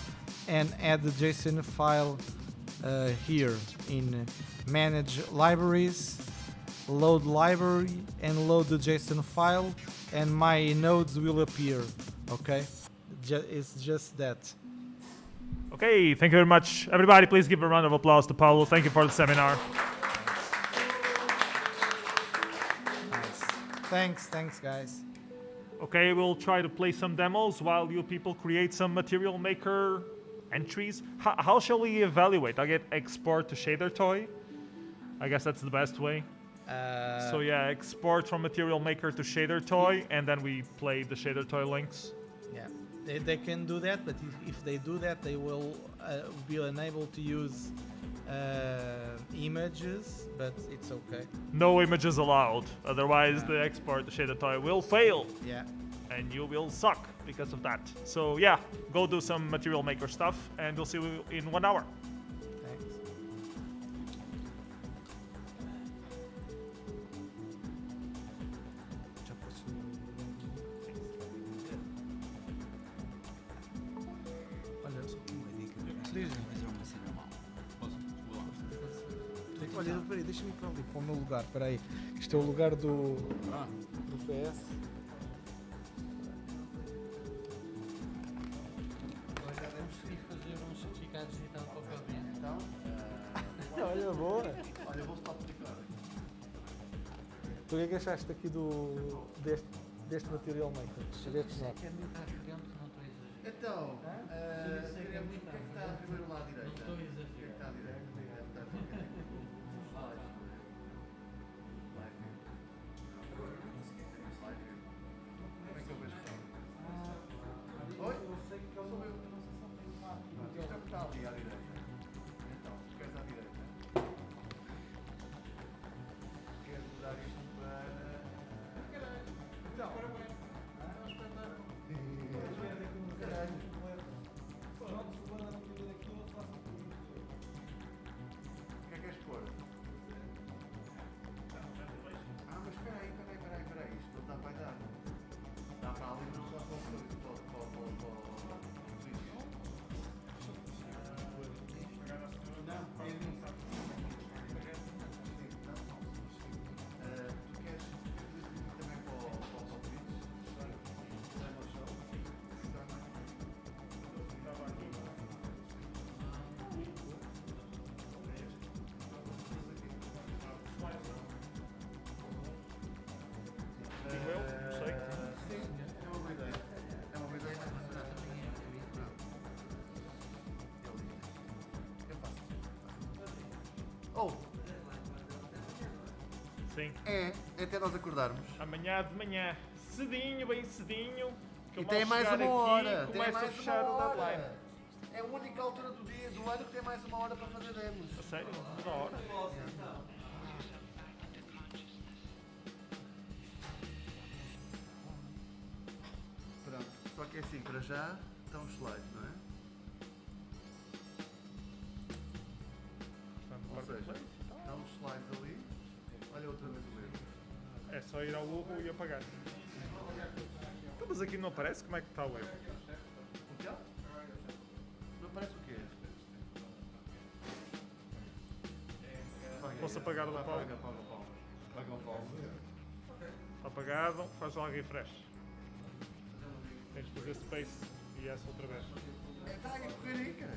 and add the JSON file here in Manage Libraries, Load Library, and load the JSON file, and my nodes will appear. Okay, it's just that. Okay, thank you very much. Everybody, please give a round of applause to Paulo. Thank you for the seminar. Nice. Thanks, guys. Okay, we'll try to play some demos while you people create some Material Maker entries. How shall we evaluate? I get export to shader toy. I guess that's the best way. So yeah, export from Material Maker to shader toy, and then we play the shader toy links. Yeah, they can do that, but if they do that, they will be unable to use images, but it's okay. No images allowed, otherwise the export to shader toy will fail. Yeah. And you will suck because of that. So yeah, go do some Material Maker stuff, and we'll see you in 1 hour. Thanks. Olha, só uma dica. Olha, peraí, deixa-me ir para ali, para o meu lugar. Peraí, isto é o lugar do PS. Olha, boa. Olha, eu vou só explicar. Tu o que é que achaste aqui deste Material Maker? Deste nome? Então, o que é que está primeiro lá à direita? Não estou a exagerar. O que é que está à direita? Como é que eu vejo que está? Oi? Eu sei que eu sou eu. Isto é o que está ali à direita. Então, se queres à direita, quero mudar isto para... Caralho! Então, agora bem. É um espetáculo. Caralho. O que é queres pôr? Ah, mas espera aí. Isto não dá para dar. Dá para ali, não dá para o Sim. É até nós acordarmos. Amanhã de manhã, cedinho, bem cedinho. Que E tem mais uma hora. Tem Começa mais a fechar uma o hora. deadline. É a única altura do dia do ano que tem mais uma hora para fazer demos. A sério? Da hora. Pronto. Só que é assim, para já Está um slide, não é? Ou seja, dá uns slides ali. Olha outra vez o mesmo. É só ir ao Google e apagar. Então, mas aqui não aparece como é que está o erro. O quê? Não aparece o quê? Posso apagar o da Paulo? Apaga o Paulo. Apaga o Paulo. Está apagado, faz lá refresh. Tens de fazer space e essa outra vez. Está a correr aí, cara.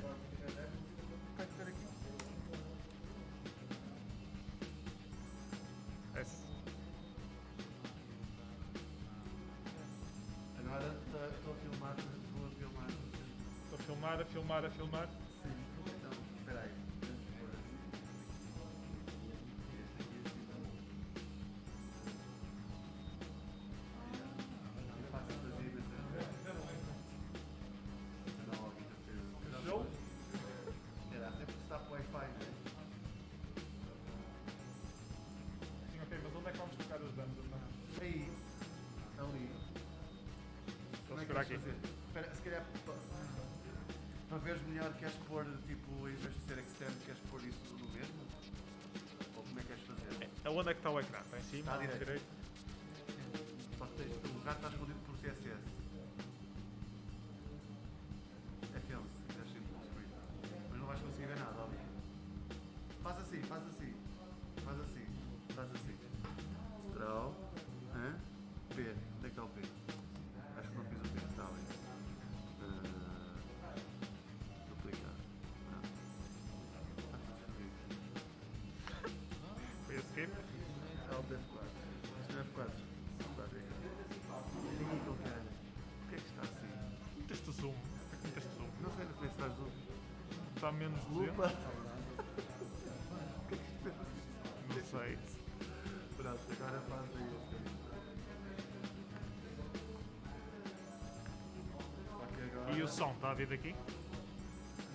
Está a correr aqui. S. Agora estou a filmar. Estou a filmar. Sim. Então, espera aí. Show? Era até porque está para o Wi-Fi, não é? Sim, ok, mas onde é que vamos tocar as bandas? Aí. Ali. Vamos esperar aqui. Espera, se calhar para veres melhor, queres pôr, tipo, em vez de ser externo, queres pôr isso no mesmo? Ou como é que queres fazer? Aonde é que está o ecrã? Está em cima? Está à direita. direita? Só que o lugar está escondido por CSS. F11, queres ser full screen. Mas não vais conseguir ver nada, óbvio. Faz assim. Scroll. P. Onde é que está o P? Acho que não fiz o P, está ali. Duplicar. Foi escape? Alt F4. F4. Ih, com cara. Por que é que está assim? Meteste zoom. Por que meteste zoom? Não sei no que faz zoom. Está menos 200? Lupa. Não sei. Pronto, agora faz aí. Só que agora... E o som está a vir daqui?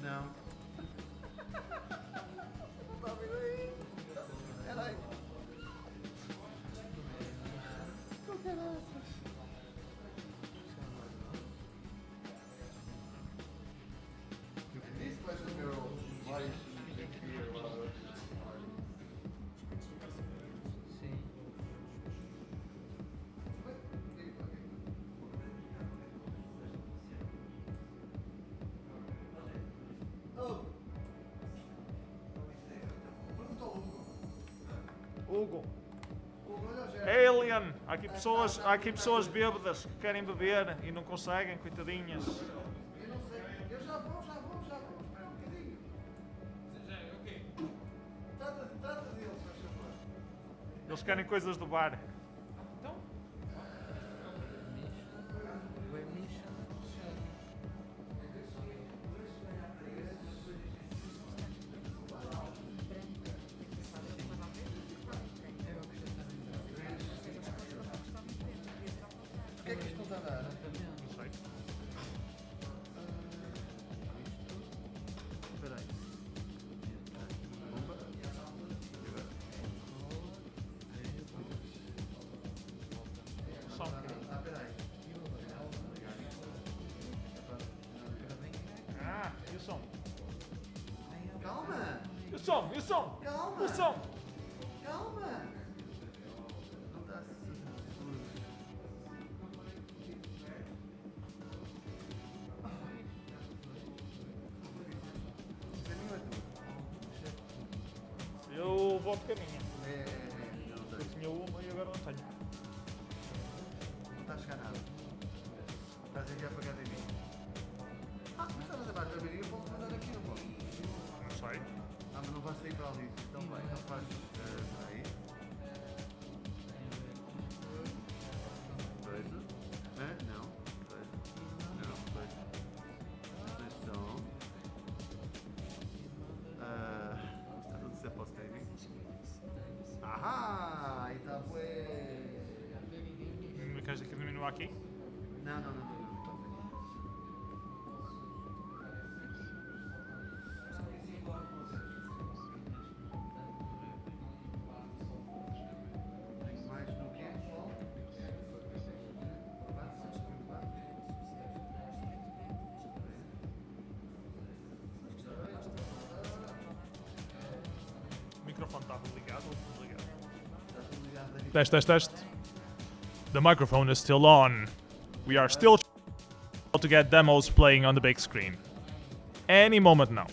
Não. Não está a vir aí. Espera aí. Com caraças. These boys and girls, why you shouldn't fear Sim. Oh! Pergunta ao Hugo. Hugo. Hugo, olha o Jerry. Alien! Há aqui pessoas bêbadas que querem beber e não conseguem, coitadinhas. Eu não sei. Eu já vou. Espera um bocadinho. Trata deles, faz favor. Eles querem coisas do bar. Bem nicho. O que é que isto nos a dar? Não sei. Espera aí. Bomba. Som. Espera aí. Ah, e o som? Calma. E o som? E o som? Calma. O som? Calma. Não está a ser Eu vou de caminha. não Eu tem. tinha uma e agora não tenho. Não está a chegar nada. Estás a enviar para cá de mim. Mas estavas a baixo da minha, eu posso mandar aqui, não posso? Não sei. Mas não vai sair para ali. Então vai, então faz. Aí. Coisa. Não. Coisa. Não, coisa. Som. Está tudo se aposta aí. Ahá! Aí está, pues. Queres que diminua aqui? Não. Mais do que? Test, test, test. The microphone is still on. We are still to get demos playing on the big screen. Any moment now.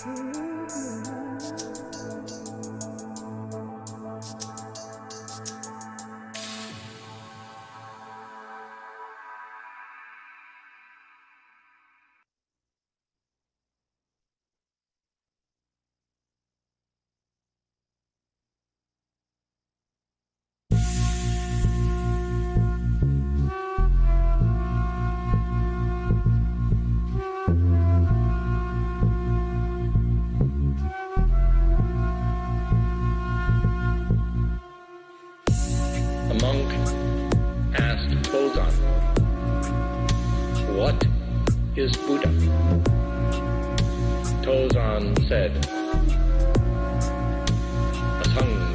A monk asked Baudsound, "What is Buddha?" Baudsound said, "A sangha."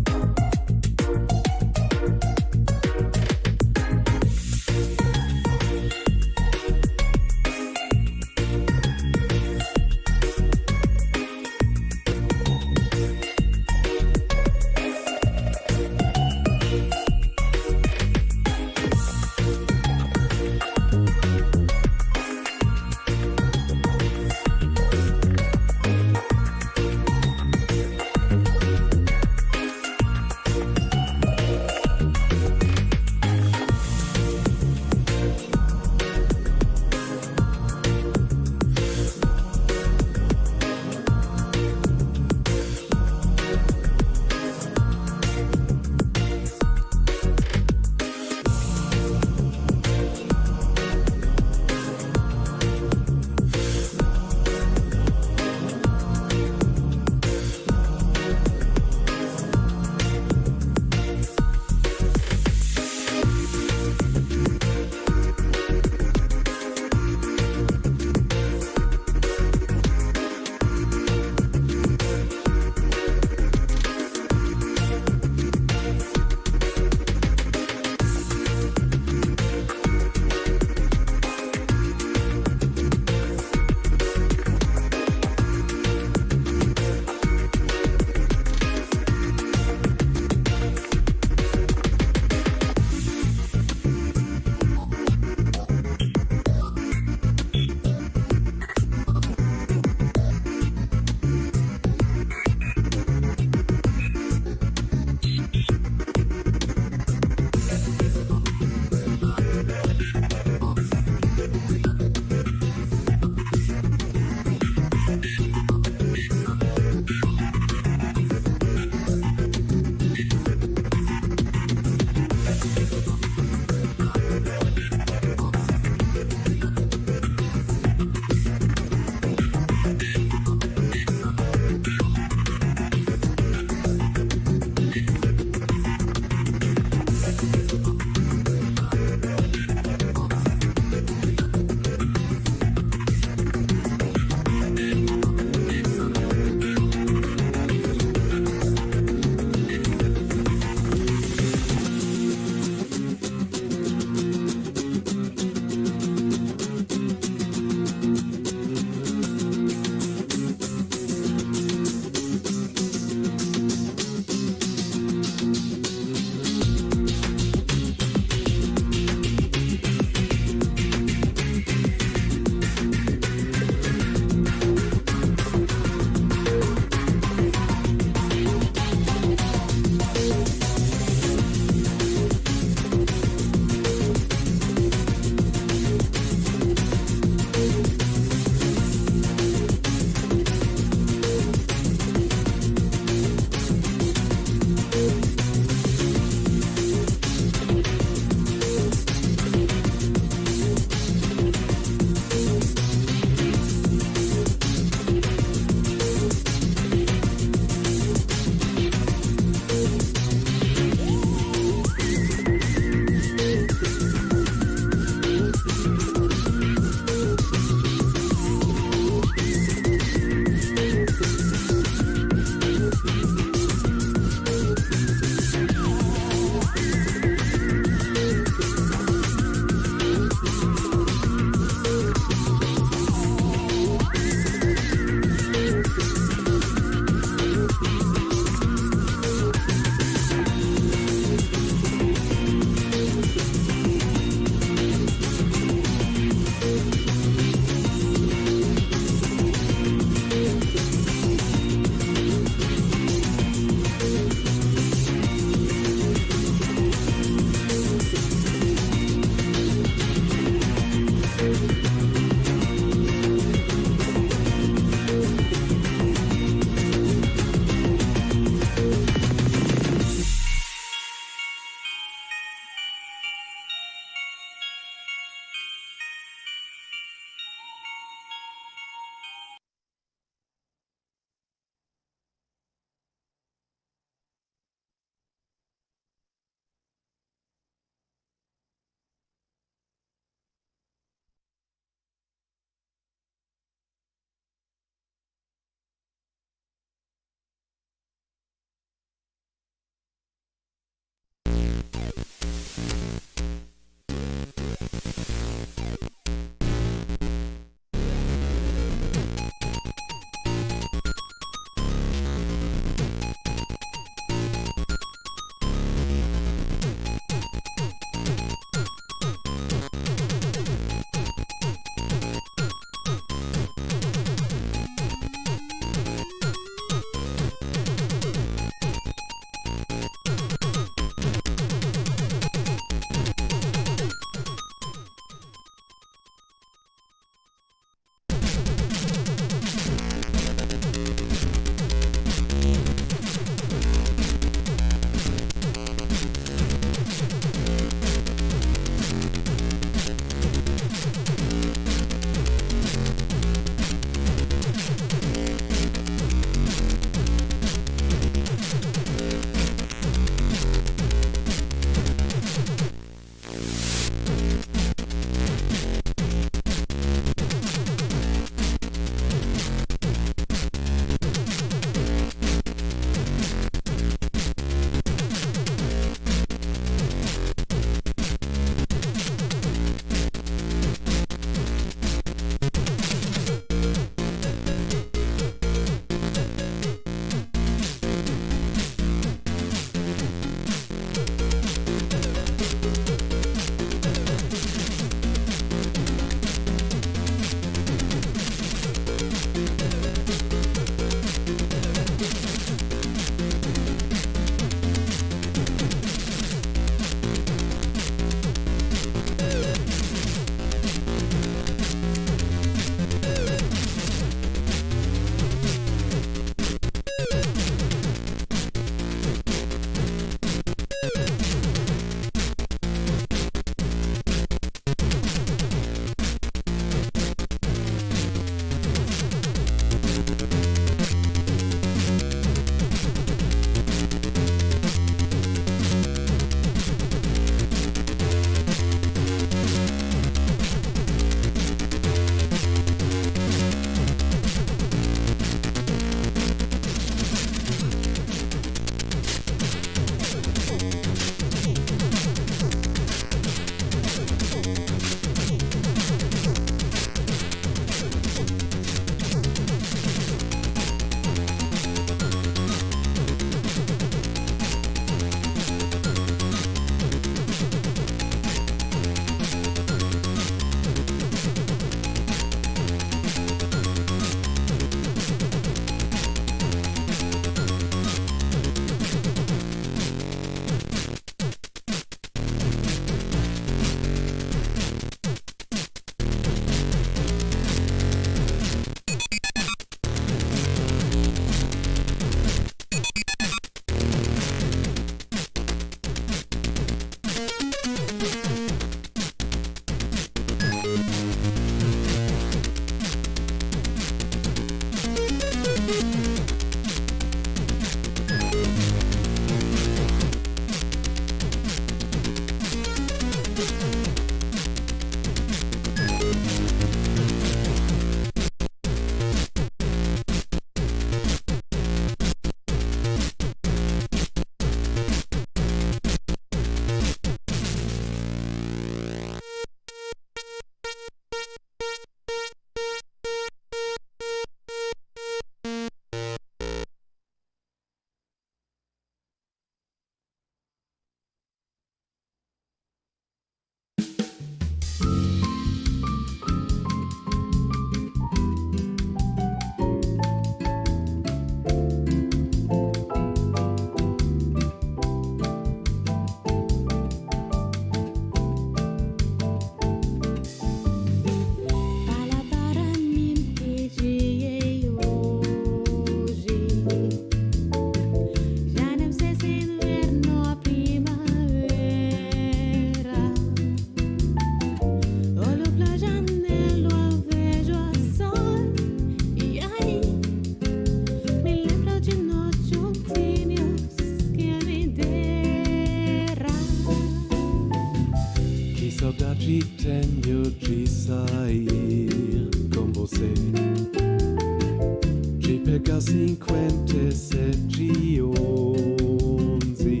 Ci pega 57 11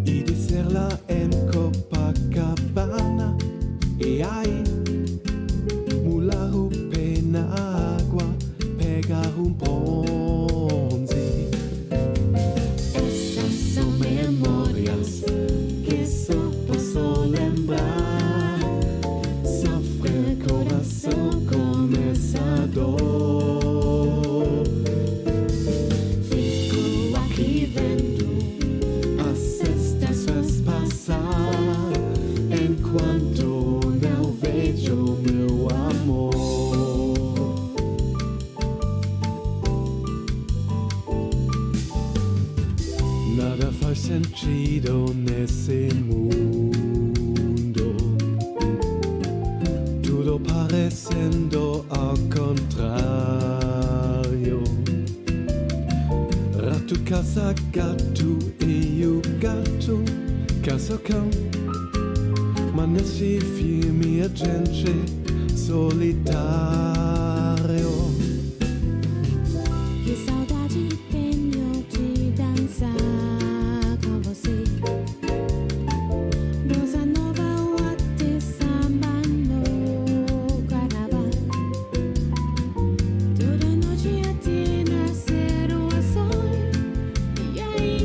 e di serla en Copacabana e ai mular pena água pegar bronze. Essas são memórias que só posso lembrar. Sofre coração começador. Fico aqui vendo as estações passar enquanto não vejo meu amor. Nada faz sentido nesse mundo, tudo parecendo ao contrário. Rato caça gato e o gato caça cão. Mas nesse filme a gente solitário. Que saudade tenho de dançar com você. Bossa nova ou até samba no carnaval. Toda noite até nascer o sol. E aí,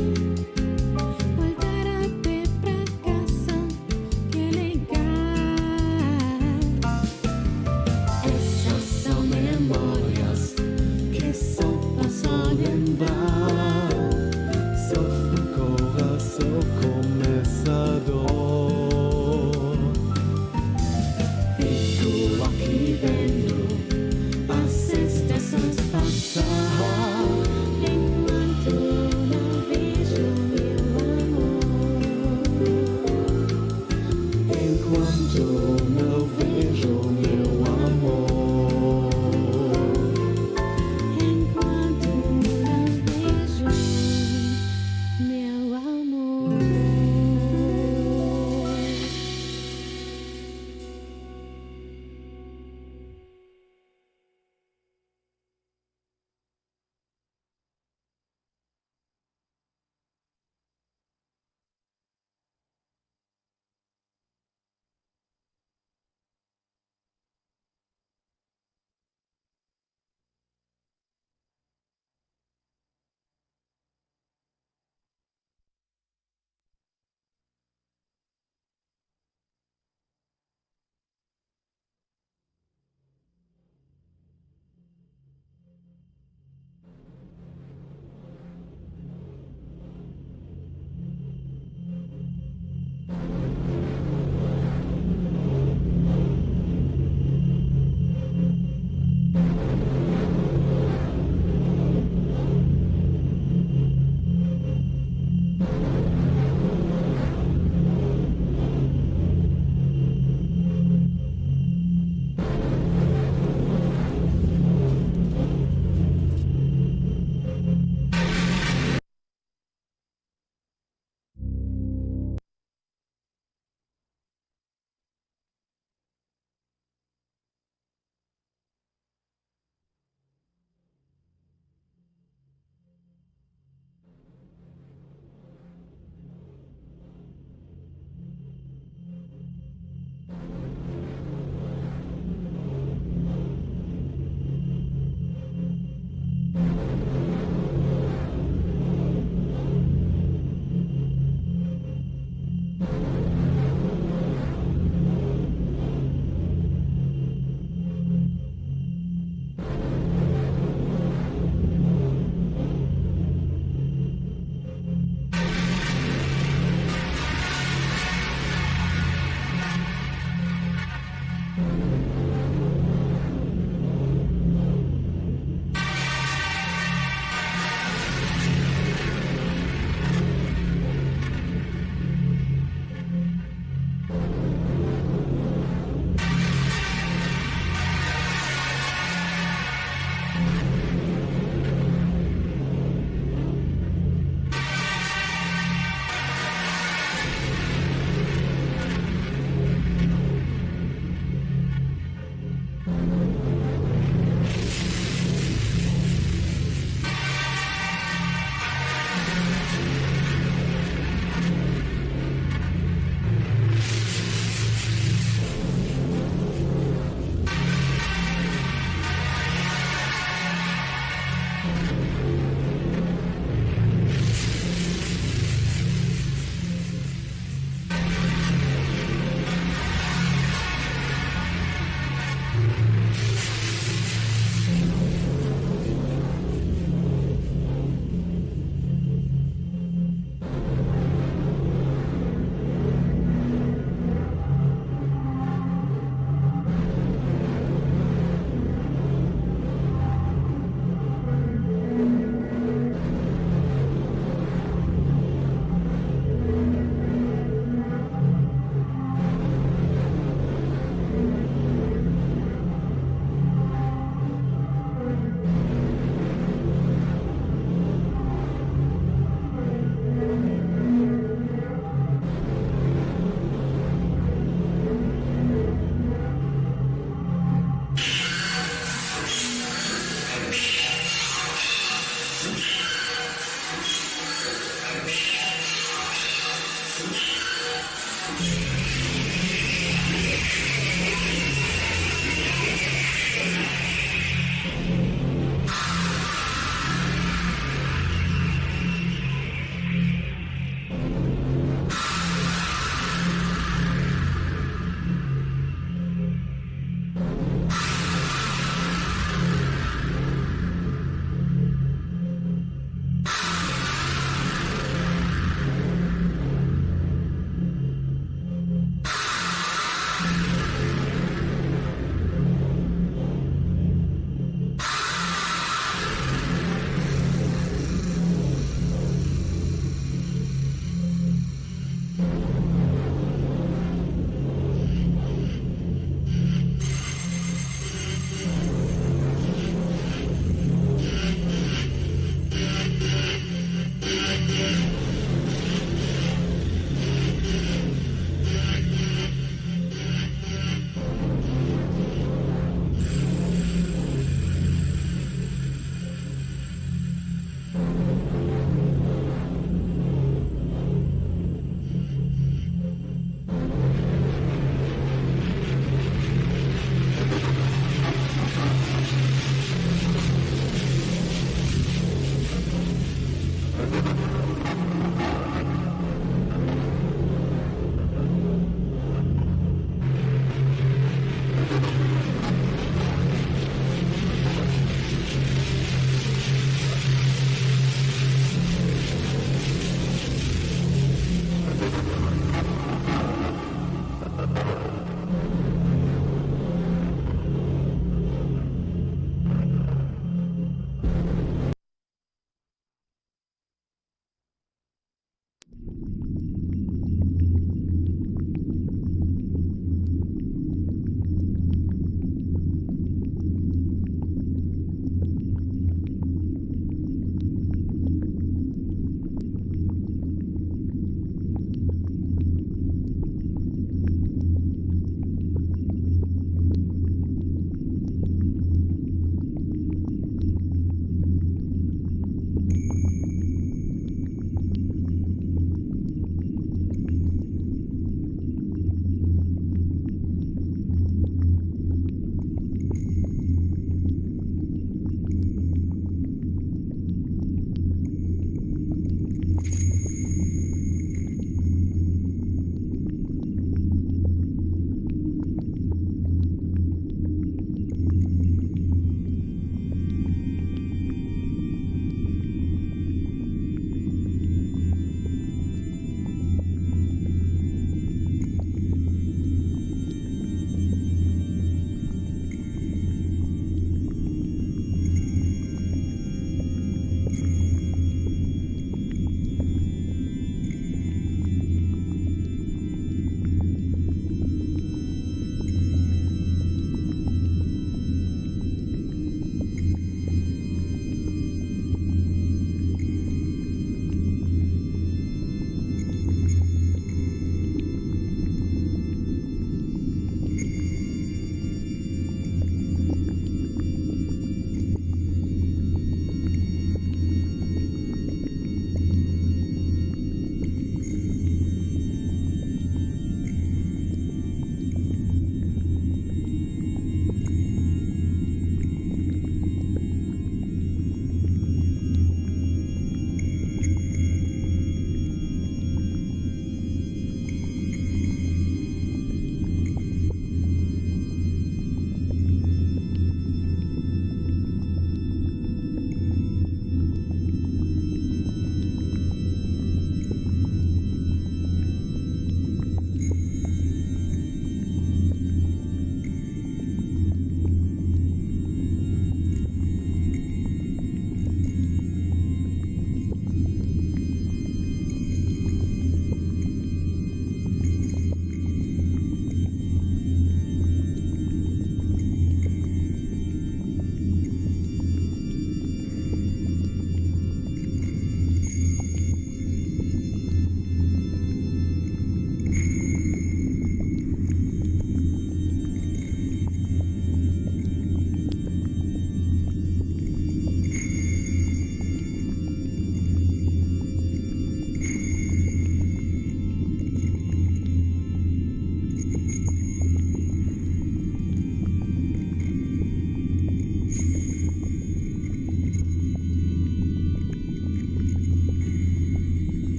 voltar até pra casa. Que legal. Essas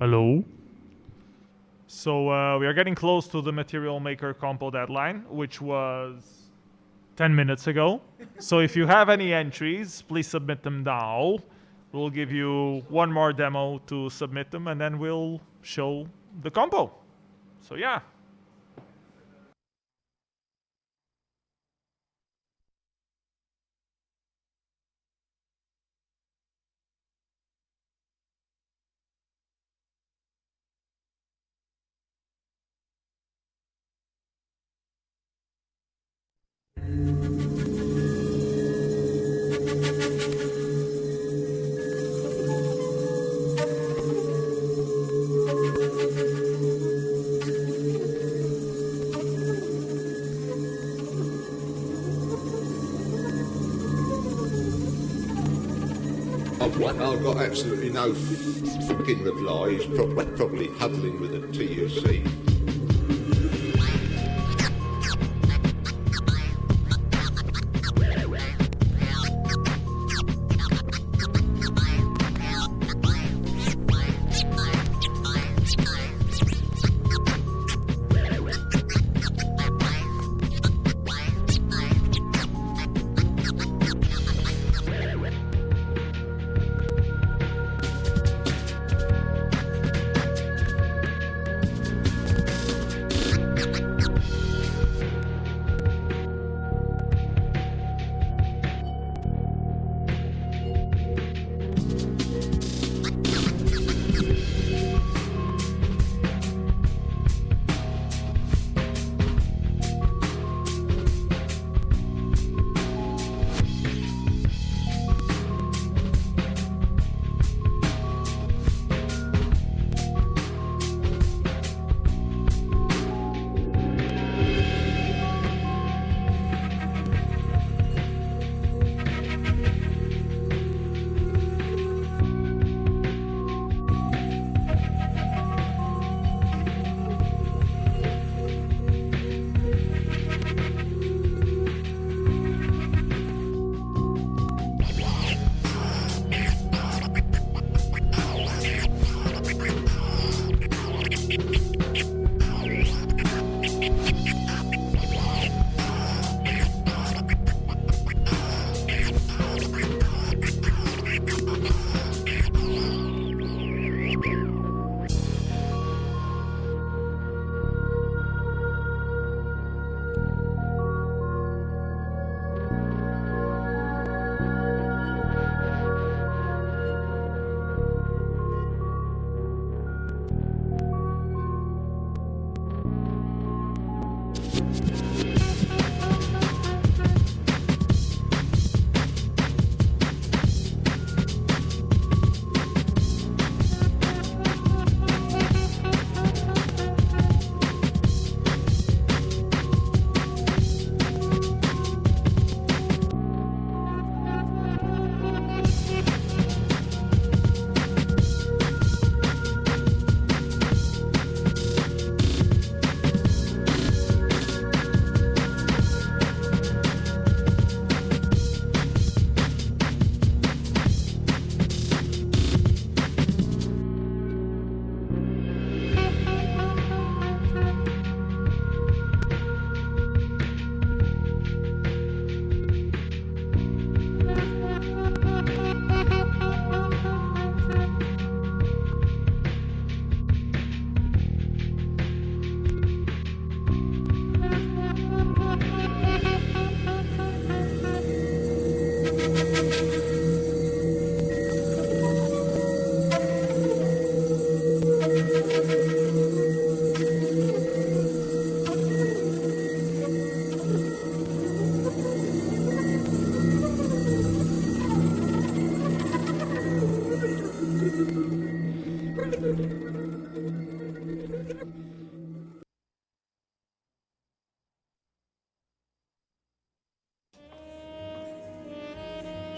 Hello. So we are getting close to the Material Maker Compo deadline, which was 10 minutes ago. So if you have any entries, please submit them now. We'll give you one more demo to submit them, and then we'll show the compo. So yeah. I've got absolutely no fucking reply. He's probably huddling with a TUC.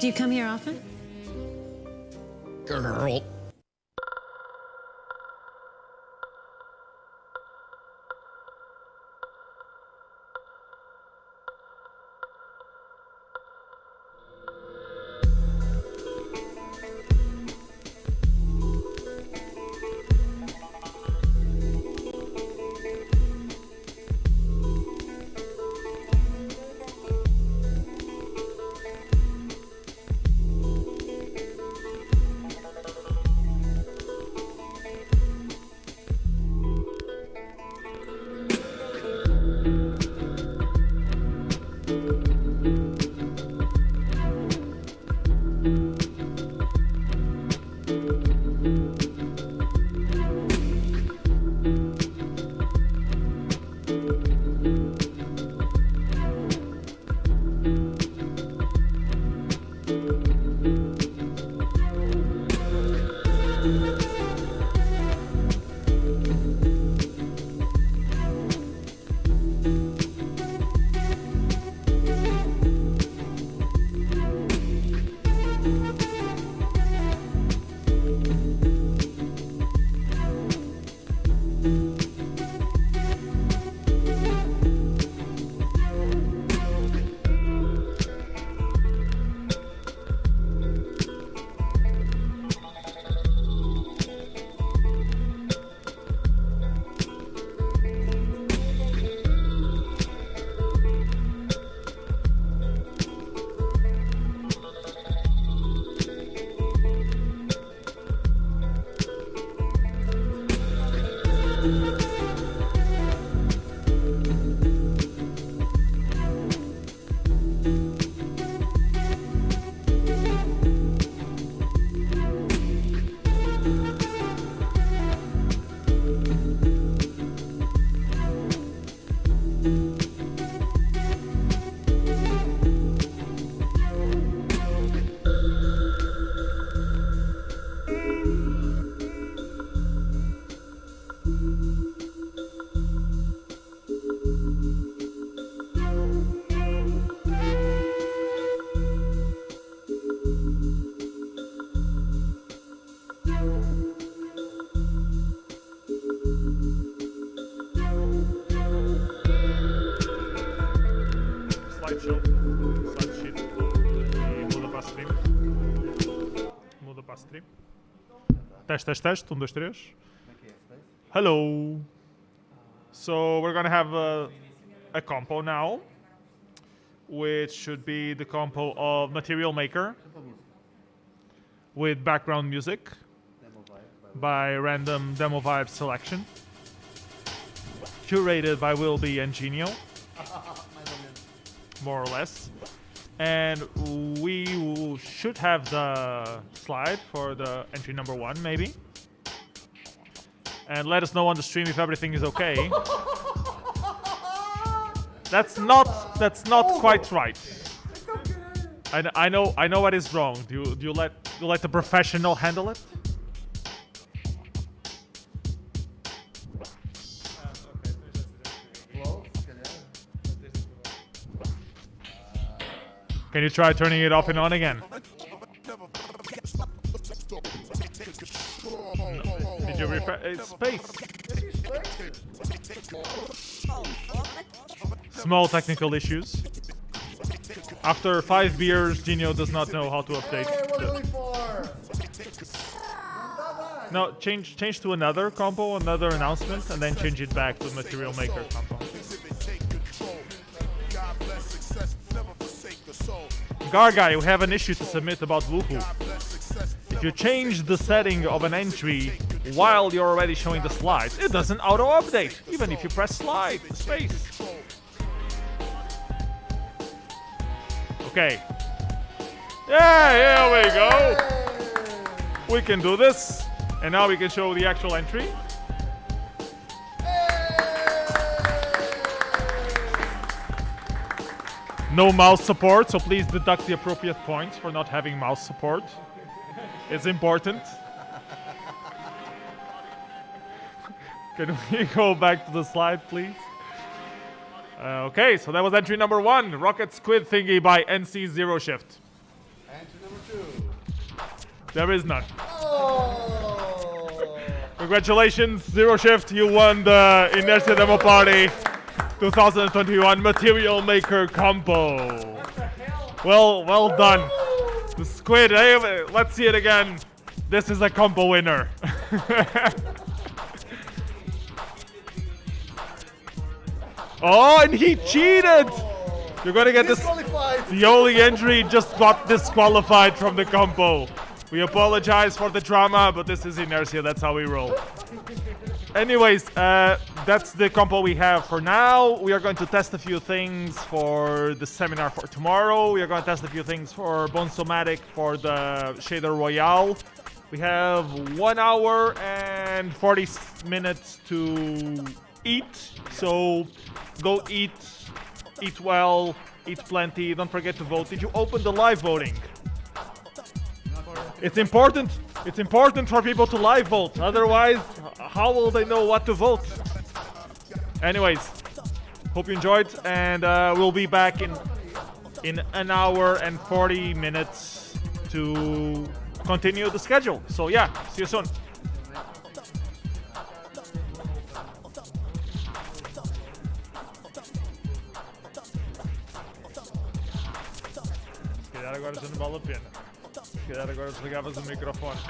Do you come here often? Girl. Test, 1, 2, 3. Hello. So we're gonna have a compo now, which should be the compo of Material Maker with background music by random demo vibe selection, curated by Will Be and Genio, more or less. And we should have the slide for the entry number 1, maybe. And let us know on the stream if everything is okay. That's not quite right. I know what is wrong. Do you let the professional handle it? Can you try turning it off and on again? Did you refresh? Space. Small technical issues. After 5 beers, Genio does not know how to update. No, change to another compo, another announcement, and then change it back to Material Maker compo. Garga, you have an issue to submit about Woohoo. If you change the setting of an entry while you're already showing the slides, it doesn't auto-update, even if you press slide, space. Okay. Yeah, here we go. We can do this. And now we can show the actual entry. No mouse support, so please deduct the appropriate points for not having mouse support. It's important. Can we go back to the slide, please? Okay, so that was entry number 1, Rocket Squid Thingy by NC Zero Shift. Entry number 2. There is none. Oh. Congratulations, Zero Shift, you won the Inércia Demoparty 2021 Material Maker Compo. Well done. The squid, hey, let's see it again. This is a compo winner. Oh, and he cheated! You're gonna get this. The only entry just got disqualified from the compo. We apologize for the drama, but this is Inércia, that's how we roll. Anyways, that's the compo we have for now. We are going to test a few things for the seminar for tomorrow. We are going to test a few things for Baudsound for the shader Royale. We have 1 hour and 40 minutes to eat. So go eat well, eat plenty. Don't forget to vote. Did you open the live voting? It's important. It's important for people to live vote. Otherwise, how will they know what to vote? Anyways, hope you enjoyed, and we'll be back in an hour and 40 minutes to continue the schedule. So yeah, see you soon. Se calhar agora já não vale a pena. Se calhar agora desligavas o microfone.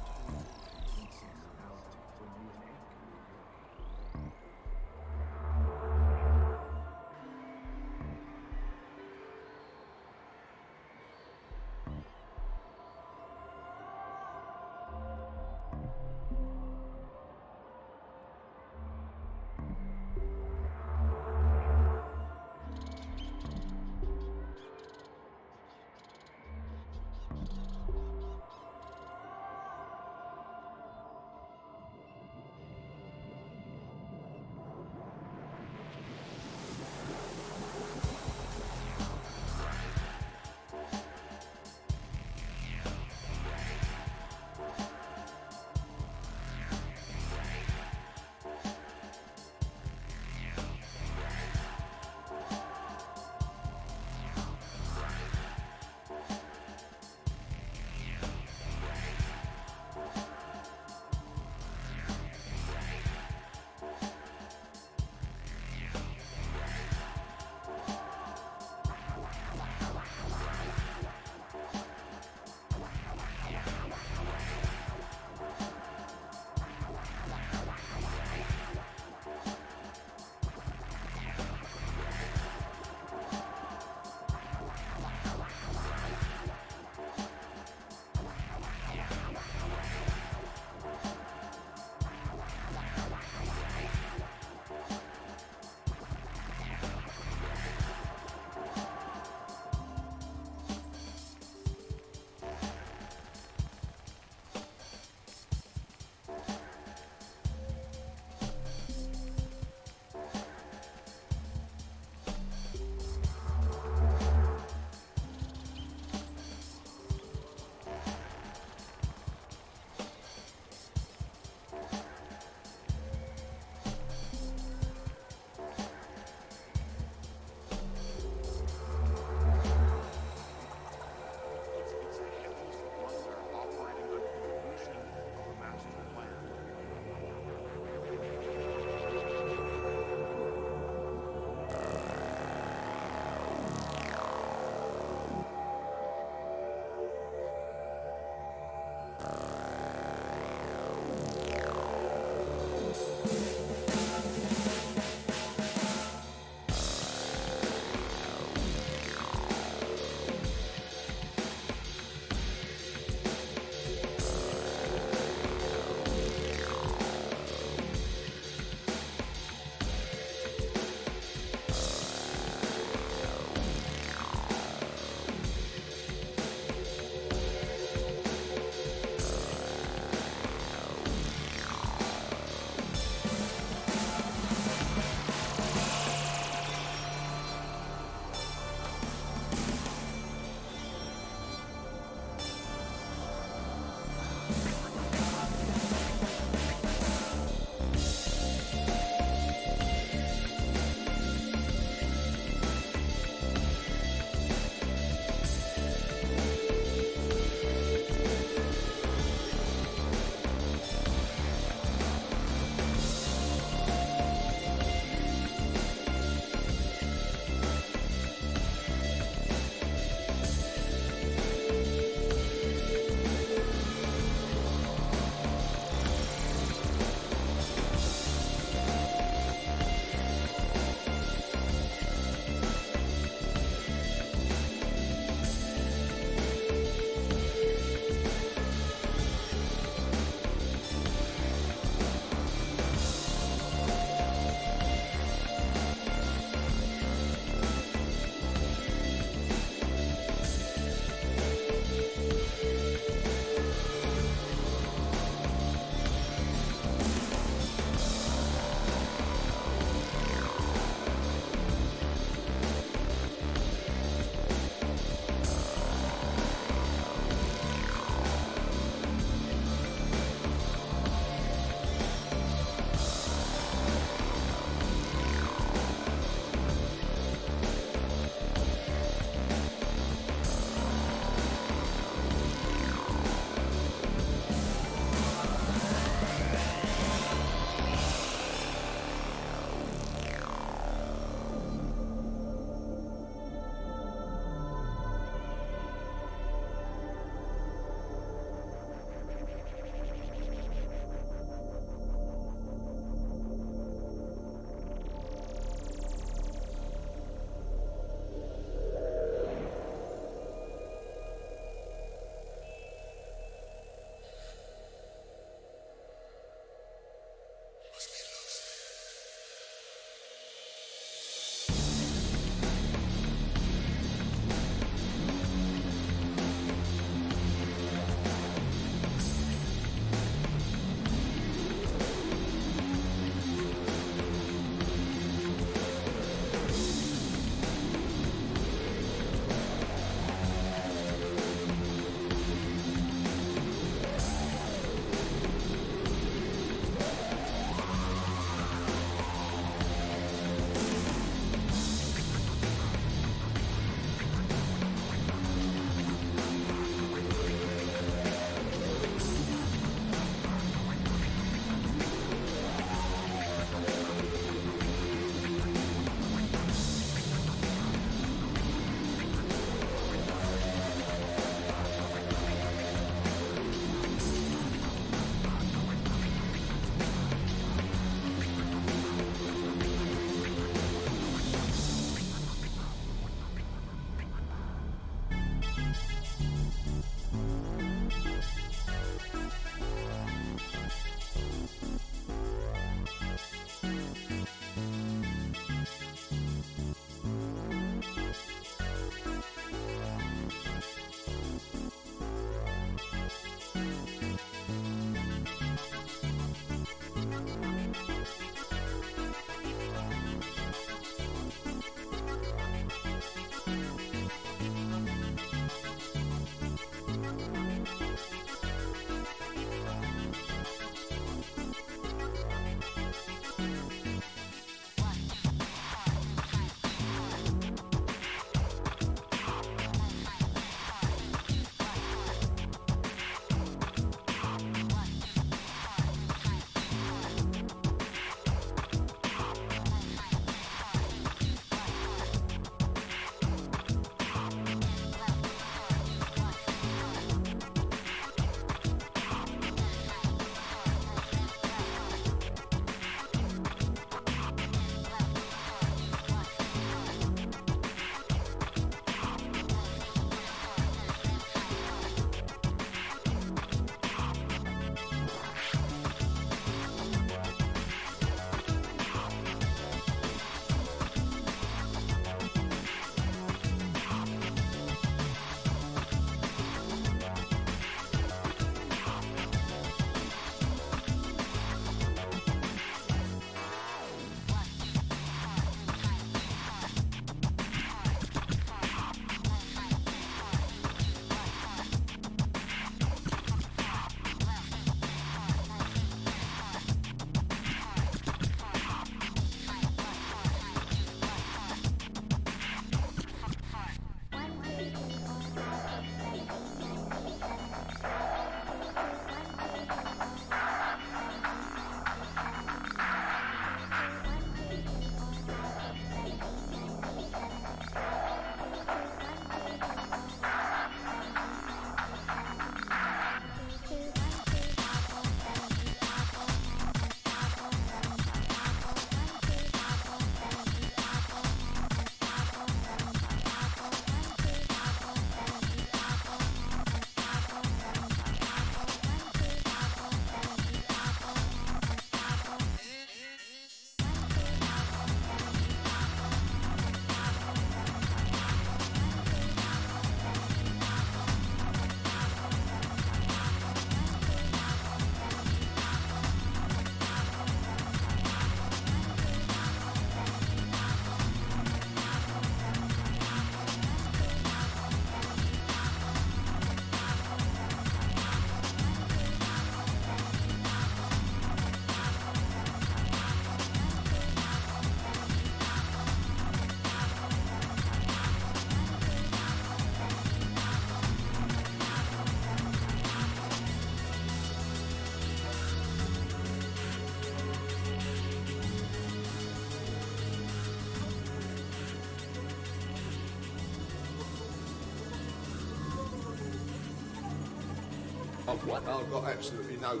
I've got absolutely no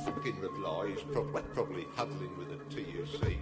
fucking reply. He's probably huddling with a TUC.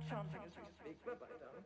chanting as we speak. Bye-bye, darling.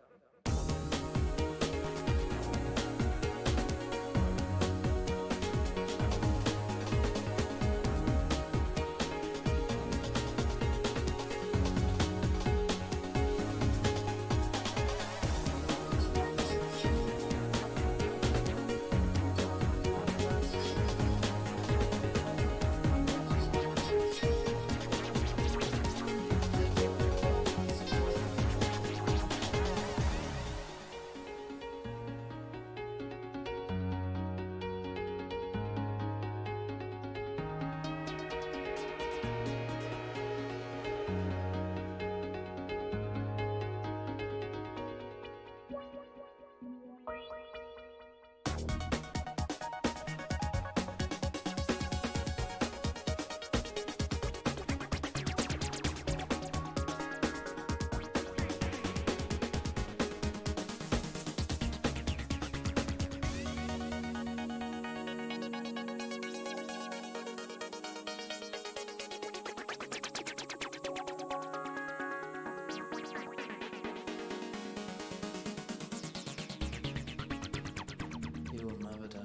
You will never die.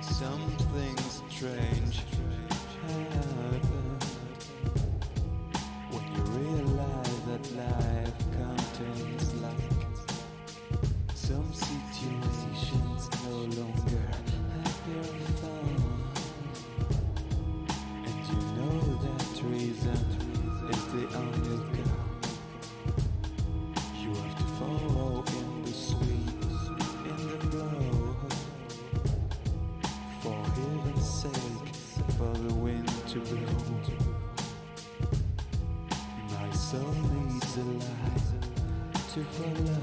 Something strange happened when you realize that life contains like some situations no longer have your fun, and you know that reason is the only goal. You have to follow in the sweet, in the blow. For heaven's sake, for the wind to blow. My soul needs a light to follow.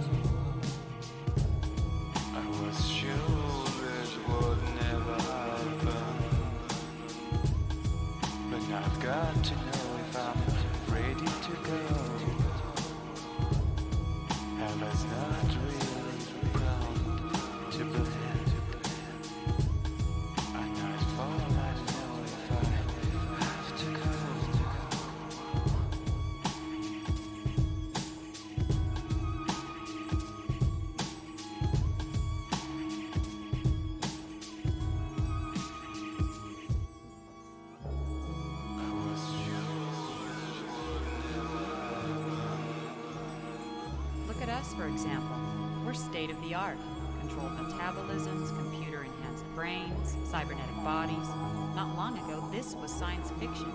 I was sure it would never happen, but now I've got to know if I'm ready to go. I was not really prone to believe. Look at us, for example. We're state-of-the-art. Controlled metabolisms, computer-enhanced brains, cybernetic bodies. Not long ago, this was science fiction.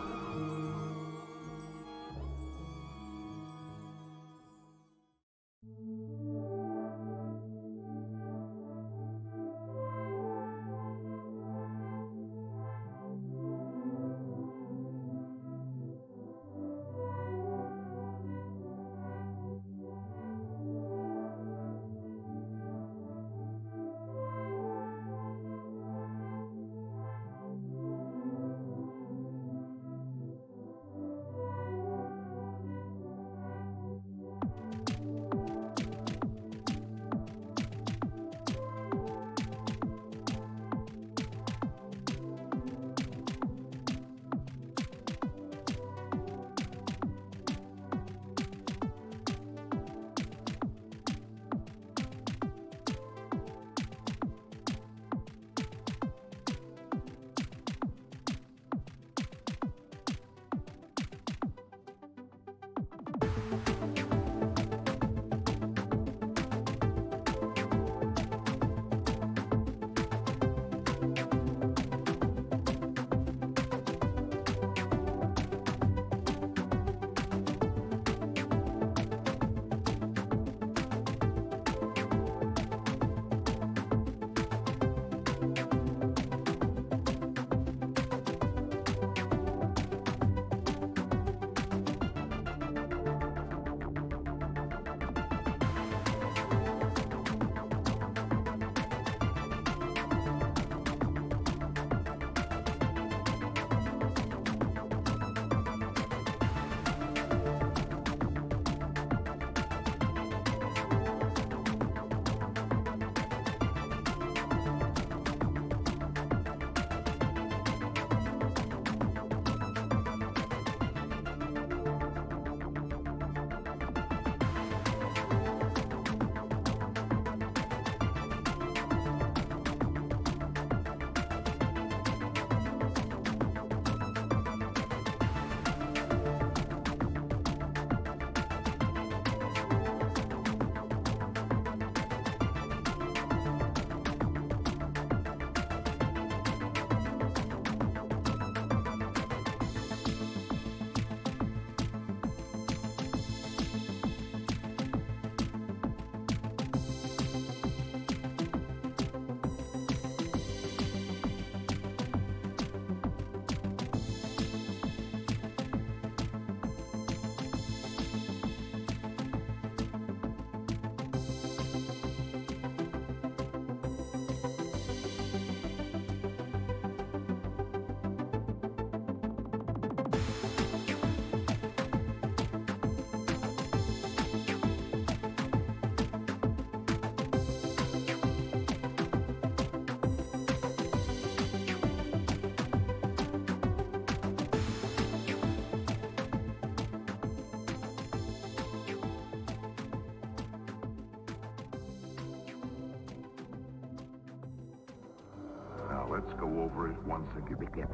let's go over it once again.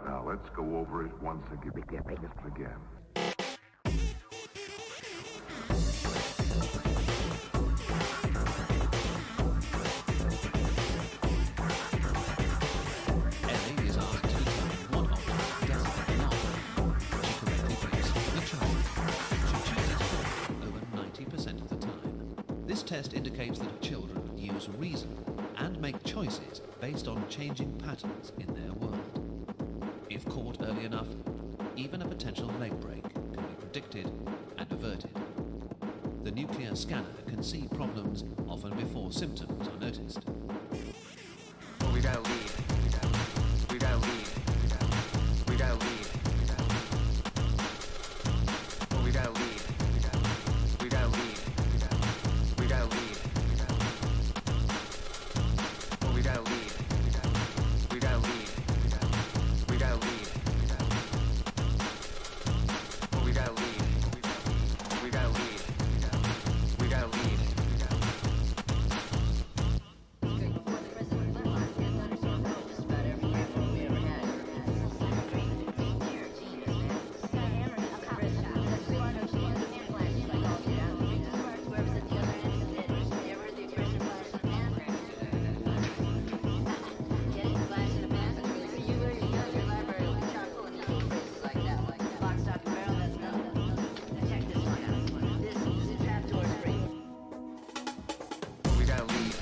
Now let's go over it once again. Ellie is asked to determine what object doesn't belong. She correctly picks the child. She chooses correctly over 90% of the time. This test indicates that children use reason and make choices based on changing patterns in their world. If caught early enough, even a potential leg break can be predicted and averted. The nuclear scanner can see problems often before symptoms are noticed. We got a lead. We got a lead. We got a lead. We got a lead. We got a lead. We got a lead. We got a lead. We got a lead. We got a lead. We got a lead. We got a lead. We got a lead.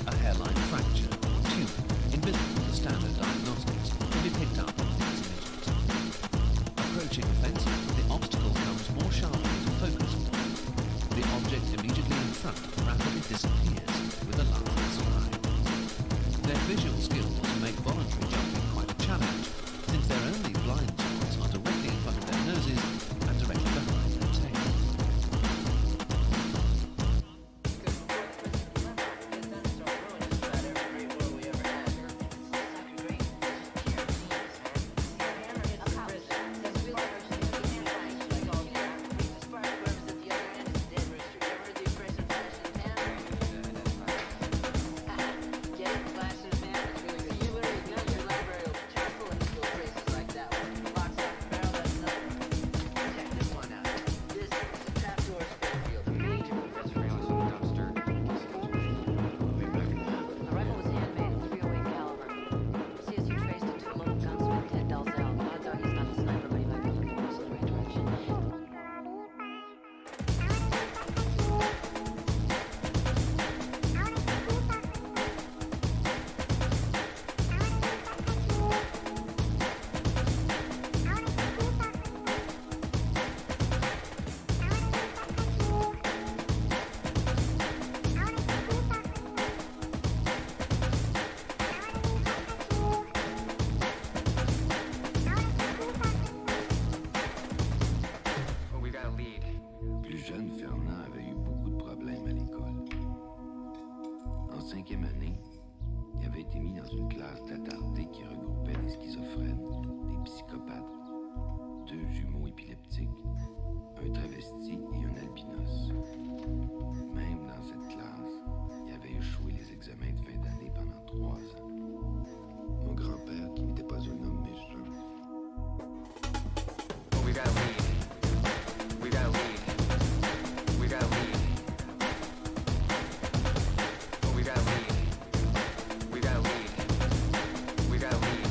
A hairline fracture or tumor, invisible to standard diagnostics, can be picked up on these images. Approaching a fence, the obstacle comes more sharply into focus. The object immediately in front rapidly disappears with a laughing smile. Their visual skills make voluntary jumping quite a challenge, since their only blind spots are directly in front of their noses and directly behind their tails. cinquième année, il avait été mis dans une classe d'attardés qui regroupait des schizophrènes, des psychopathes, 2 jumeaux épileptiques, un travesti et un albinos. Même dans cette classe, il avait échoué les examens de fin d'année pendant 3 ans. Mon grand-père, qui n'était pas un homme méchant. We gotta lead. We gotta lead. We gotta lead. We gotta lead. We gotta lead. We gotta lead.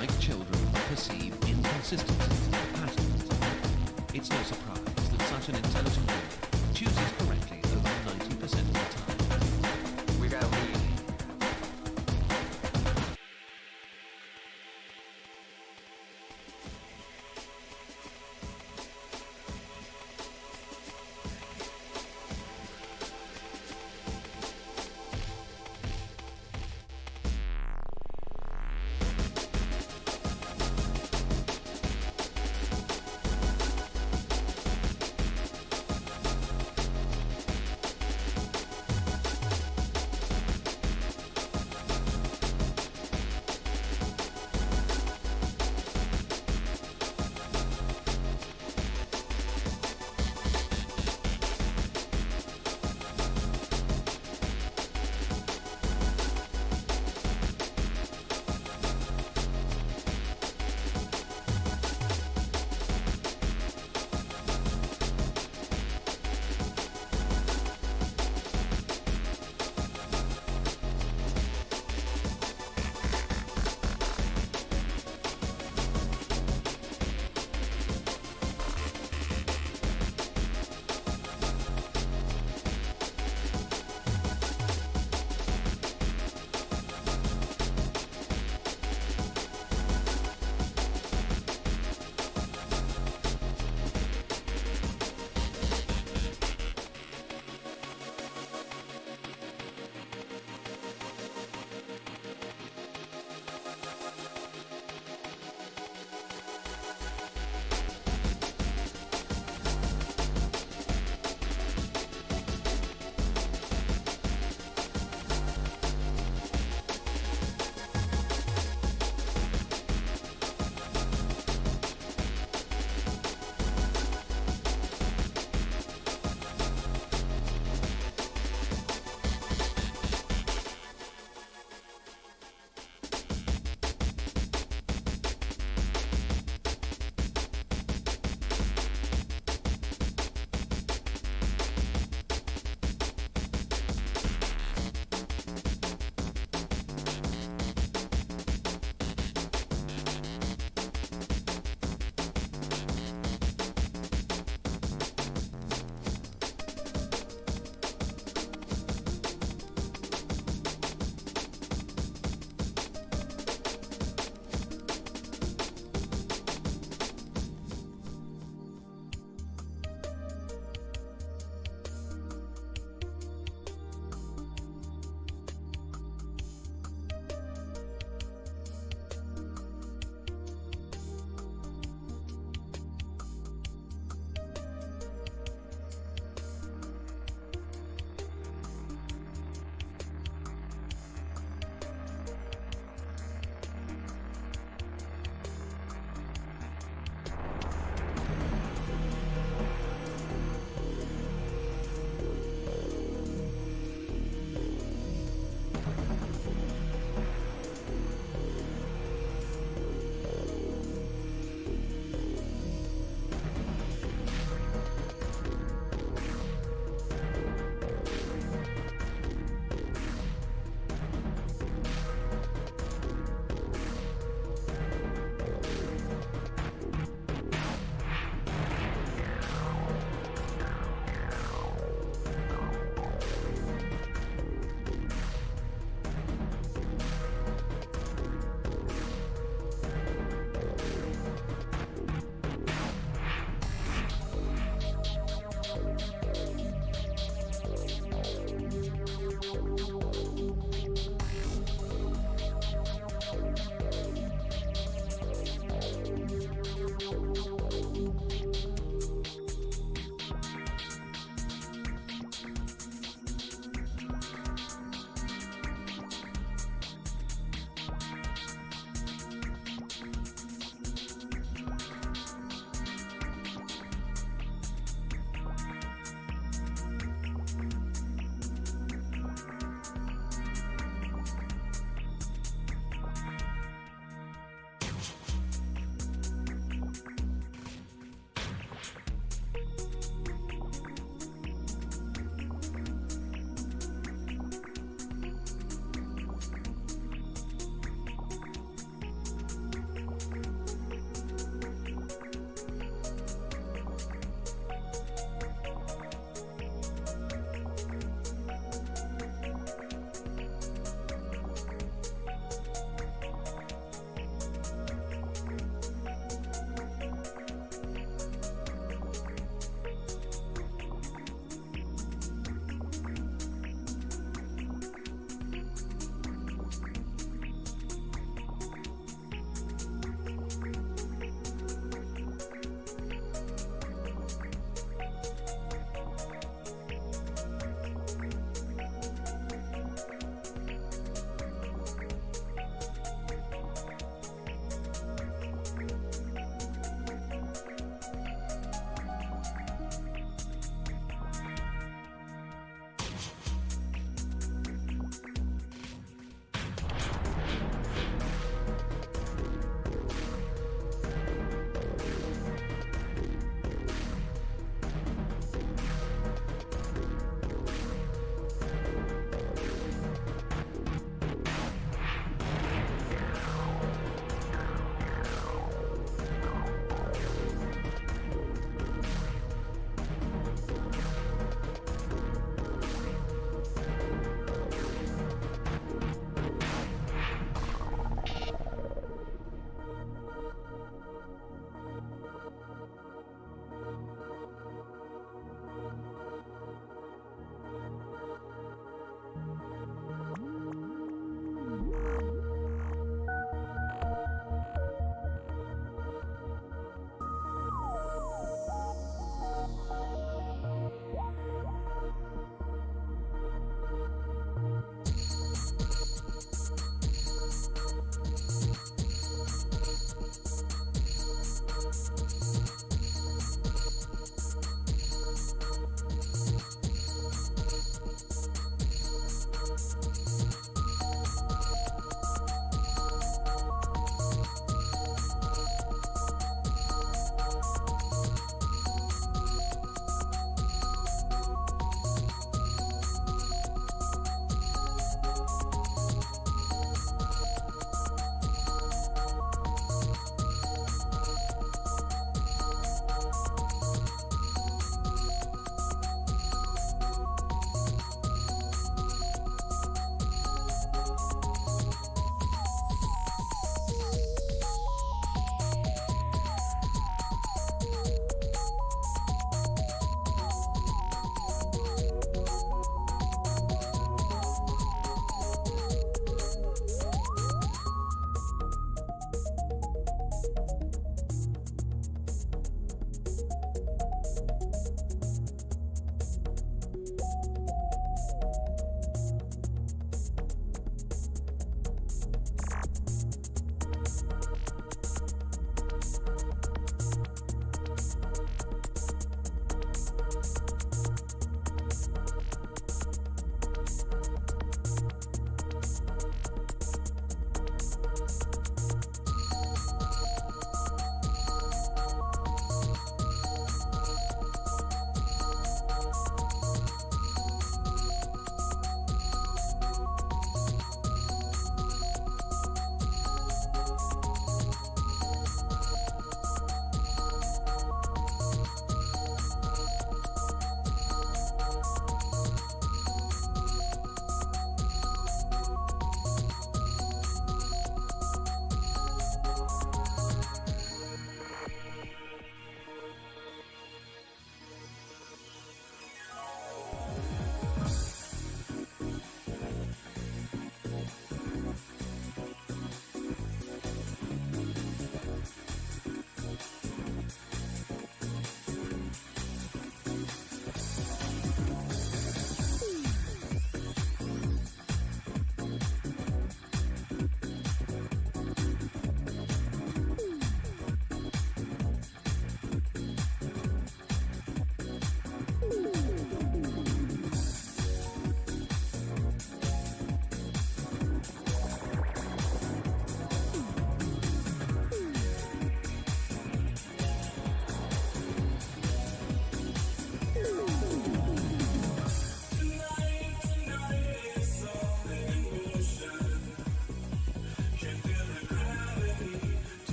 Like children perceive inconsistencies and patterns. It's no surprise that such an intelligent woman chooses correctly over 90% of the time.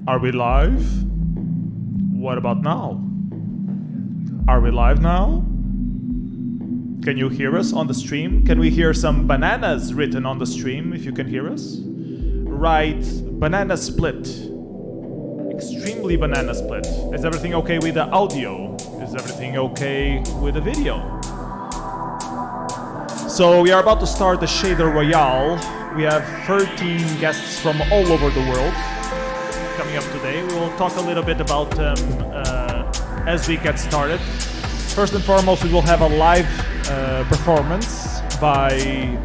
Are we live? What about now? Are we live now? Can you hear us on the stream? Can we hear some bananas written on the stream if you can hear us? Right, banana split. Extremely banana split. Is everything okay with the audio? Is everything okay with the video? So we are about to start the Shader Royale. We have 13 guests from all over the world coming up today. We will talk a little bit about them as we get started. First and foremost, we will have a live performance by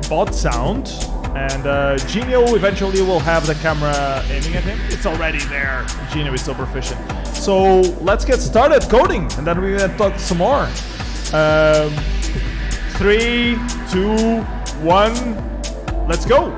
Baudsound, and Genio eventually will have the camera aiming at him. It's already there. Genio is so proficient. So let's get started coding, and then we're gonna talk some more. 3, 2, 1, let's go.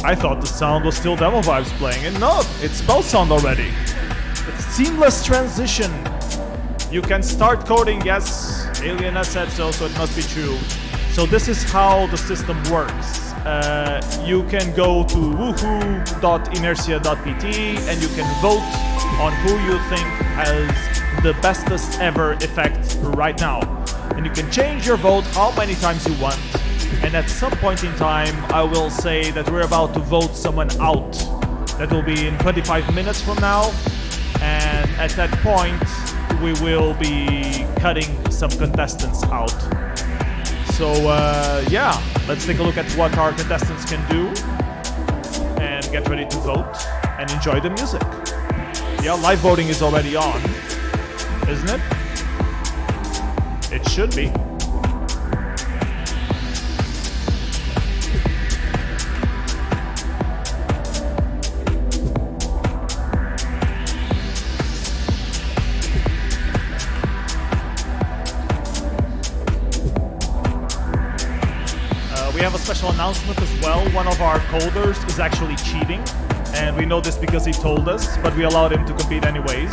I thought the sound was still Demo Vibes playing, and no, it's Baudsound already. It's seamless transition. You can start coding, yes, Alien has said so, so it must be true. So this is how the system works. You can go to woohoo.inercia.pt and you can vote on who you think has the bestest ever effect right now. And you can change your vote how many times you want. And at some point in time, I will say that we're about to vote someone out. That will be in 25 minutes from now. And at that point, we will be cutting some contestants out. So yeah, let's take a look at what our contestants can do. And get ready to vote and enjoy the music. Yeah, live voting is already on, isn't it? It should be. We have a special announcement as well. One of our coders is actually cheating, and we know this because he told us, but we allowed him to compete anyways.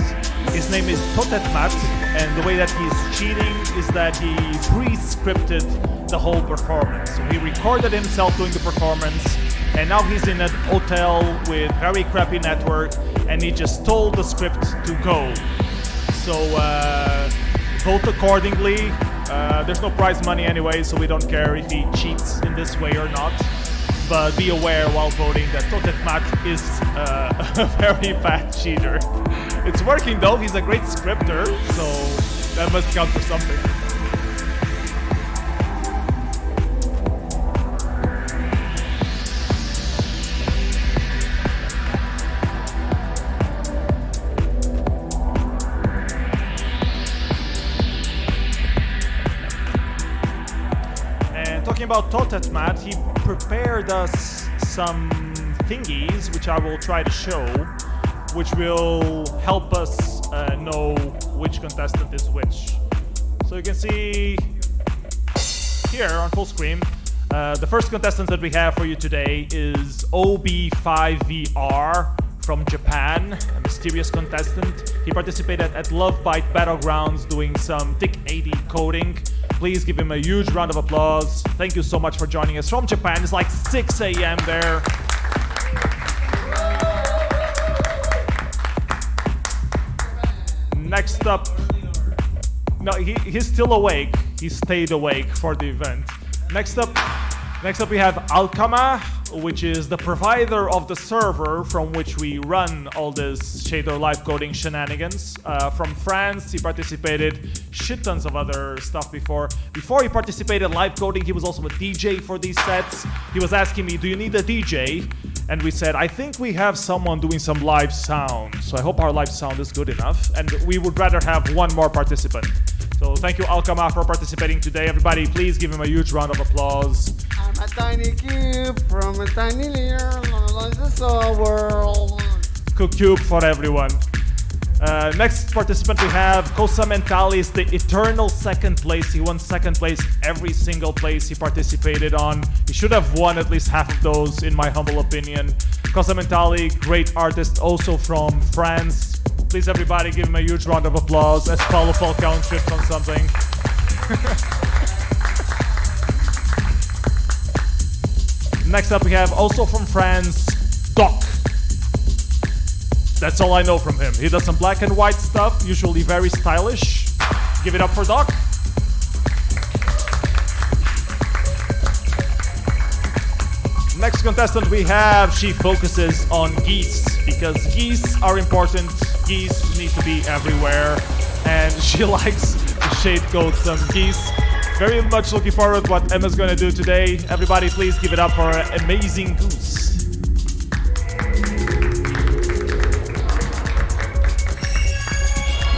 His name is Totetmat, and the way that he's cheating is that he pre-scripted the whole performance. So he recorded himself doing the performance, and now he's in a hotel with very crappy network, and he just told the script to go. So vote accordingly. There's no prize money anyway, so we don't care if he cheats in this way or not. But be aware while voting that Totetmat is a very bad cheater. It's working though, he's a great scripter, so that must count for something. About Totetmat, he prepared us some thingies which I will try to show, which will help us know which contestant is which. So you can see here on full screen, the first contestant that we have for you today is OB5VR from Japan, a mysterious contestant. He participated at Love Bite Battlegrounds doing some thick 80 coding. Please give him a huge round of applause. Thank you so much for joining us from Japan. It's like 6 a.m. there. Next up, no, he's still awake. He stayed awake for the event. Next up we have Alkama, which is the provider of the server from which we run all this shader live coding shenanigans. From France, he participated shit tons of other stuff before. Before he participated live coding, he was also a DJ for these sets. He was asking me, do you need a DJ? And we said, I think we have someone doing some live sound. So I hope our live sound is good enough. And we would rather have one more participant. So thank you, Alkama, for participating today. Everybody, please give him a huge round of applause. I'm a tiny cube from a tiny layer, like the soul world. Cube for everyone. Next participant we have Cosa Mentali is the eternal second place. He won second place every single place he participated on. He should have won at least half of those, in my humble opinion. Cosa Mentali, great artist, also from France. Please everybody give him a huge round of applause as Paulo Falcão trips on something. Next up we have also from France, Doc. That's all I know from him. He does some black and white stuff, usually very stylish. Give it up for Doc. Next contestant we have, she focuses on geese, because geese are important, geese need to be everywhere, and she likes to shade coat some geese. Very much looking forward to what Emma's gonna do today. Everybody please give it up for an amazing goose.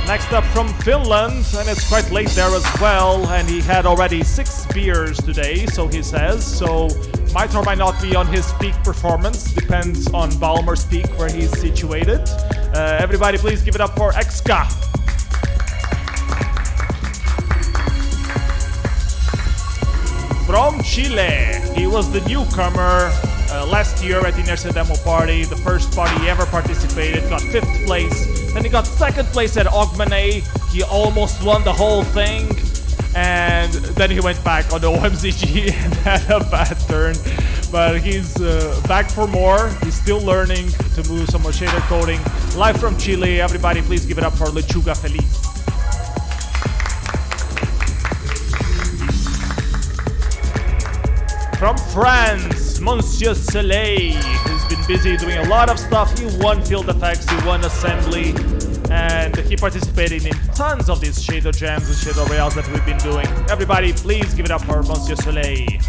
Next up from Finland, and it's quite late there as well, and he had already 6 beers today, so he says, so might or might not be on his peak performance, depends on Balmer's peak where he's situated. Everybody please give it up for Exka. From Chile, he was the newcomer last year at Inércia Demoparty, the first party he ever participated, got 5th place. Then he got 2nd place at Ogmane, he almost won the whole thing. And then he went back on the OMCG and had a bad turn. But he's back for more, he's still learning to move some more shader coding. Live from Chile, everybody please give it up for Lechuga Feliz. From France, Monsieur Soleil, who's been busy doing a lot of stuff. He won Field Effects, he won Assembly, and he participated in tons of these shader jams and shader royales that we've been doing. Everybody, please give it up for Monsieur Soleil.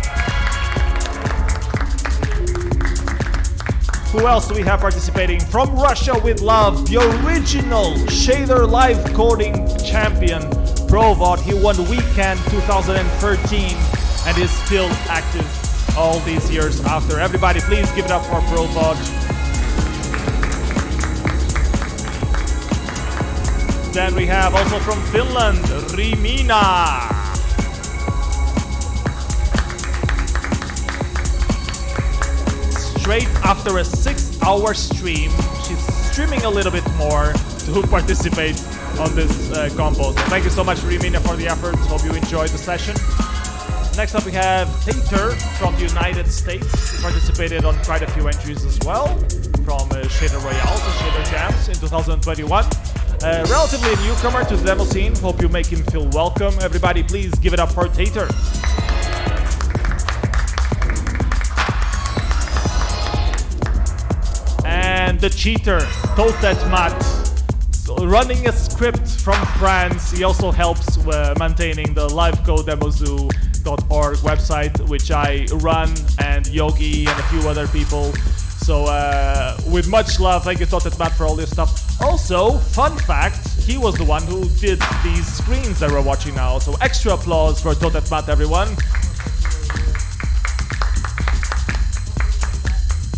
Who else do we have participating? From Russia with love, the original shader live coding champion, Provod. He won Weekend 2013 and is still active all these years after. Everybody please give it up for Provod. Then we have also from Finland, Rimina. Straight after a 6-hour stream, she's streaming a little bit more to participate on this combo. So thank you so much, Rimina, for the effort. Hope you enjoyed the session. Next up we have Tater from the United States. He participated on quite a few entries as well, from Shader Royales and Shader Jams in 2021. Relatively a newcomer to the demo scene. Hope you make him feel welcome. Everybody please give it up for Tater. And the cheater, Totet Mat. So running a script from France. He also helps maintaining the livecodemozu.org website, which I run, and Yogi and a few other people. So with much love, thank you Totet Mat for all this stuff. Also, fun fact, he was the one who did these screens that we're watching now. So extra applause for Totet Mat, everyone.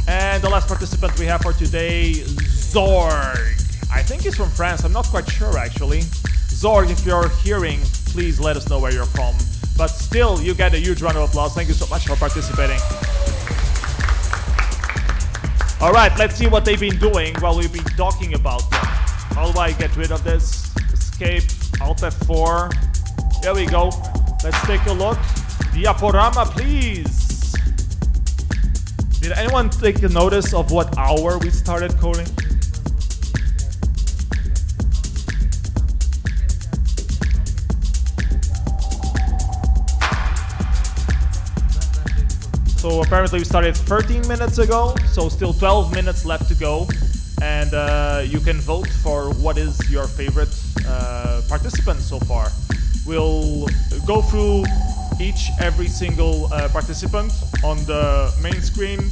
And the last participant we have for today, Zorg. I think he's from France, I'm not quite sure actually. Zorg, if you're hearing, please let us know where you're from. But still, you get a huge round of applause. Thank you so much for participating. Alright, let's see what they've been doing while we've been talking about them. How do I get rid of this? Escape, Alt F4. There we go. Let's take a look. Diaporama, please. Did anyone take a notice of what hour we started coding? So apparently we started 13 minutes ago, so still 12 minutes left to go. And you can vote for what is your favorite participant so far. We'll go through every single participant on the main screen,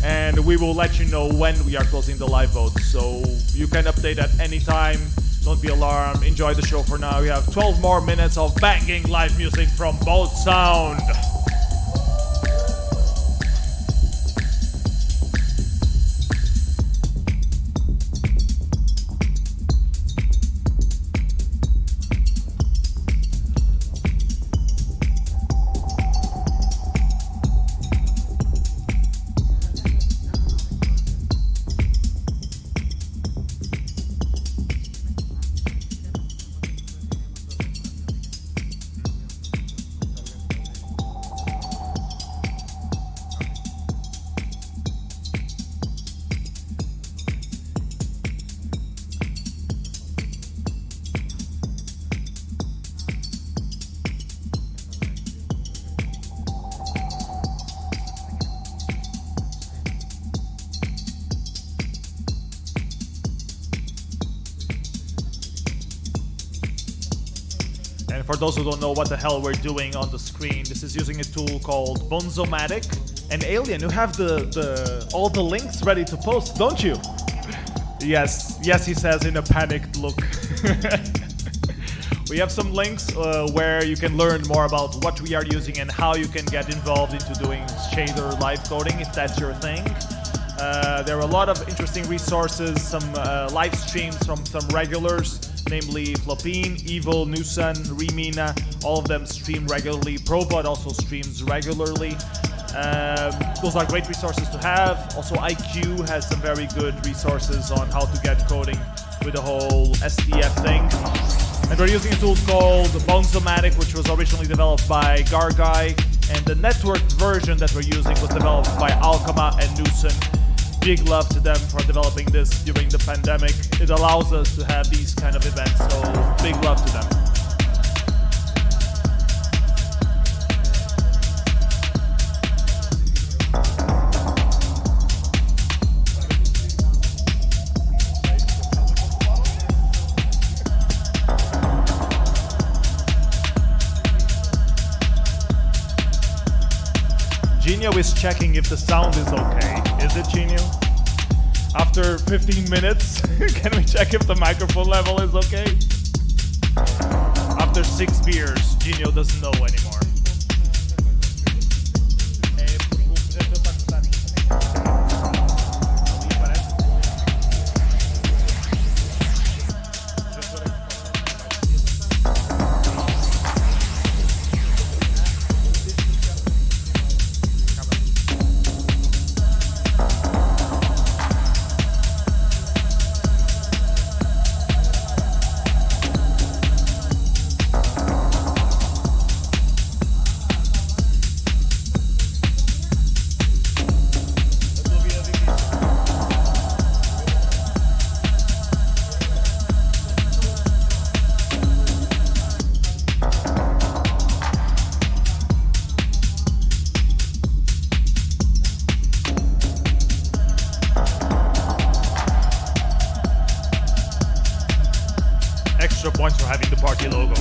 and we will let you know when we are closing the live vote. So you can update at any time. Don't be alarmed. Enjoy the show for now. We have 12 more minutes of banging live music from Baudsound. And for those who don't know what the hell we're doing on the screen, this is using a tool called Bonzomatic. And Alien, you have all the links ready to post, don't you? Yes, he says in a panicked look. We have some links where you can learn more about what we are using and how you can get involved into doing shader live coding if that's your thing. There are a lot of interesting resources, some live streams from some regulars, namely Flopin, Evil, Nusan, Remina. All of them stream regularly. Probot also streams regularly. Those are great resources to have. Also, IQ has some very good resources on how to get coding with the whole SDF thing. And we're using a tool called Bonzomatic, which was originally developed by Garguy, and the networked version that we're using was developed by Alkama and Nusen. Big love to them for developing this during the pandemic. It allows us to have these kind of events, so big love to them. Genio is checking if the sound is okay. Is it, Genio? After 15 minutes, can we check if the microphone level is okay? After 6 beers, Genio doesn't know anymore. Points for having the party logo.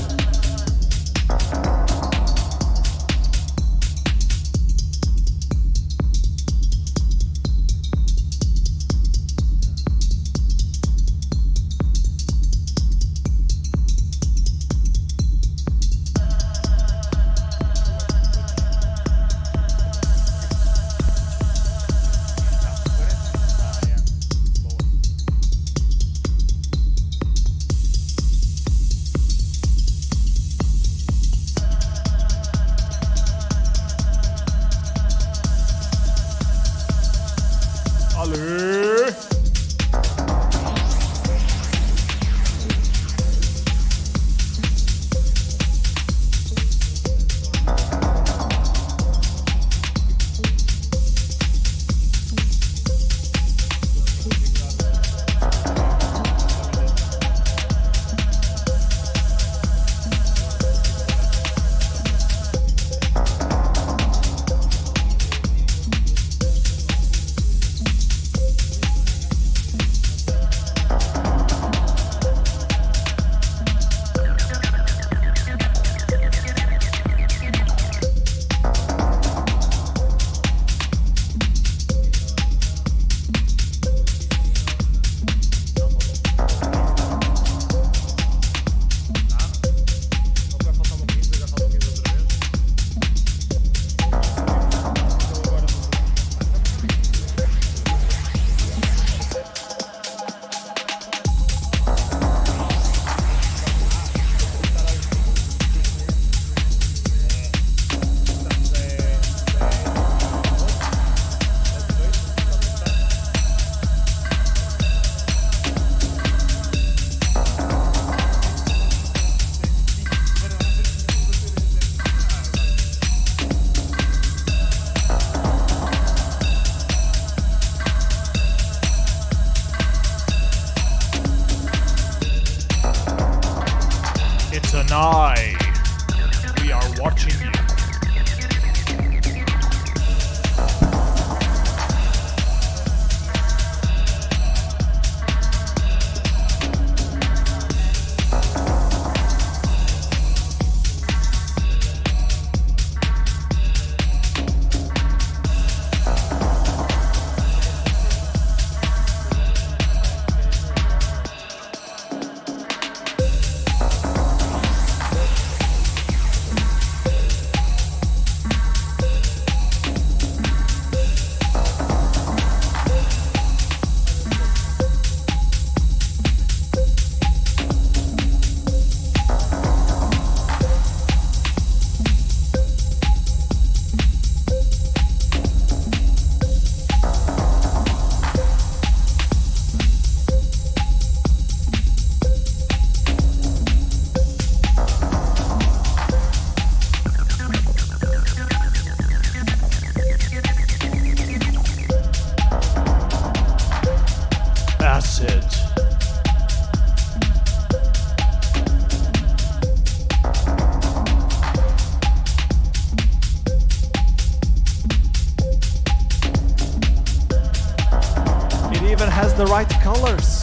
the right colors.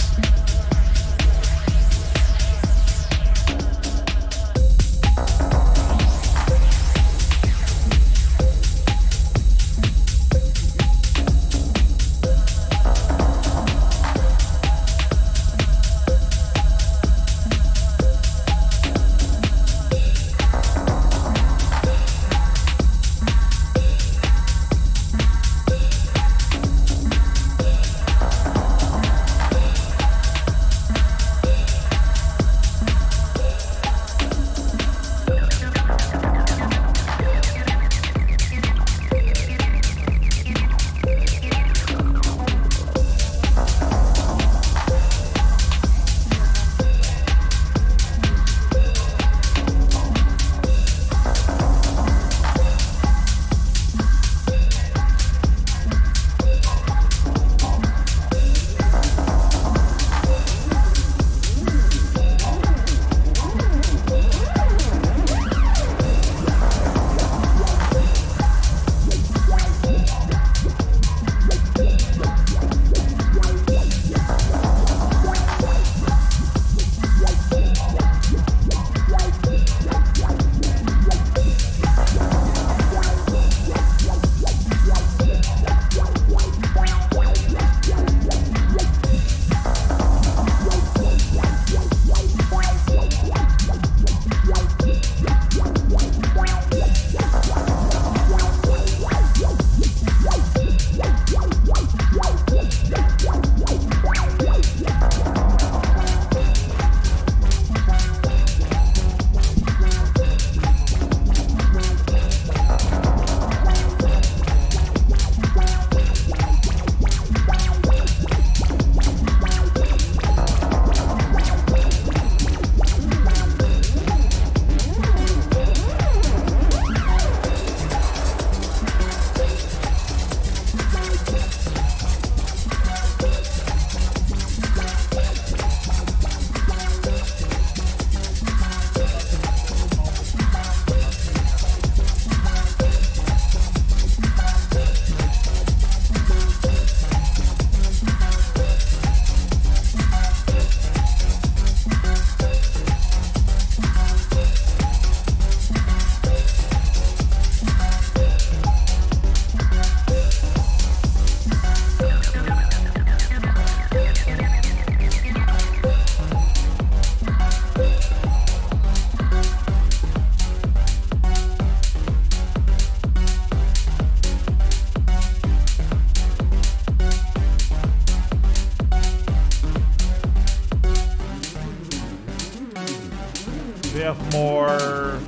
We have more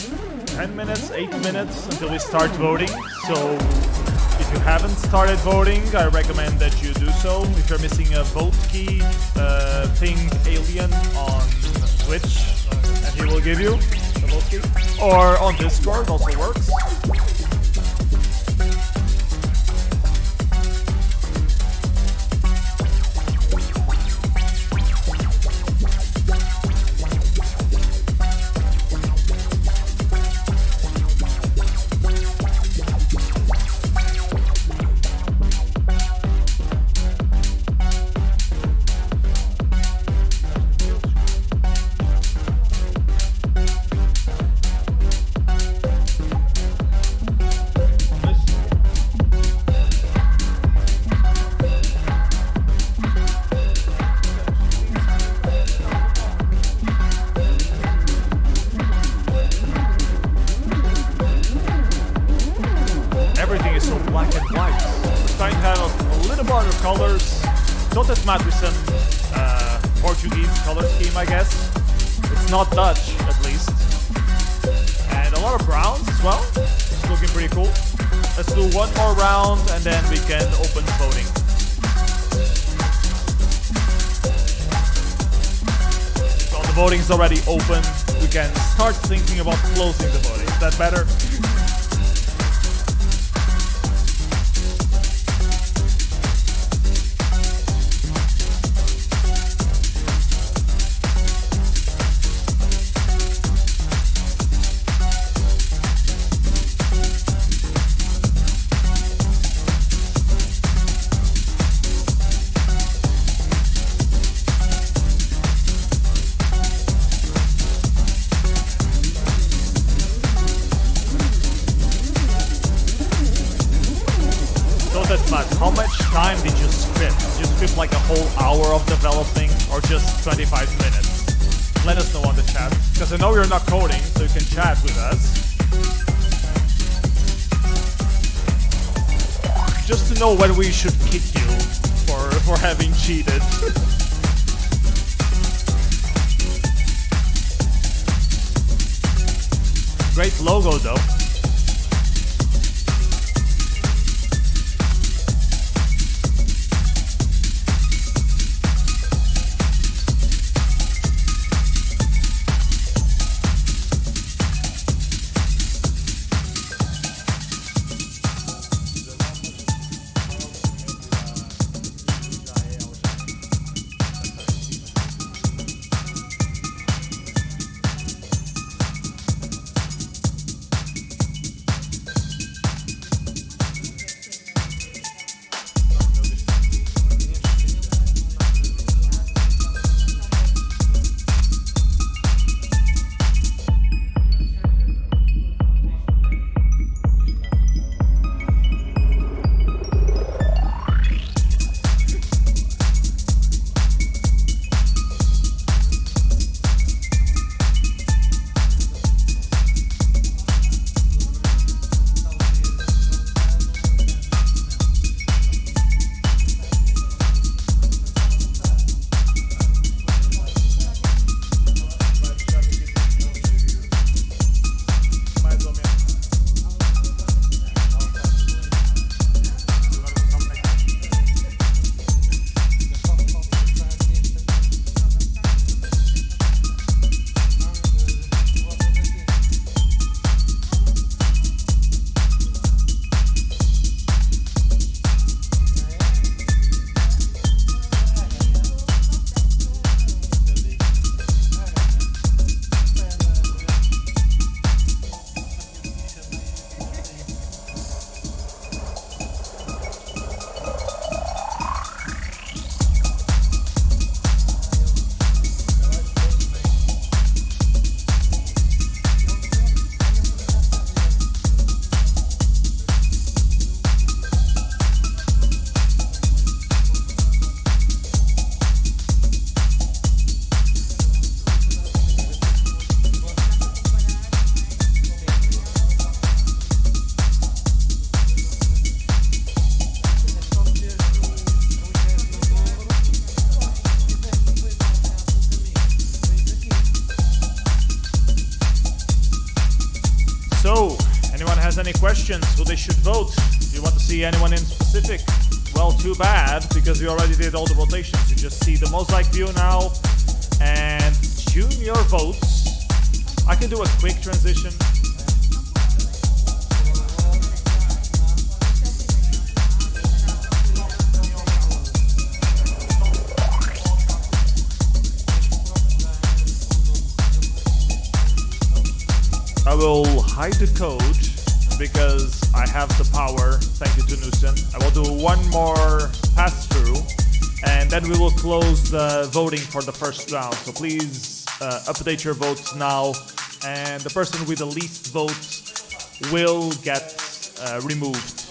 10 minutes, 8 minutes until we start voting. So if you haven't started voting, I recommend that you do so. If you're missing a vote key, ping Alien on Twitch and he will give you the vote key. Or on Discord, also works. Portuguese color scheme, I guess. It's not Dutch, at least. And a lot of browns as well. It's looking pretty cool. Let's do one more round and then we can open voting. So the voting is already open. We can start thinking about closing the voting. Is that better? But how much time did you script? Did you script like a whole hour of developing or just 25 minutes? Let us know on the chat, because I know you're not coding, so you can chat with us. Just to know when we should kick you for having cheated. Great logo though. Any questions who they should vote? Do you want to see anyone in specific? Well, too bad, because we already did all the rotations. You just see the mosaic view now and tune your votes. I can do a quick transition. I will hide the code because I have the power, thank you to Nusen. I will do one more pass through and then we will close the voting for the first round. So please update your votes now, and the person with the least votes will get removed.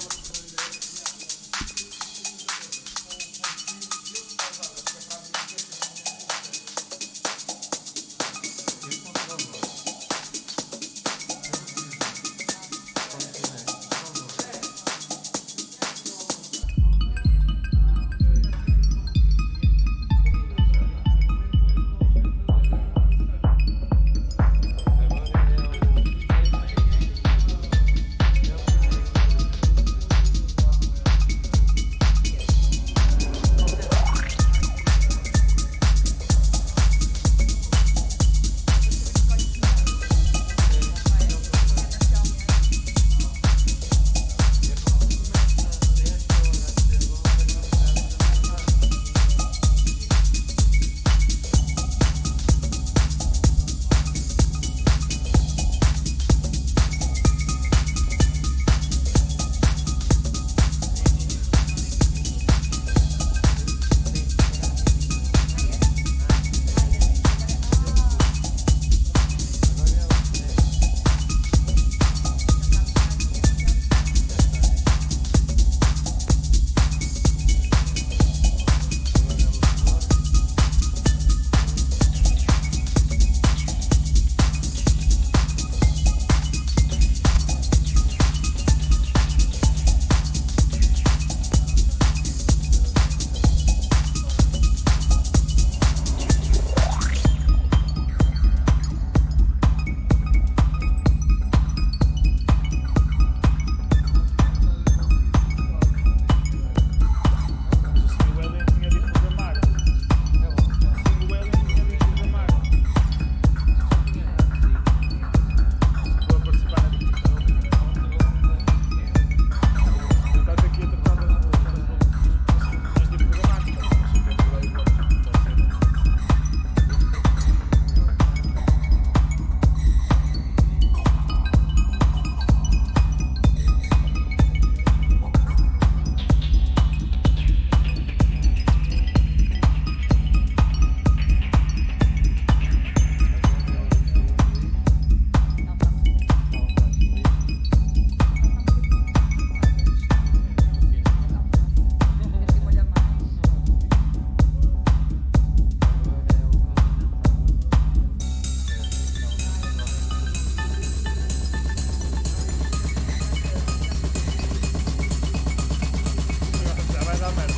dar merda.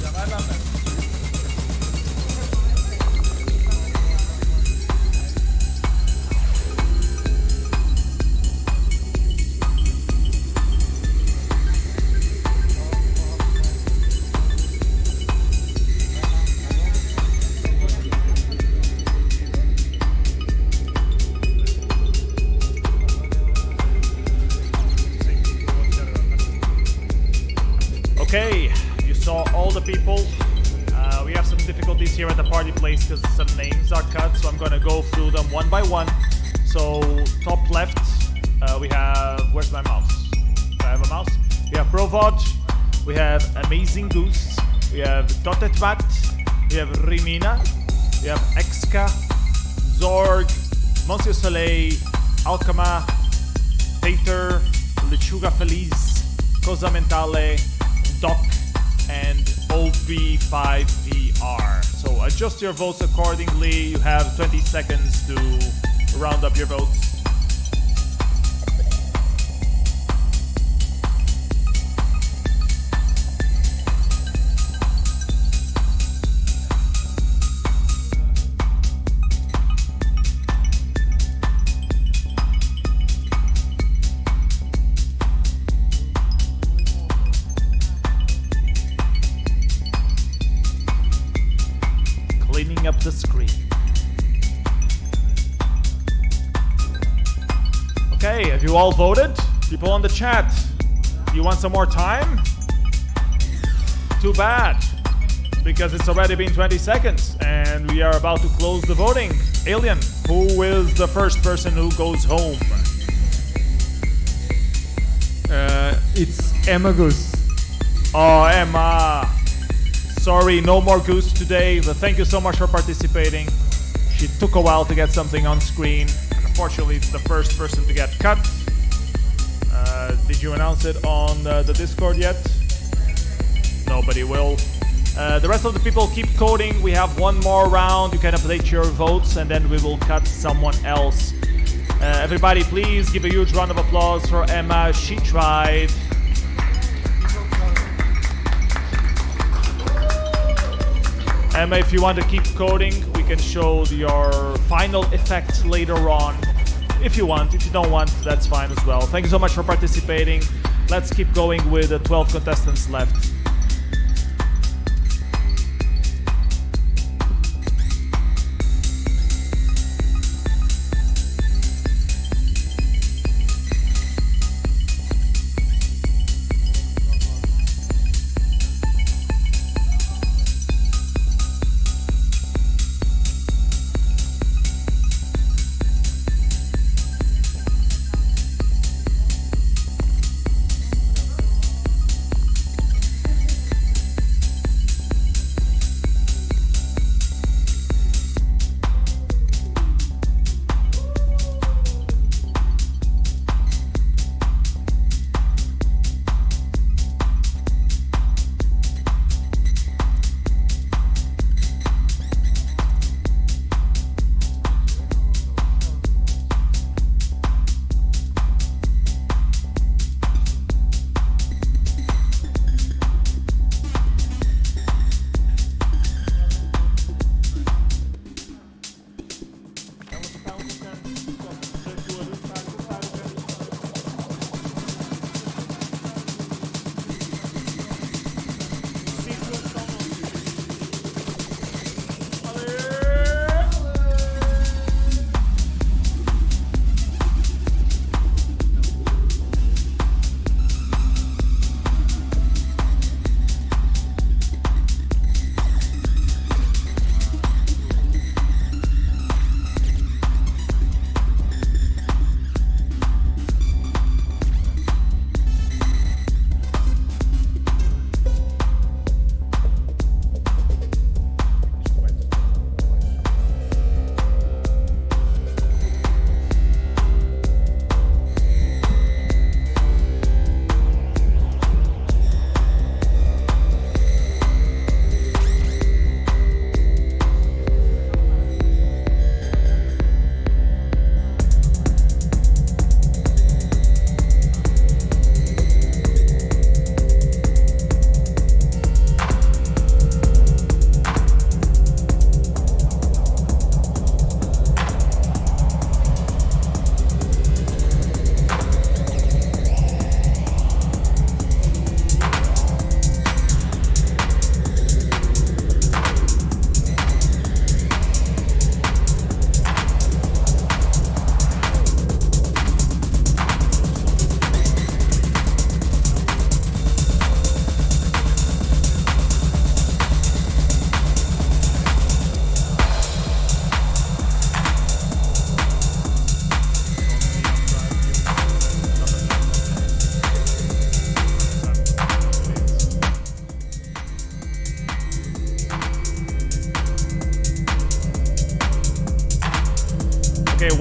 Já vai dar merda. Okay, you saw all the people. We have some difficulties here at the party place because some names are cut, so I'm gonna go through them one by one. So top left, we have, where's my mouse? Do I have a mouse? We have Provod, we have Amazing Goose, we have Totetmat, we have Rimina, we have Exka, Zorg, Monsieur Soleil, Alcama, Tater, Lechuga Feliz, Cosa Mentale, Doc, and OB5VR. So adjust your votes accordingly. You have 20 seconds to round up your votes. Cleaning up the screen. Okay, have you all voted? People on the chat, you want some more time? Too bad, because it's already been 20 seconds and we are about to close the voting. Alien, who is the first person who goes home? It's Emma Goose. Oh, Emma. Sorry, no more Goose today, but thank you so much for participating. She took a while to get something on screen. Unfortunately, it's the first person to get cut. Did you announce it on the Discord yet? Nobody will. The rest of the people keep coding. We have one more round. You can update your votes and then we will cut someone else. Everybody, please give a huge round of applause for Emma. She tried. Emma, if you want to keep coding, we can show your final effect later on. If you want, if you don't want, that's fine as well. Thank you so much for participating. Let's keep going with the 12 contestants left.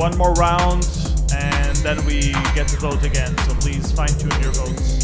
one more round, and then we get to vote again. So please fine-tune your votes.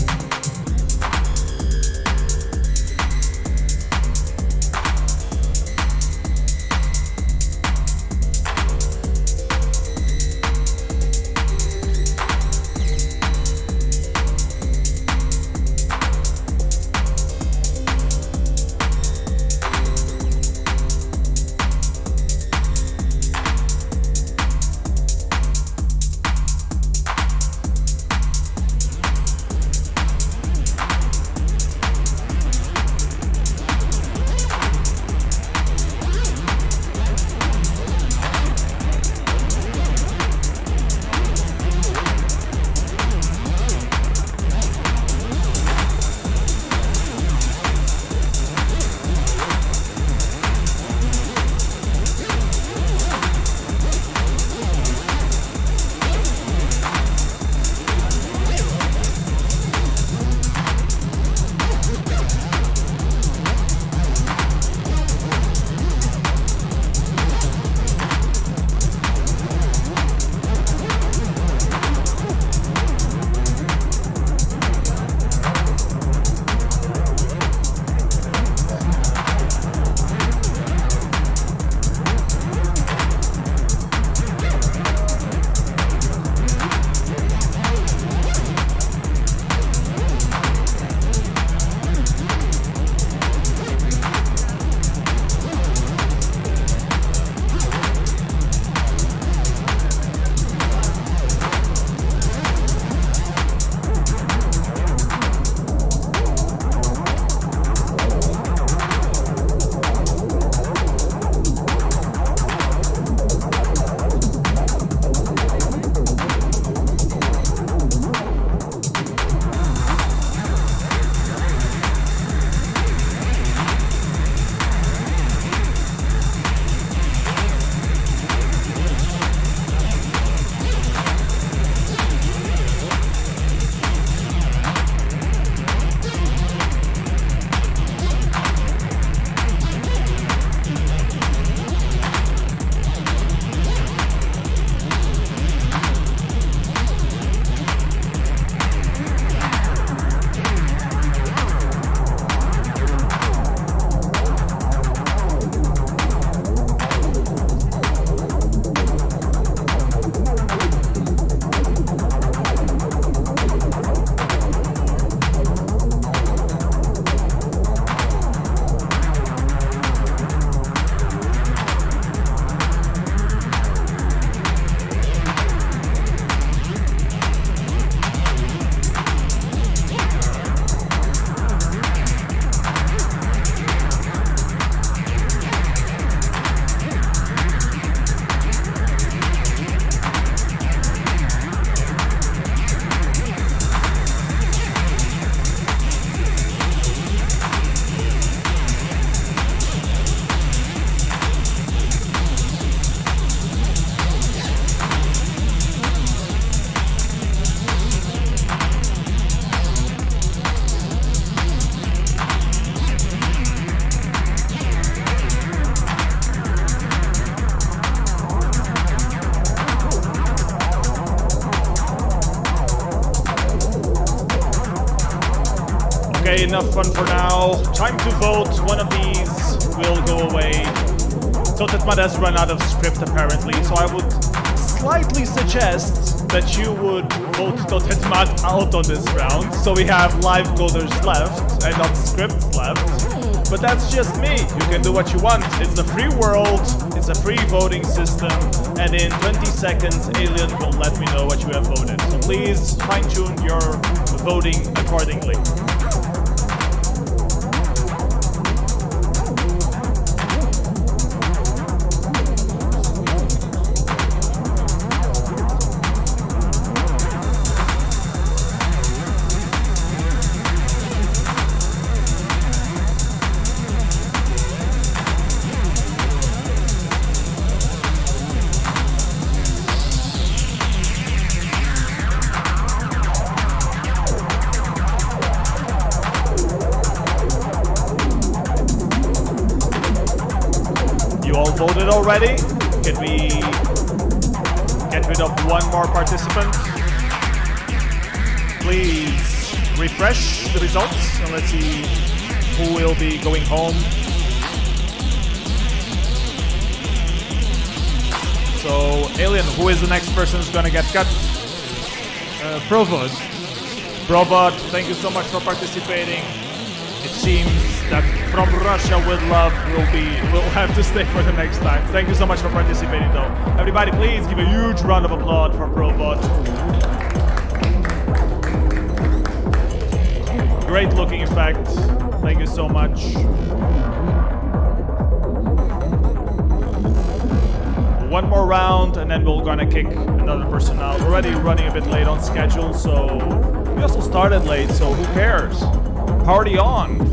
Okay, enough fun for now. Time to vote. One of these will go away. Totetmad has run out of script apparently, so I would slightly suggest that you would vote Totetmad out on this round, so we have live coders left and not scripts left. But that's just me. You can do what you want. It's a free world, it's a free voting system, and in 20 seconds, Alien will let me know what you have voted. So please fine-tune your voting accordingly. Voted already? Can get rid of one more participant. Please refresh the results and let's see who will be going home. So, Alien, who is the next person who's gonna get cut? Provod. Provod, thank you so much for participating. It seems that From Russia with Love will have to stay for the next time. Thank you so much for participating though. Everybody please give a huge round of applause for Provod. Great looking in fact. Thank you so much. One more round and then we're gonna kick another person out. We're already running a bit late on schedule, so we also started late, so who cares? Party on!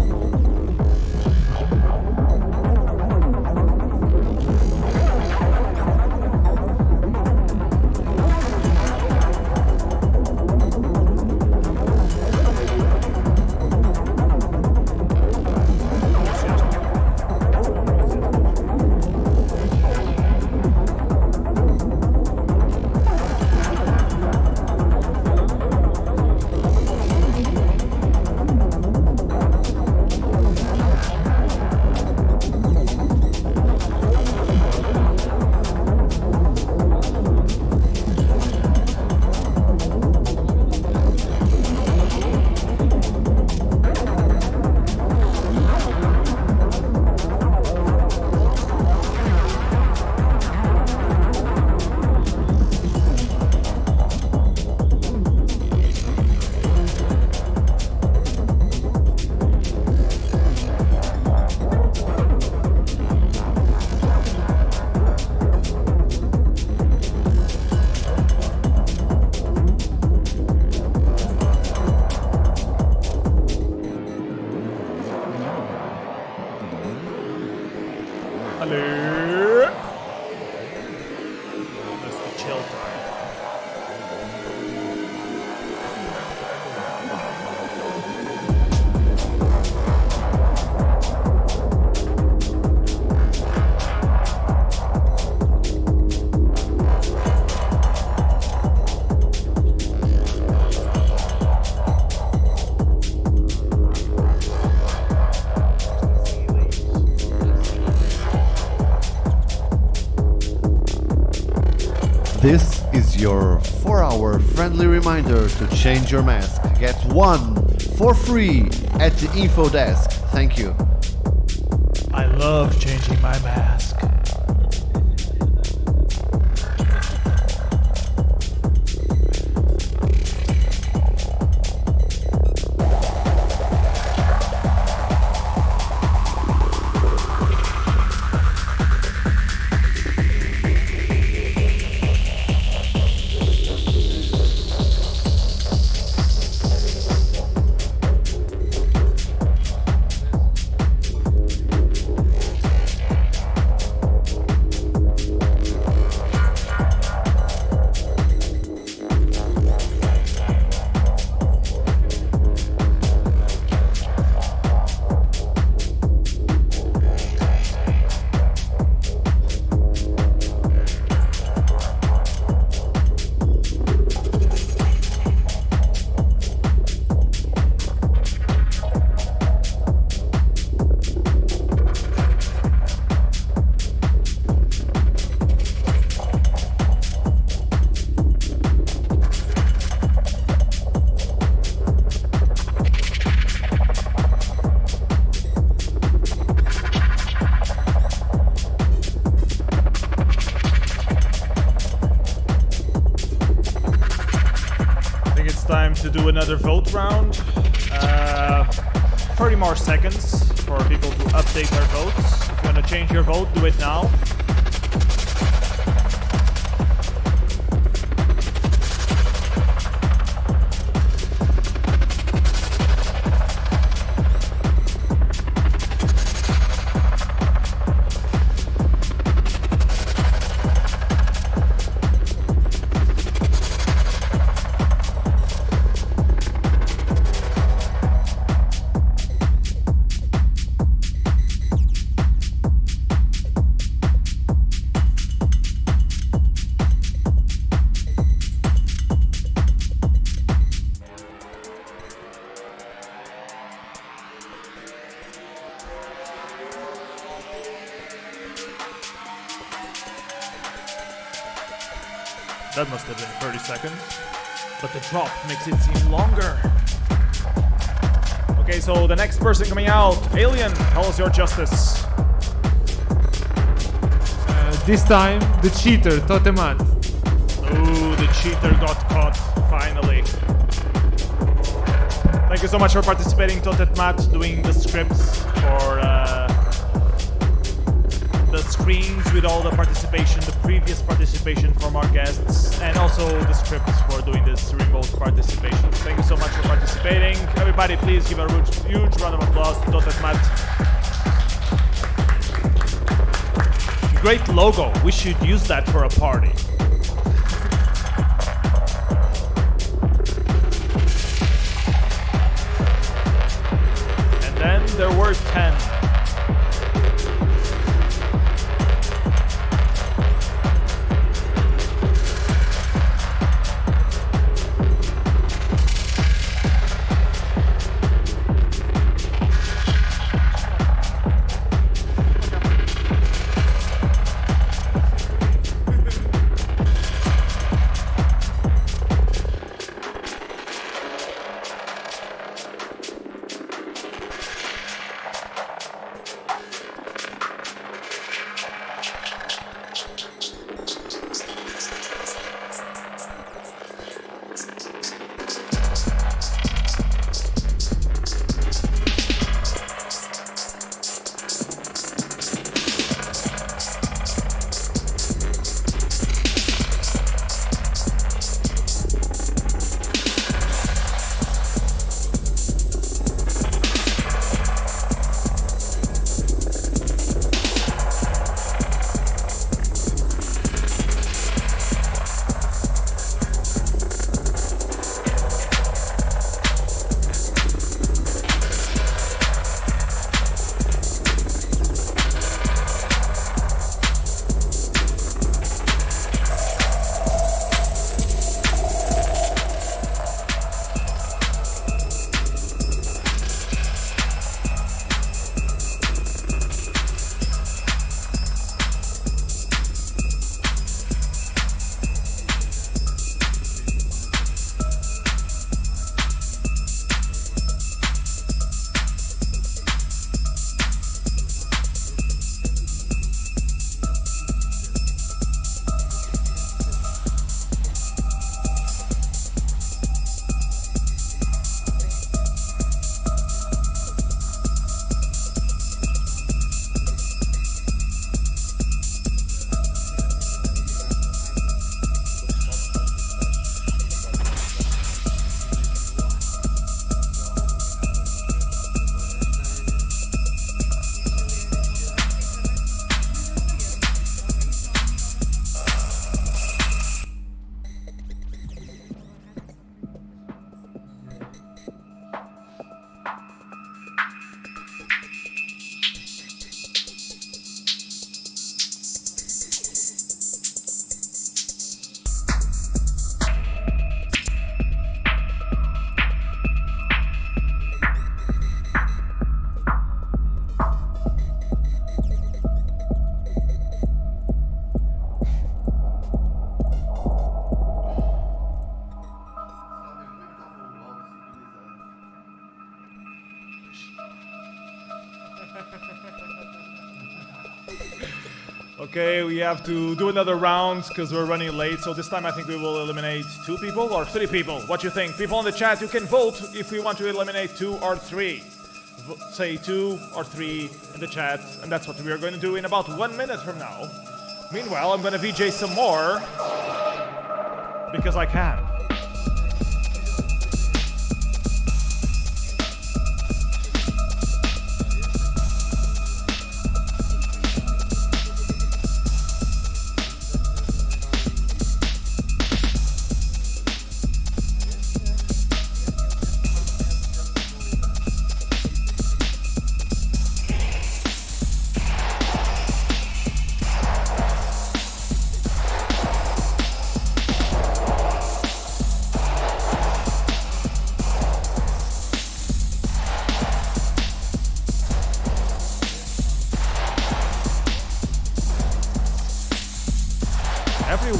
This is your 4-hour friendly reminder to change your mask. Get one for free at the info desk. Thank you. I love changing my mask. To do another vote round. 30 more seconds for people to update their votes. If you want to change your vote, do it now. That must have been 30 seconds. But the drop makes it seem longer. Okay, so the next person coming out, Alien, tell us your justice. This time, the cheater, Totemat. Ooh, the cheater got caught, finally. Thank you so much for participating, Totemat, doing the scripts for the screens with all the participation, the previous participation from our guests, and also the scripts for doing this remote participation. Thank you so much for participating. Everybody, please give a huge round of applause to Totemat. Great logo. We should use that for a party. And then there were 10. Okay, we have to do another round because we're running late. So this time I think we will eliminate 2 people or 3 people. What do you think? People in the chat, you can vote if we want to eliminate 2 or 3. Say 2 or 3 in the chat, and that's what we are going to do in about 1 minute from now. Meanwhile, I'm going to VJ some more because I can.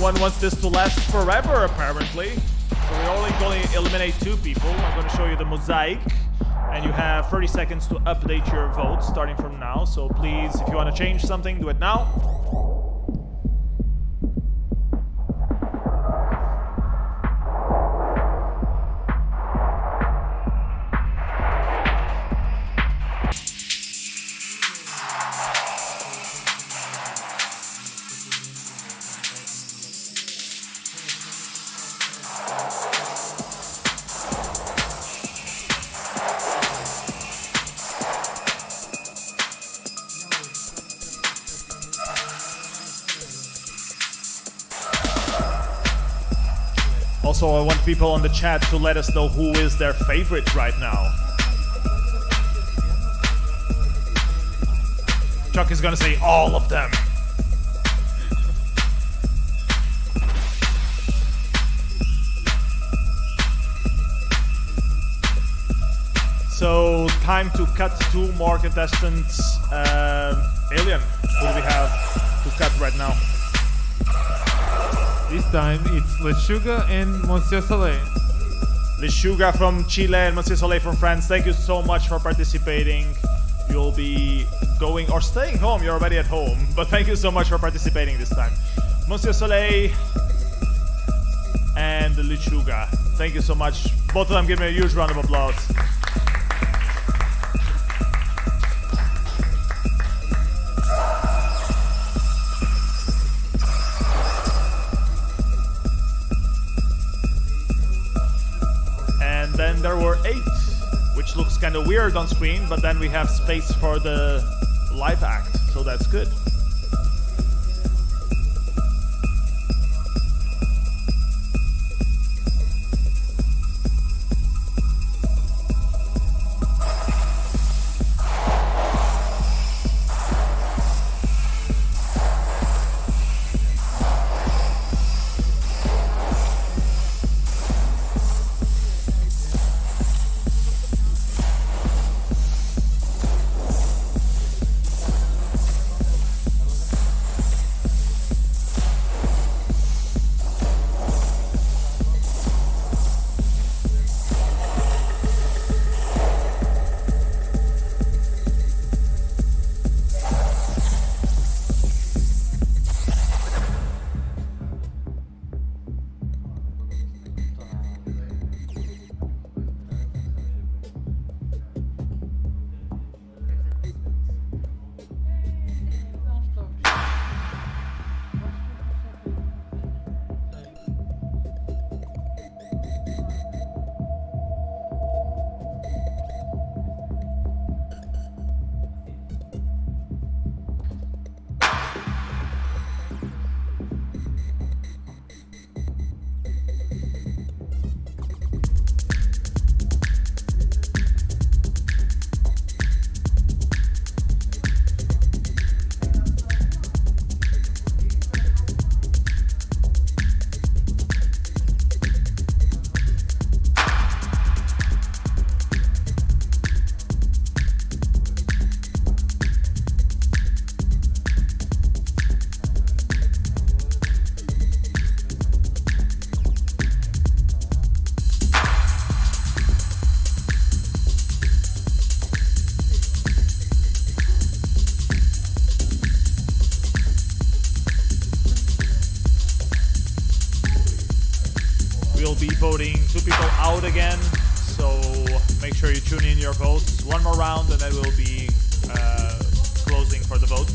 everyone wants this to last forever, apparently. So we're only going to eliminate 2 people. I'm going to show you the mosaic. And you have 30 seconds to update your vote starting from now. So please, if you want to change something, do it now. Also, I want people on the chat to let us know who is their favorite right now. Chuck is gonna say all of them. So, time to cut 2 more contestants. Alien, who do we have to cut right now? This time it's Lechuga and Monsieur Soleil. Lechuga from Chile and Monsieur Soleil from France, thank you so much for participating. You'll be going or staying home, you're already at home, but thank you so much for participating this time. Monsieur Soleil and Lechuga, thank you so much. Both of them give me a huge round of applause. Then there were 8, which looks kind of weird on screen, but then we have space for the live act, so that's good. We'll be voting 2 people out again, so make sure you tune in your votes. 1 more round and then we'll be closing for the vote.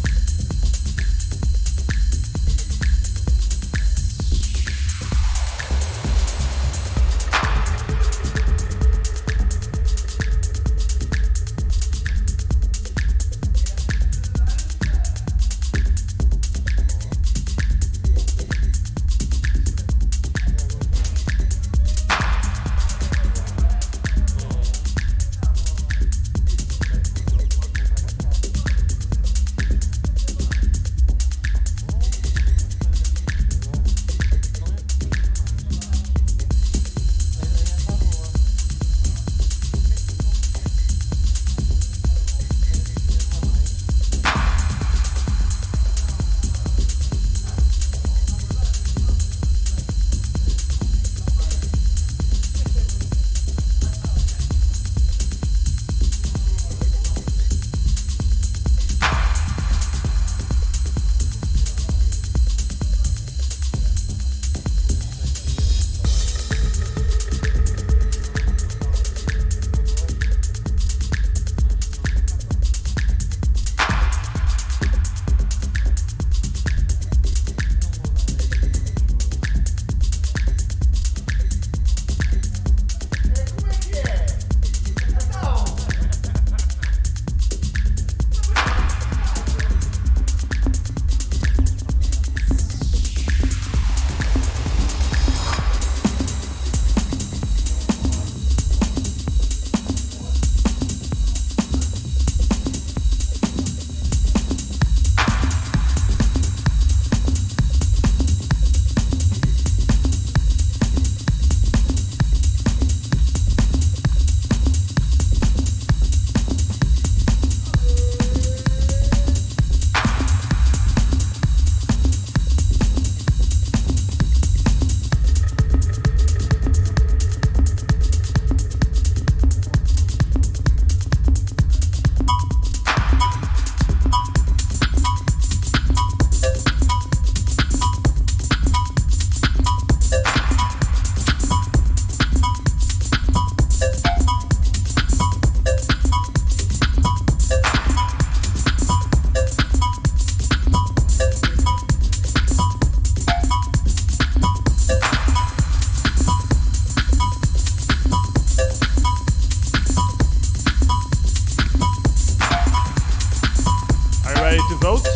vote.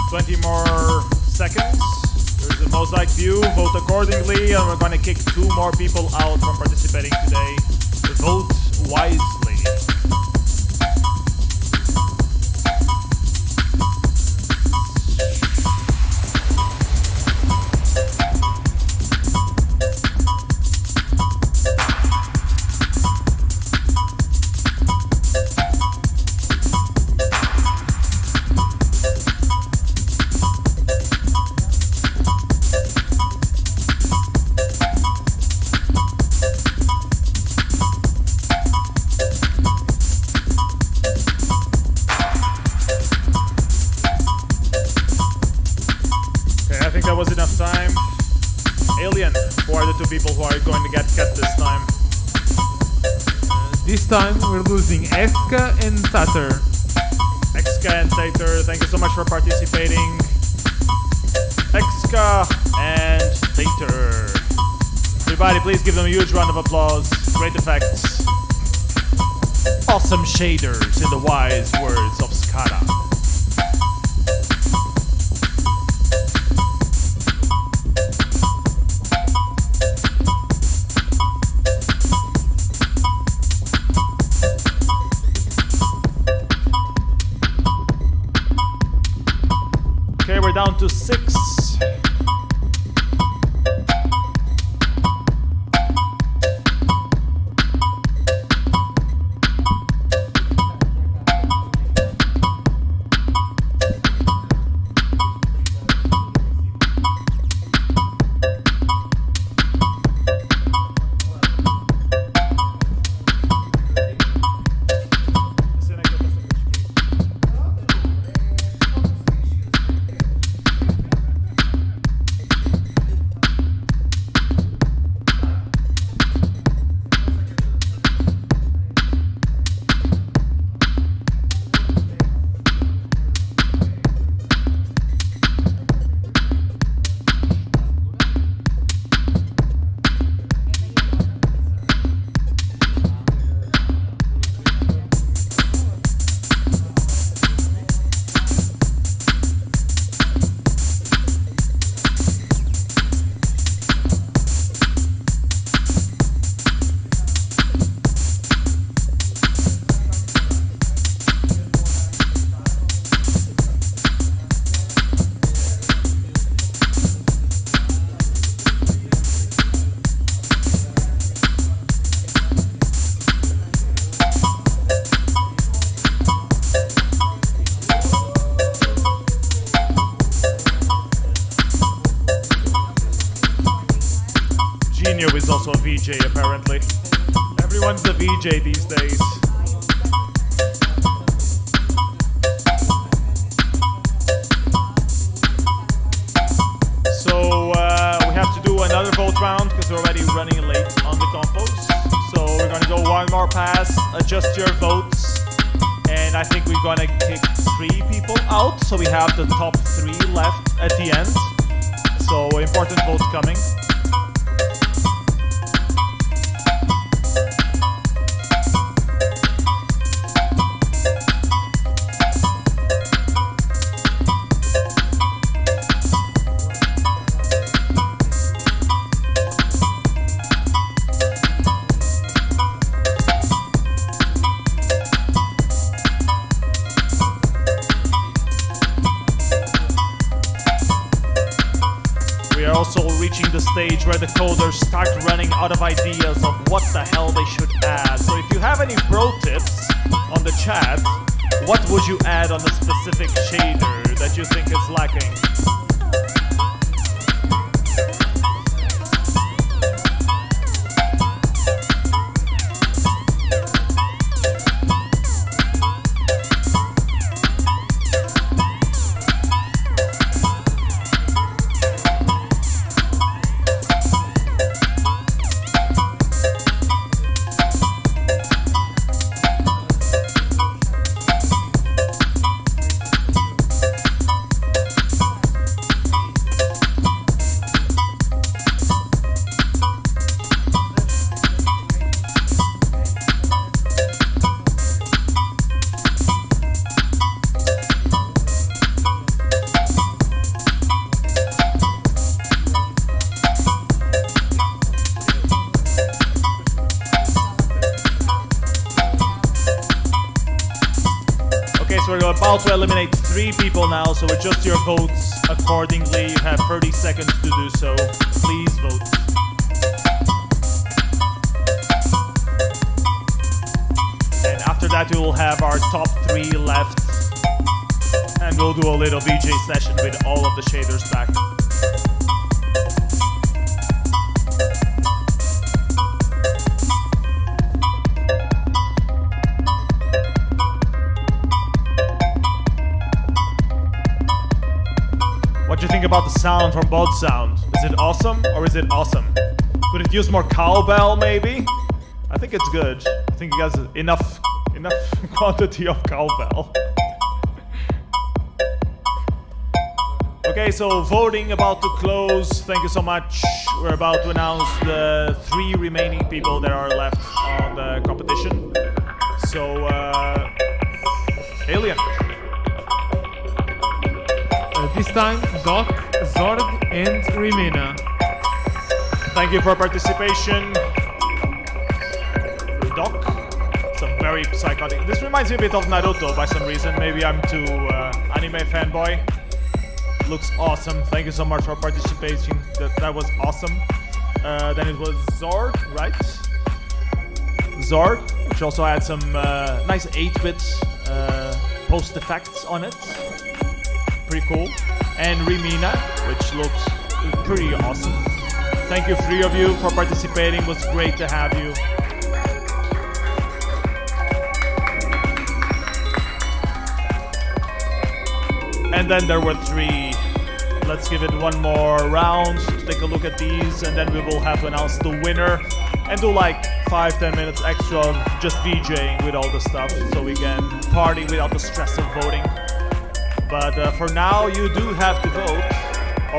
20 more seconds. There's a mosaic view. Vote accordingly, and we're going to kick 2 more people out from participating today. Vote wisely. People who are going to get cut this time. This time we're losing Eska and Tater. Exka and Tater, thank you so much for participating. Exka and Tater. Everybody, please give them a huge round of applause. Great effects. Awesome shaders, in the wise words of Skara. We're down to 6. Is also a VJ apparently. Everyone's a VJ these days. So we have to do another vote round because we're already running late on the compos. So we're gonna go one more pass, adjust your votes, and I think we're gonna kick 3 people out. So we have the top 3 left at the end. So important votes coming. Reaching the stage where the coders start running out of ideas of what the hell they should add. So if you have any pro tips on the chat, what would you add on the specific shader that you think is lacking? we're about to eliminate 3 people now, so adjust your votes accordingly. You have 30 seconds to do so. Please vote. And after that, we will have our top 3 left. And we'll do a little VJ session with all of the shaders back. What do you think about the sound from Baudsound? Is it awesome or is it awesome? Could it use more cowbell maybe? I think it's good. I think it has enough quantity of cowbell. Okay, so voting about to close. Thank you so much. We're about to announce the 3 remaining people that are left on the competition. So, Alien. This time, Doc, Zorg, and Rimina. Thank you for participation. Doc, some very psychotic. This reminds me a bit of Naruto by some reason. Maybe I'm too anime fanboy. Looks awesome. Thank you so much for participating. That was awesome. Then it was Zorg, right? Zorg, which also had some nice 8-bit post effects on it. Pretty cool. And Rimina, which looks pretty awesome. Thank you 3 of you for participating. It was great to have you. And then there were 3. Let's give it one more round to take a look at these, and then we will have to announce the winner and do like 5-10 minutes extra of just VJing with all the stuff so we can party without the stress of voting. But for now, you do have to vote,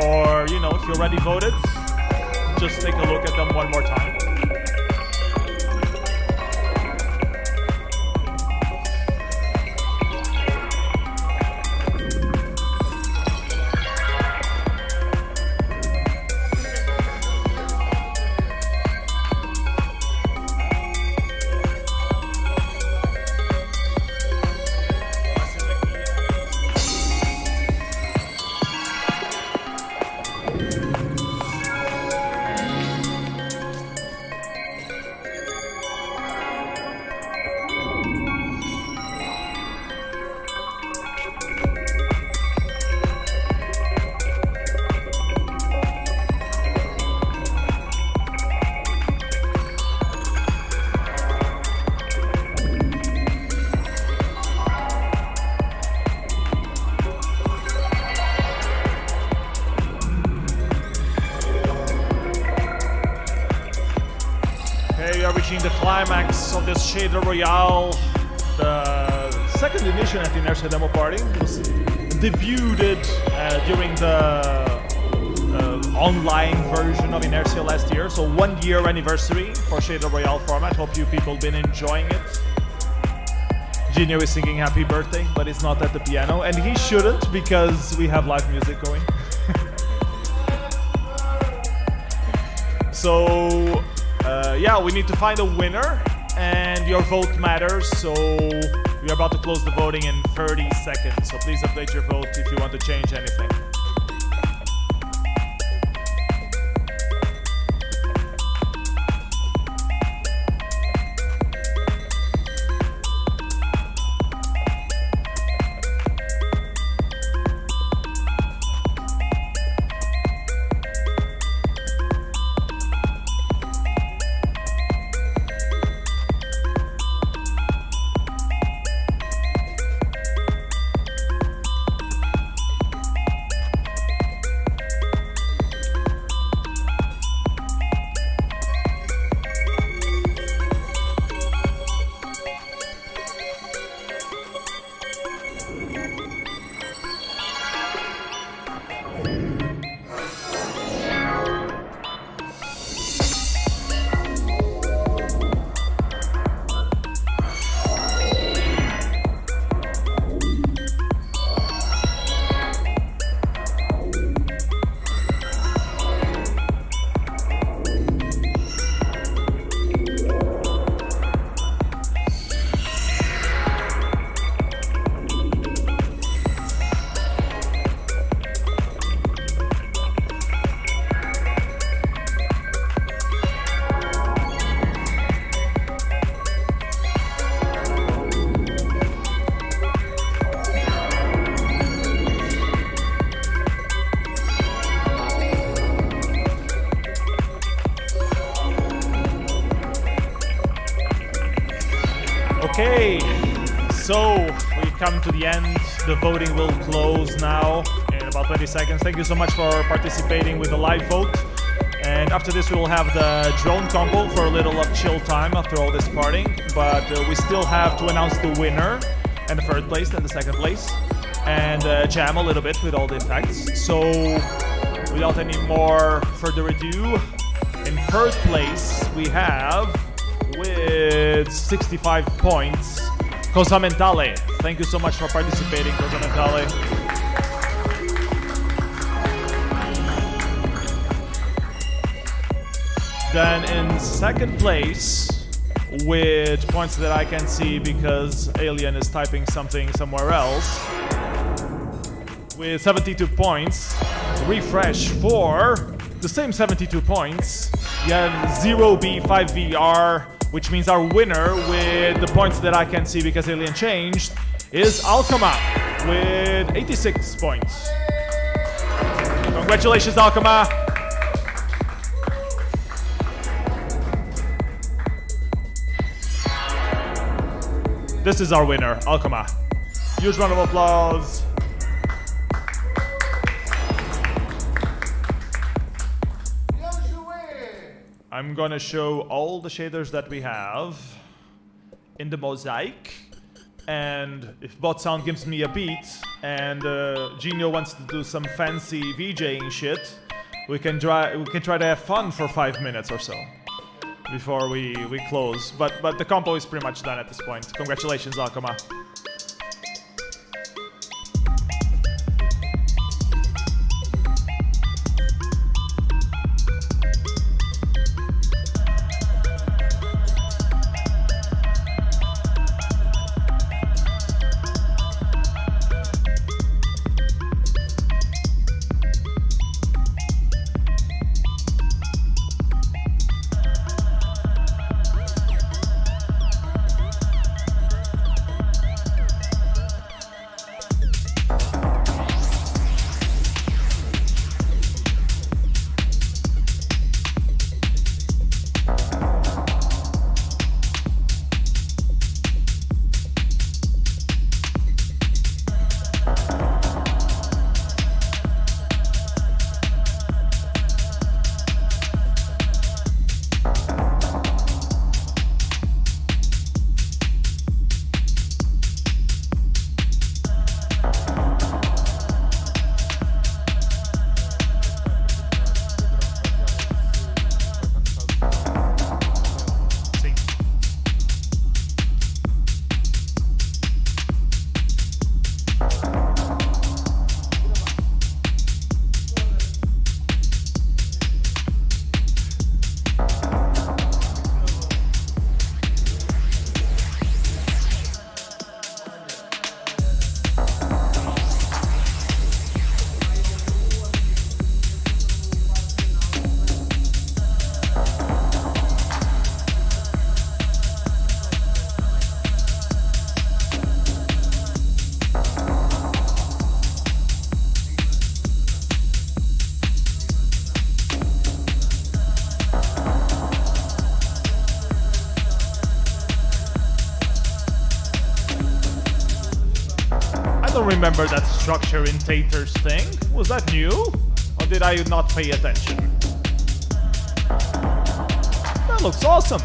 or if you already voted, just take a look at them one more time. The climax of this shader Royale, the second edition at the Inércia Demoparty, was debuted during the online version of Inércia last year. So 1-year anniversary for shader Royale format. Hope you people been enjoying it. Genio is singing happy birthday, but it's not at the piano, and he shouldn't because we have live music going. So yeah, we need to find a winner, and your vote matters, so we are about to close the voting in 30 seconds, so please update your vote if you want to change anything. Okay, so we come to the end. The voting will close now in about 20 seconds. Thank you so much for participating with the live vote. And after this, we will have the drone combo for a little of chill time after all this partying. But we still have to announce the winner and the third place and the second place. And jam a little bit with all the effects. So without any more further ado, in third place we have, with 65 points, Cosa Mentale. Thank you so much for participating, Cosa Mentale. Then in second place, with points that I can see because Alien is typing something somewhere else, with 72 points, refresh for the same 72 points. You have 0B5VR, which means our winner with the points that I can see because Alien changed is Alchema with 86 points. Congratulations, Alchema! This is our winner, Alchema. Huge round of applause. I'm gonna show all the shaders that we have in the mosaic, and if Baudsound gives me a beat and Genio wants to do some fancy VJing shit, we can try to have fun for 5 minutes or so before we close. But the compo is pretty much done at this point. Congratulations, Alchema. I don't remember that structure in Tater's thing. Was that new? Or did I not pay attention? That looks awesome.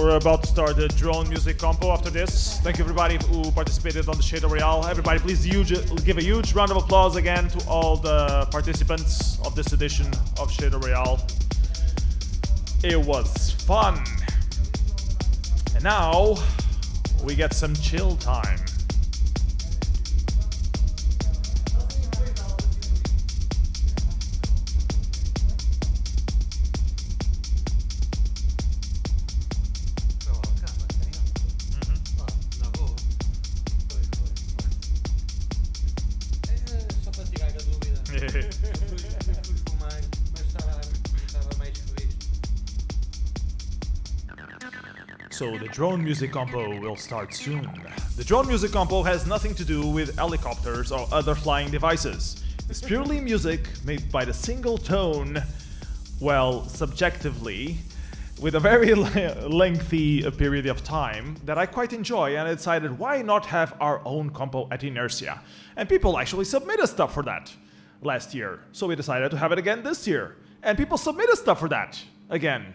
We're about to start the drone music compo after this. Thank you everybody who participated on the Shader Royale. Everybody please give a huge round of applause again to all the participants of this edition of Shader Royale. It was fun. And now we get some chill time. So the drone music compo will start soon. The drone music compo has nothing to do with helicopters or other flying devices. It's purely music made by the single tone, well, subjectively, with a very lengthy period of time that I quite enjoy, and I decided why not have our own compo at Inércia. And people actually submitted stuff for that last year, so we decided to have it again this year. And people submitted stuff for that again.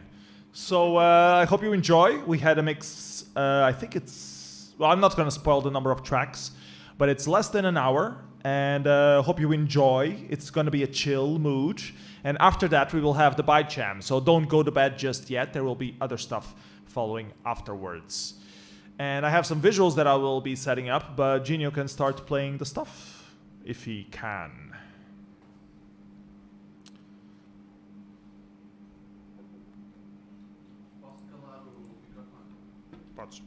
So I hope you enjoy. We had a mix, I think it's, well, I'm not going to spoil the number of tracks, but it's less than an hour, and hope you enjoy. It's going to be a chill mood. And after that, we will have the Bytejam, so don't go to bed just yet. There will be other stuff following afterwards. And I have some visuals that I will be setting up, but Genio can start playing the stuff if he can. Patrz.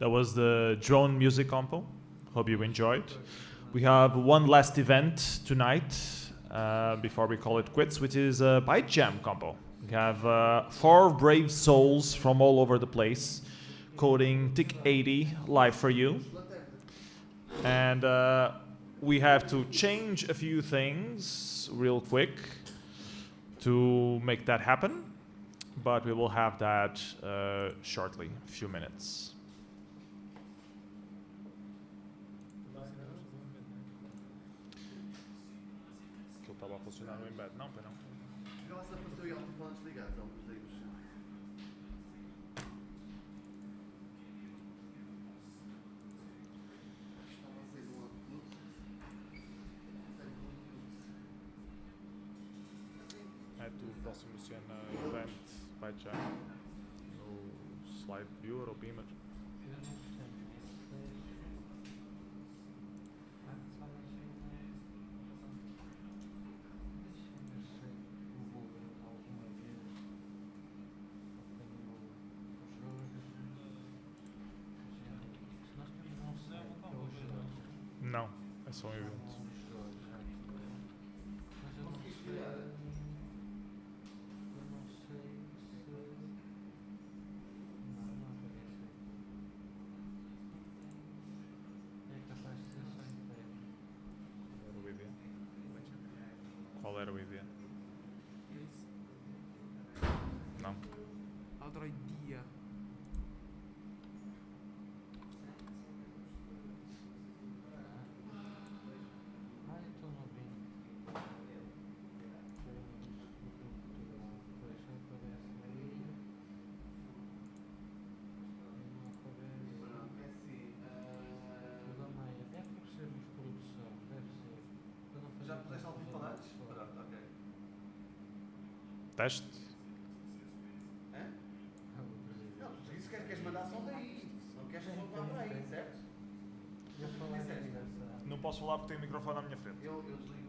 That was the drone music compo. Hope you enjoyed. We have one last event tonight before we call it quits, which is a Bytejam compo. We have 4 brave souls from all over the place coding TIC 80 live for you. And we have to change a few things real quick to make that happen. But we will have that shortly, a few minutes. Aquilo estava a funcionar no embed, não, para não? Nossa, passou aí alto-falantes ligados, alguns deles. É tu próximo cena event Bytejam no slide viewer ou beamer. Não, é só um evento. Qual era o IV? Não. Androidia. Já puseste alto-falantes? Pronto, ok. Teste? Hã? Não, se isso queres mandar som daí. Não queres som para aí, certo? Não posso falar porque tenho o microfone à minha frente. Eu desligo.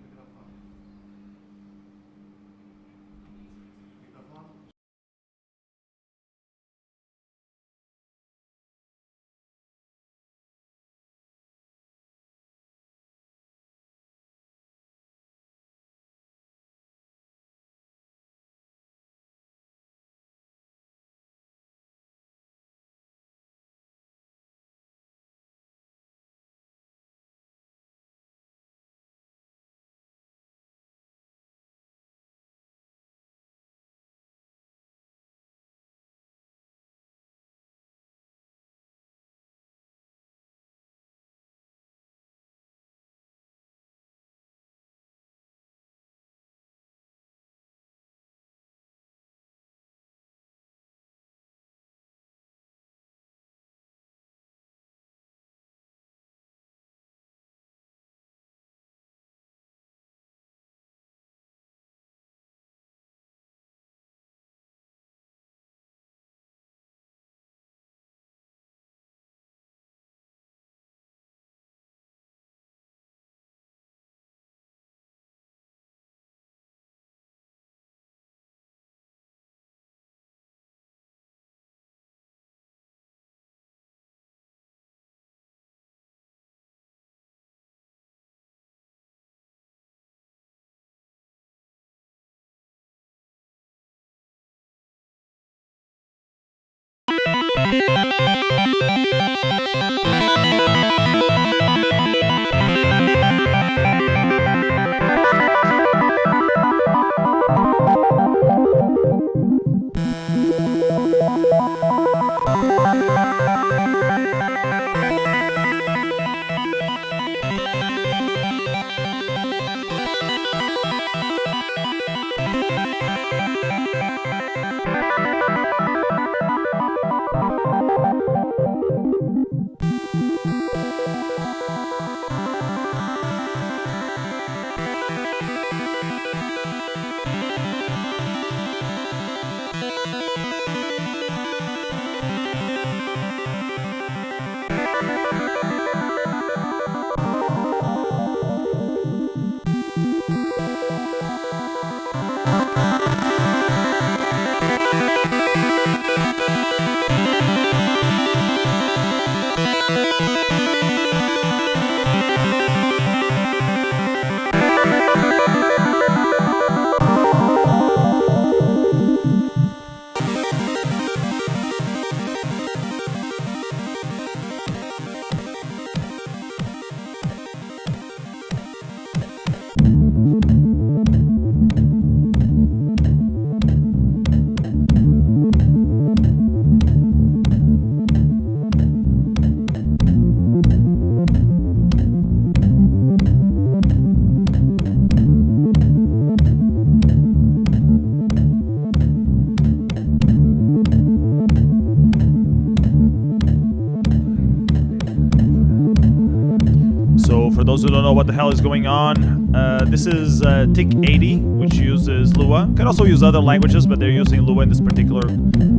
those who don't know what the hell is going on, this is TIC 80, which uses Lua. You can also use other languages, but they're using Lua in this particular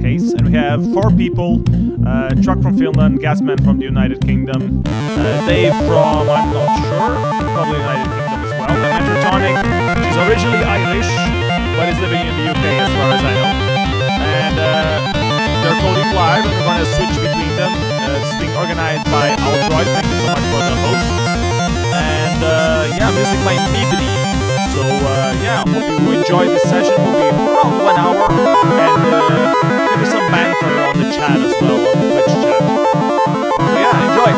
case. And we have 4 people, Truck from Finland, Gasman from the United Kingdom, Dave from, I'm not sure, probably United Kingdom as well, and Metrotonic, which is originally Irish, but is living in the UK as far as I know. And they're coding live, and we're going to switch between them. It's being organized by Outroid. Thank you so much for the host. And yeah, music by Mibri. So yeah, hope you enjoy this session. Will be around 1 hour, and maybe some banter on the chat as well, on the Twitch chat. So yeah, enjoy.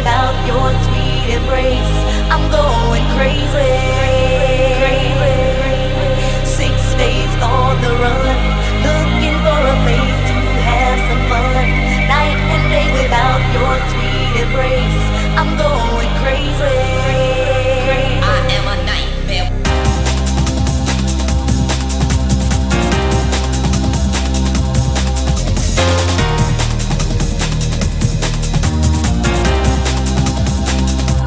without your sweet embrace. I'm going crazy. 6 days on the run, looking for a place to have some fun. Night and day without your sweet embrace. I'm going crazy. I am a nightmare.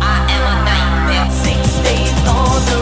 I am a nightmare. 6 days on the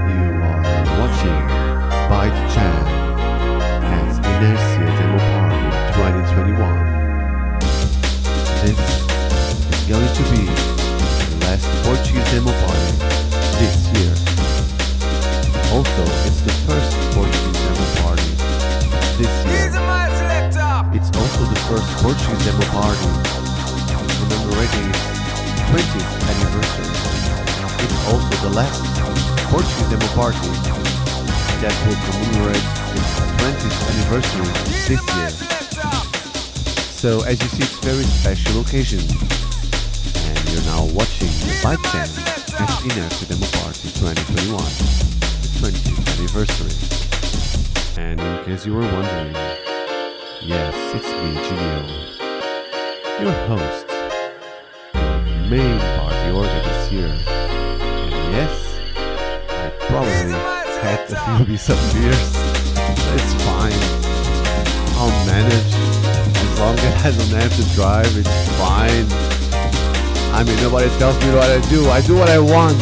You are watching Bytejam at Inércia Demoparty 2021. This is going to be the last Portuguese demo party this year. Also, it's the first Portuguese demo party this year. It's also the first Portuguese demo party commemorating its 20th anniversary. It's also the last Portuguese demo party that will commemorate its 20th anniversary this year. So as you see, it's a very special occasion. And you're now watching the Bytejam at Inércia Demoparty 2021, the 20th anniversary. And in case you were wondering, yes, it's me, Genio, your host, your main party organ this year. And yes, I probably had a few beers of beers, but it's fine. I'll manage. As long as I don't have to drive, it's fine. I mean, nobody tells me what I do. I do what I want.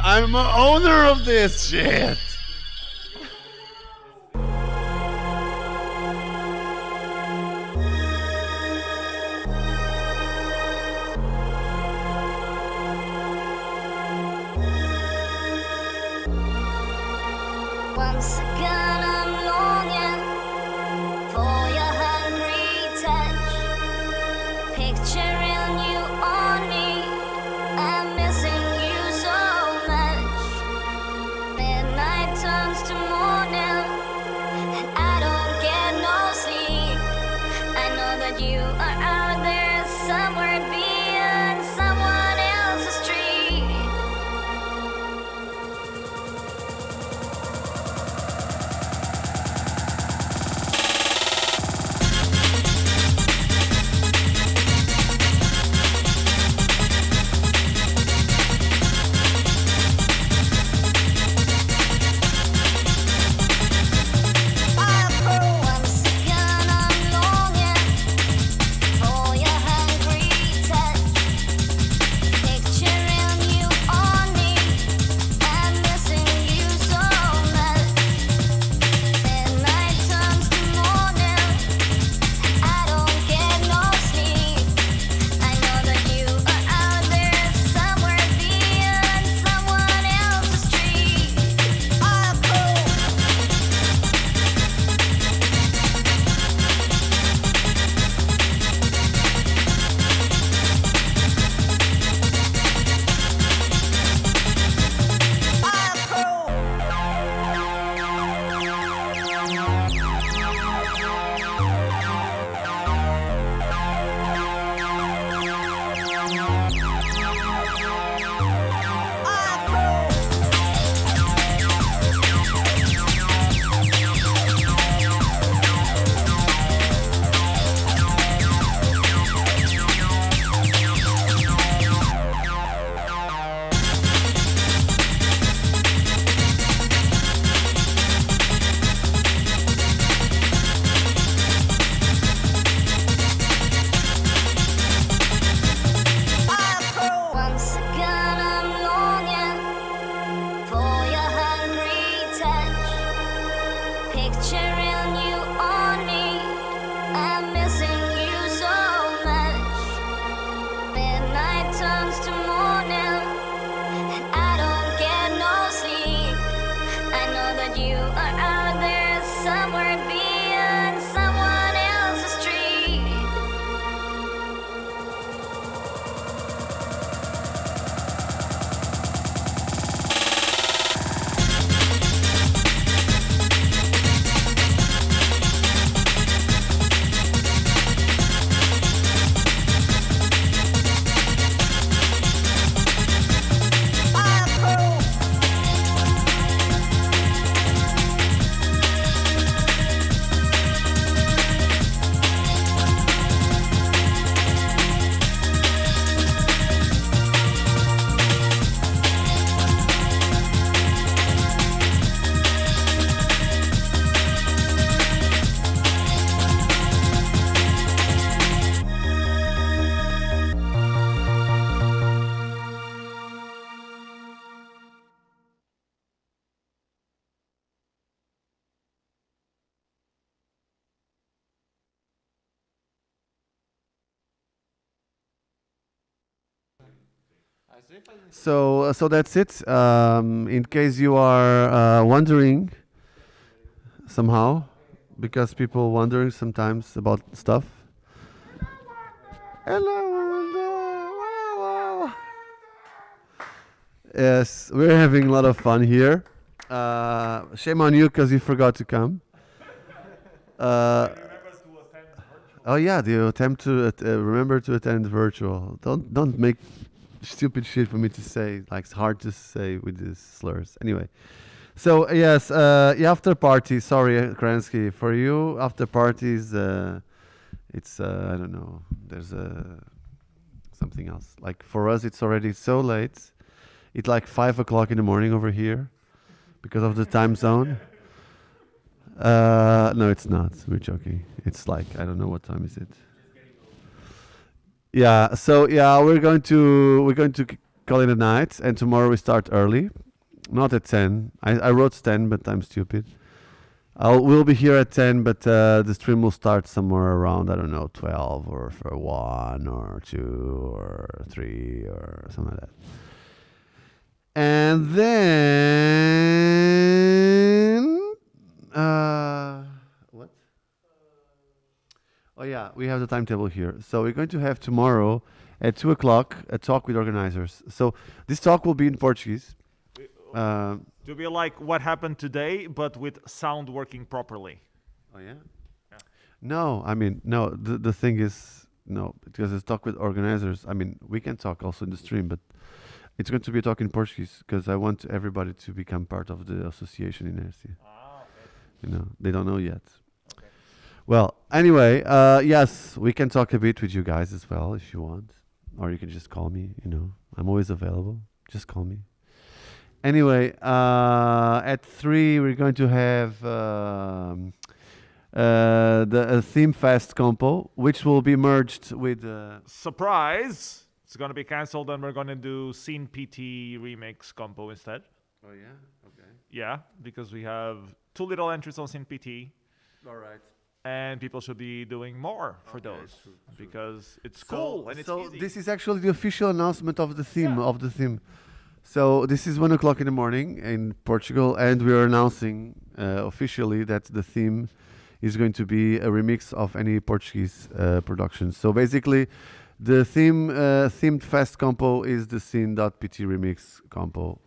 I'm an owner of this shit. Once again I'm longing for your hungry touch, picturing you on me, I'm missing you so much. Midnight So that's it. In case you are wondering somehow, because people wondering sometimes about stuff. Hello. Yes, we're having a lot of fun here. Shame on you because you forgot to come. Oh yeah, the attempt to remember to attend virtual. Don't make stupid shit for me to say. Like it's hard to say with these slurs. Anyway, so yes, after party. Sorry, Kransky, for you after parties. It's I don't know. There's something else. Like for us, it's already so late. It's like 5 o'clock in the morning over here because of the time zone. No, it's not. We're joking. It's like I don't know what time is it. Yeah. So yeah, we're going to call it a night, and tomorrow we start early, not at 10. I wrote 10, but I'm stupid. We'll be here at 10, but the stream will start somewhere around I don't know 12 or for 1 or 2 or 3 or something like that. And then what? Oh yeah, we have the timetable here. So we're going to have tomorrow at 2 o'clock a talk with organizers. So this talk will be in Portuguese. To be like what happened today, but with sound working properly. Oh yeah? No, I mean no. The thing is no, because it's talk with organizers. I mean we can talk also in the stream, but it's going to be a talk in Portuguese because I want everybody to become part of the association in Inércia. You know, they don't know yet. Okay. Well, anyway, yes, we can talk a bit with you guys as well if you want, or you can just call me. You know, I'm always available. Just call me. Anyway, at 3 we're going to have the Theme Fest Compo, which will be merged with Surprise! It's going to be cancelled and we're going to do Scene PT Remix Compo instead. Oh yeah? Okay. Yeah, because we have 2 little entries on Scene PT. All right. And people should be doing more for those. True. Because it's cool and it's easy. This is actually the official announcement of the theme, So this is 1 o'clock in the morning in Portugal, and we are announcing officially that the theme is going to be a remix of any Portuguese production. So basically, the themed fest compo is the scene.pt remix compo.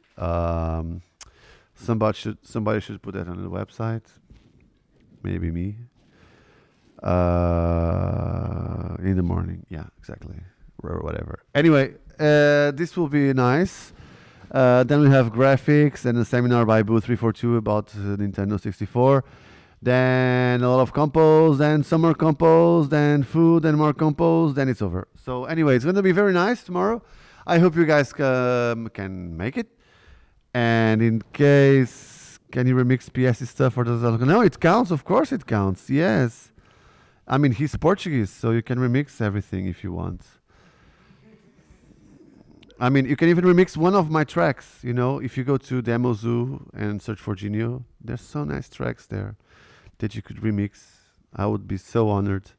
Somebody should put that on the website. Maybe me. In the morning, yeah, exactly, or whatever. Anyway, this will be nice. Then we have graphics and a seminar by Boo 342 about Nintendo 64. Then a lot of compos, then summer compos, then food and more compos, then it's over. So anyway, it's going to be very nice tomorrow. I hope you guys can make it. And in case, can you remix PS stuff or does that? No, it counts. Of course it counts. Yes. I mean, he's Portuguese, so you can remix everything if you want. I mean, you can even remix one of my tracks, you know, if you go to Demo Zoo and search for Genio, there's so nice tracks there that you could remix. I would be so honored.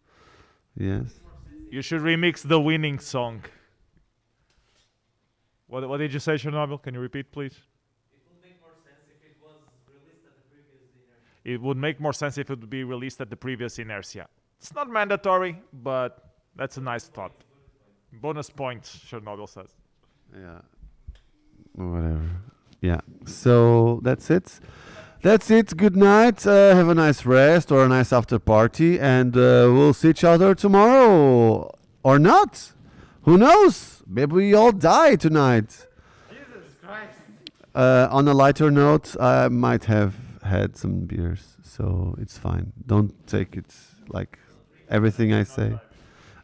Yes. You should remix the winning song. What did you say, Chernobyl? Can you repeat, please? It would make more sense if it would be released at the previous Inércia. It's not mandatory, but that's a nice thought. Bonus points, Chernobyl says. Yeah. Whatever. Yeah. So that's it. That's it. Good night. Have a nice rest or a nice after party, and we'll see each other tomorrow or not. Who knows? Maybe we all die tonight. Jesus Christ. On a lighter note, I might have had some beers, so it's fine. Don't take it like everything I say.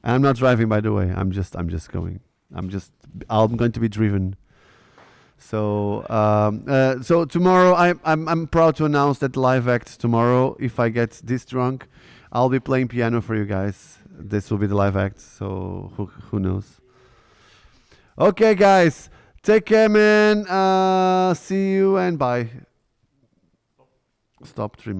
I'm not driving, by the way. I'm just going. I'm going to be driven. So so tomorrow I'm proud to announce that live act tomorrow. If I get this drunk, I'll be playing piano for you guys. This will be the live act. So who knows? Okay, guys, take care, man. See you and bye. Stop streaming.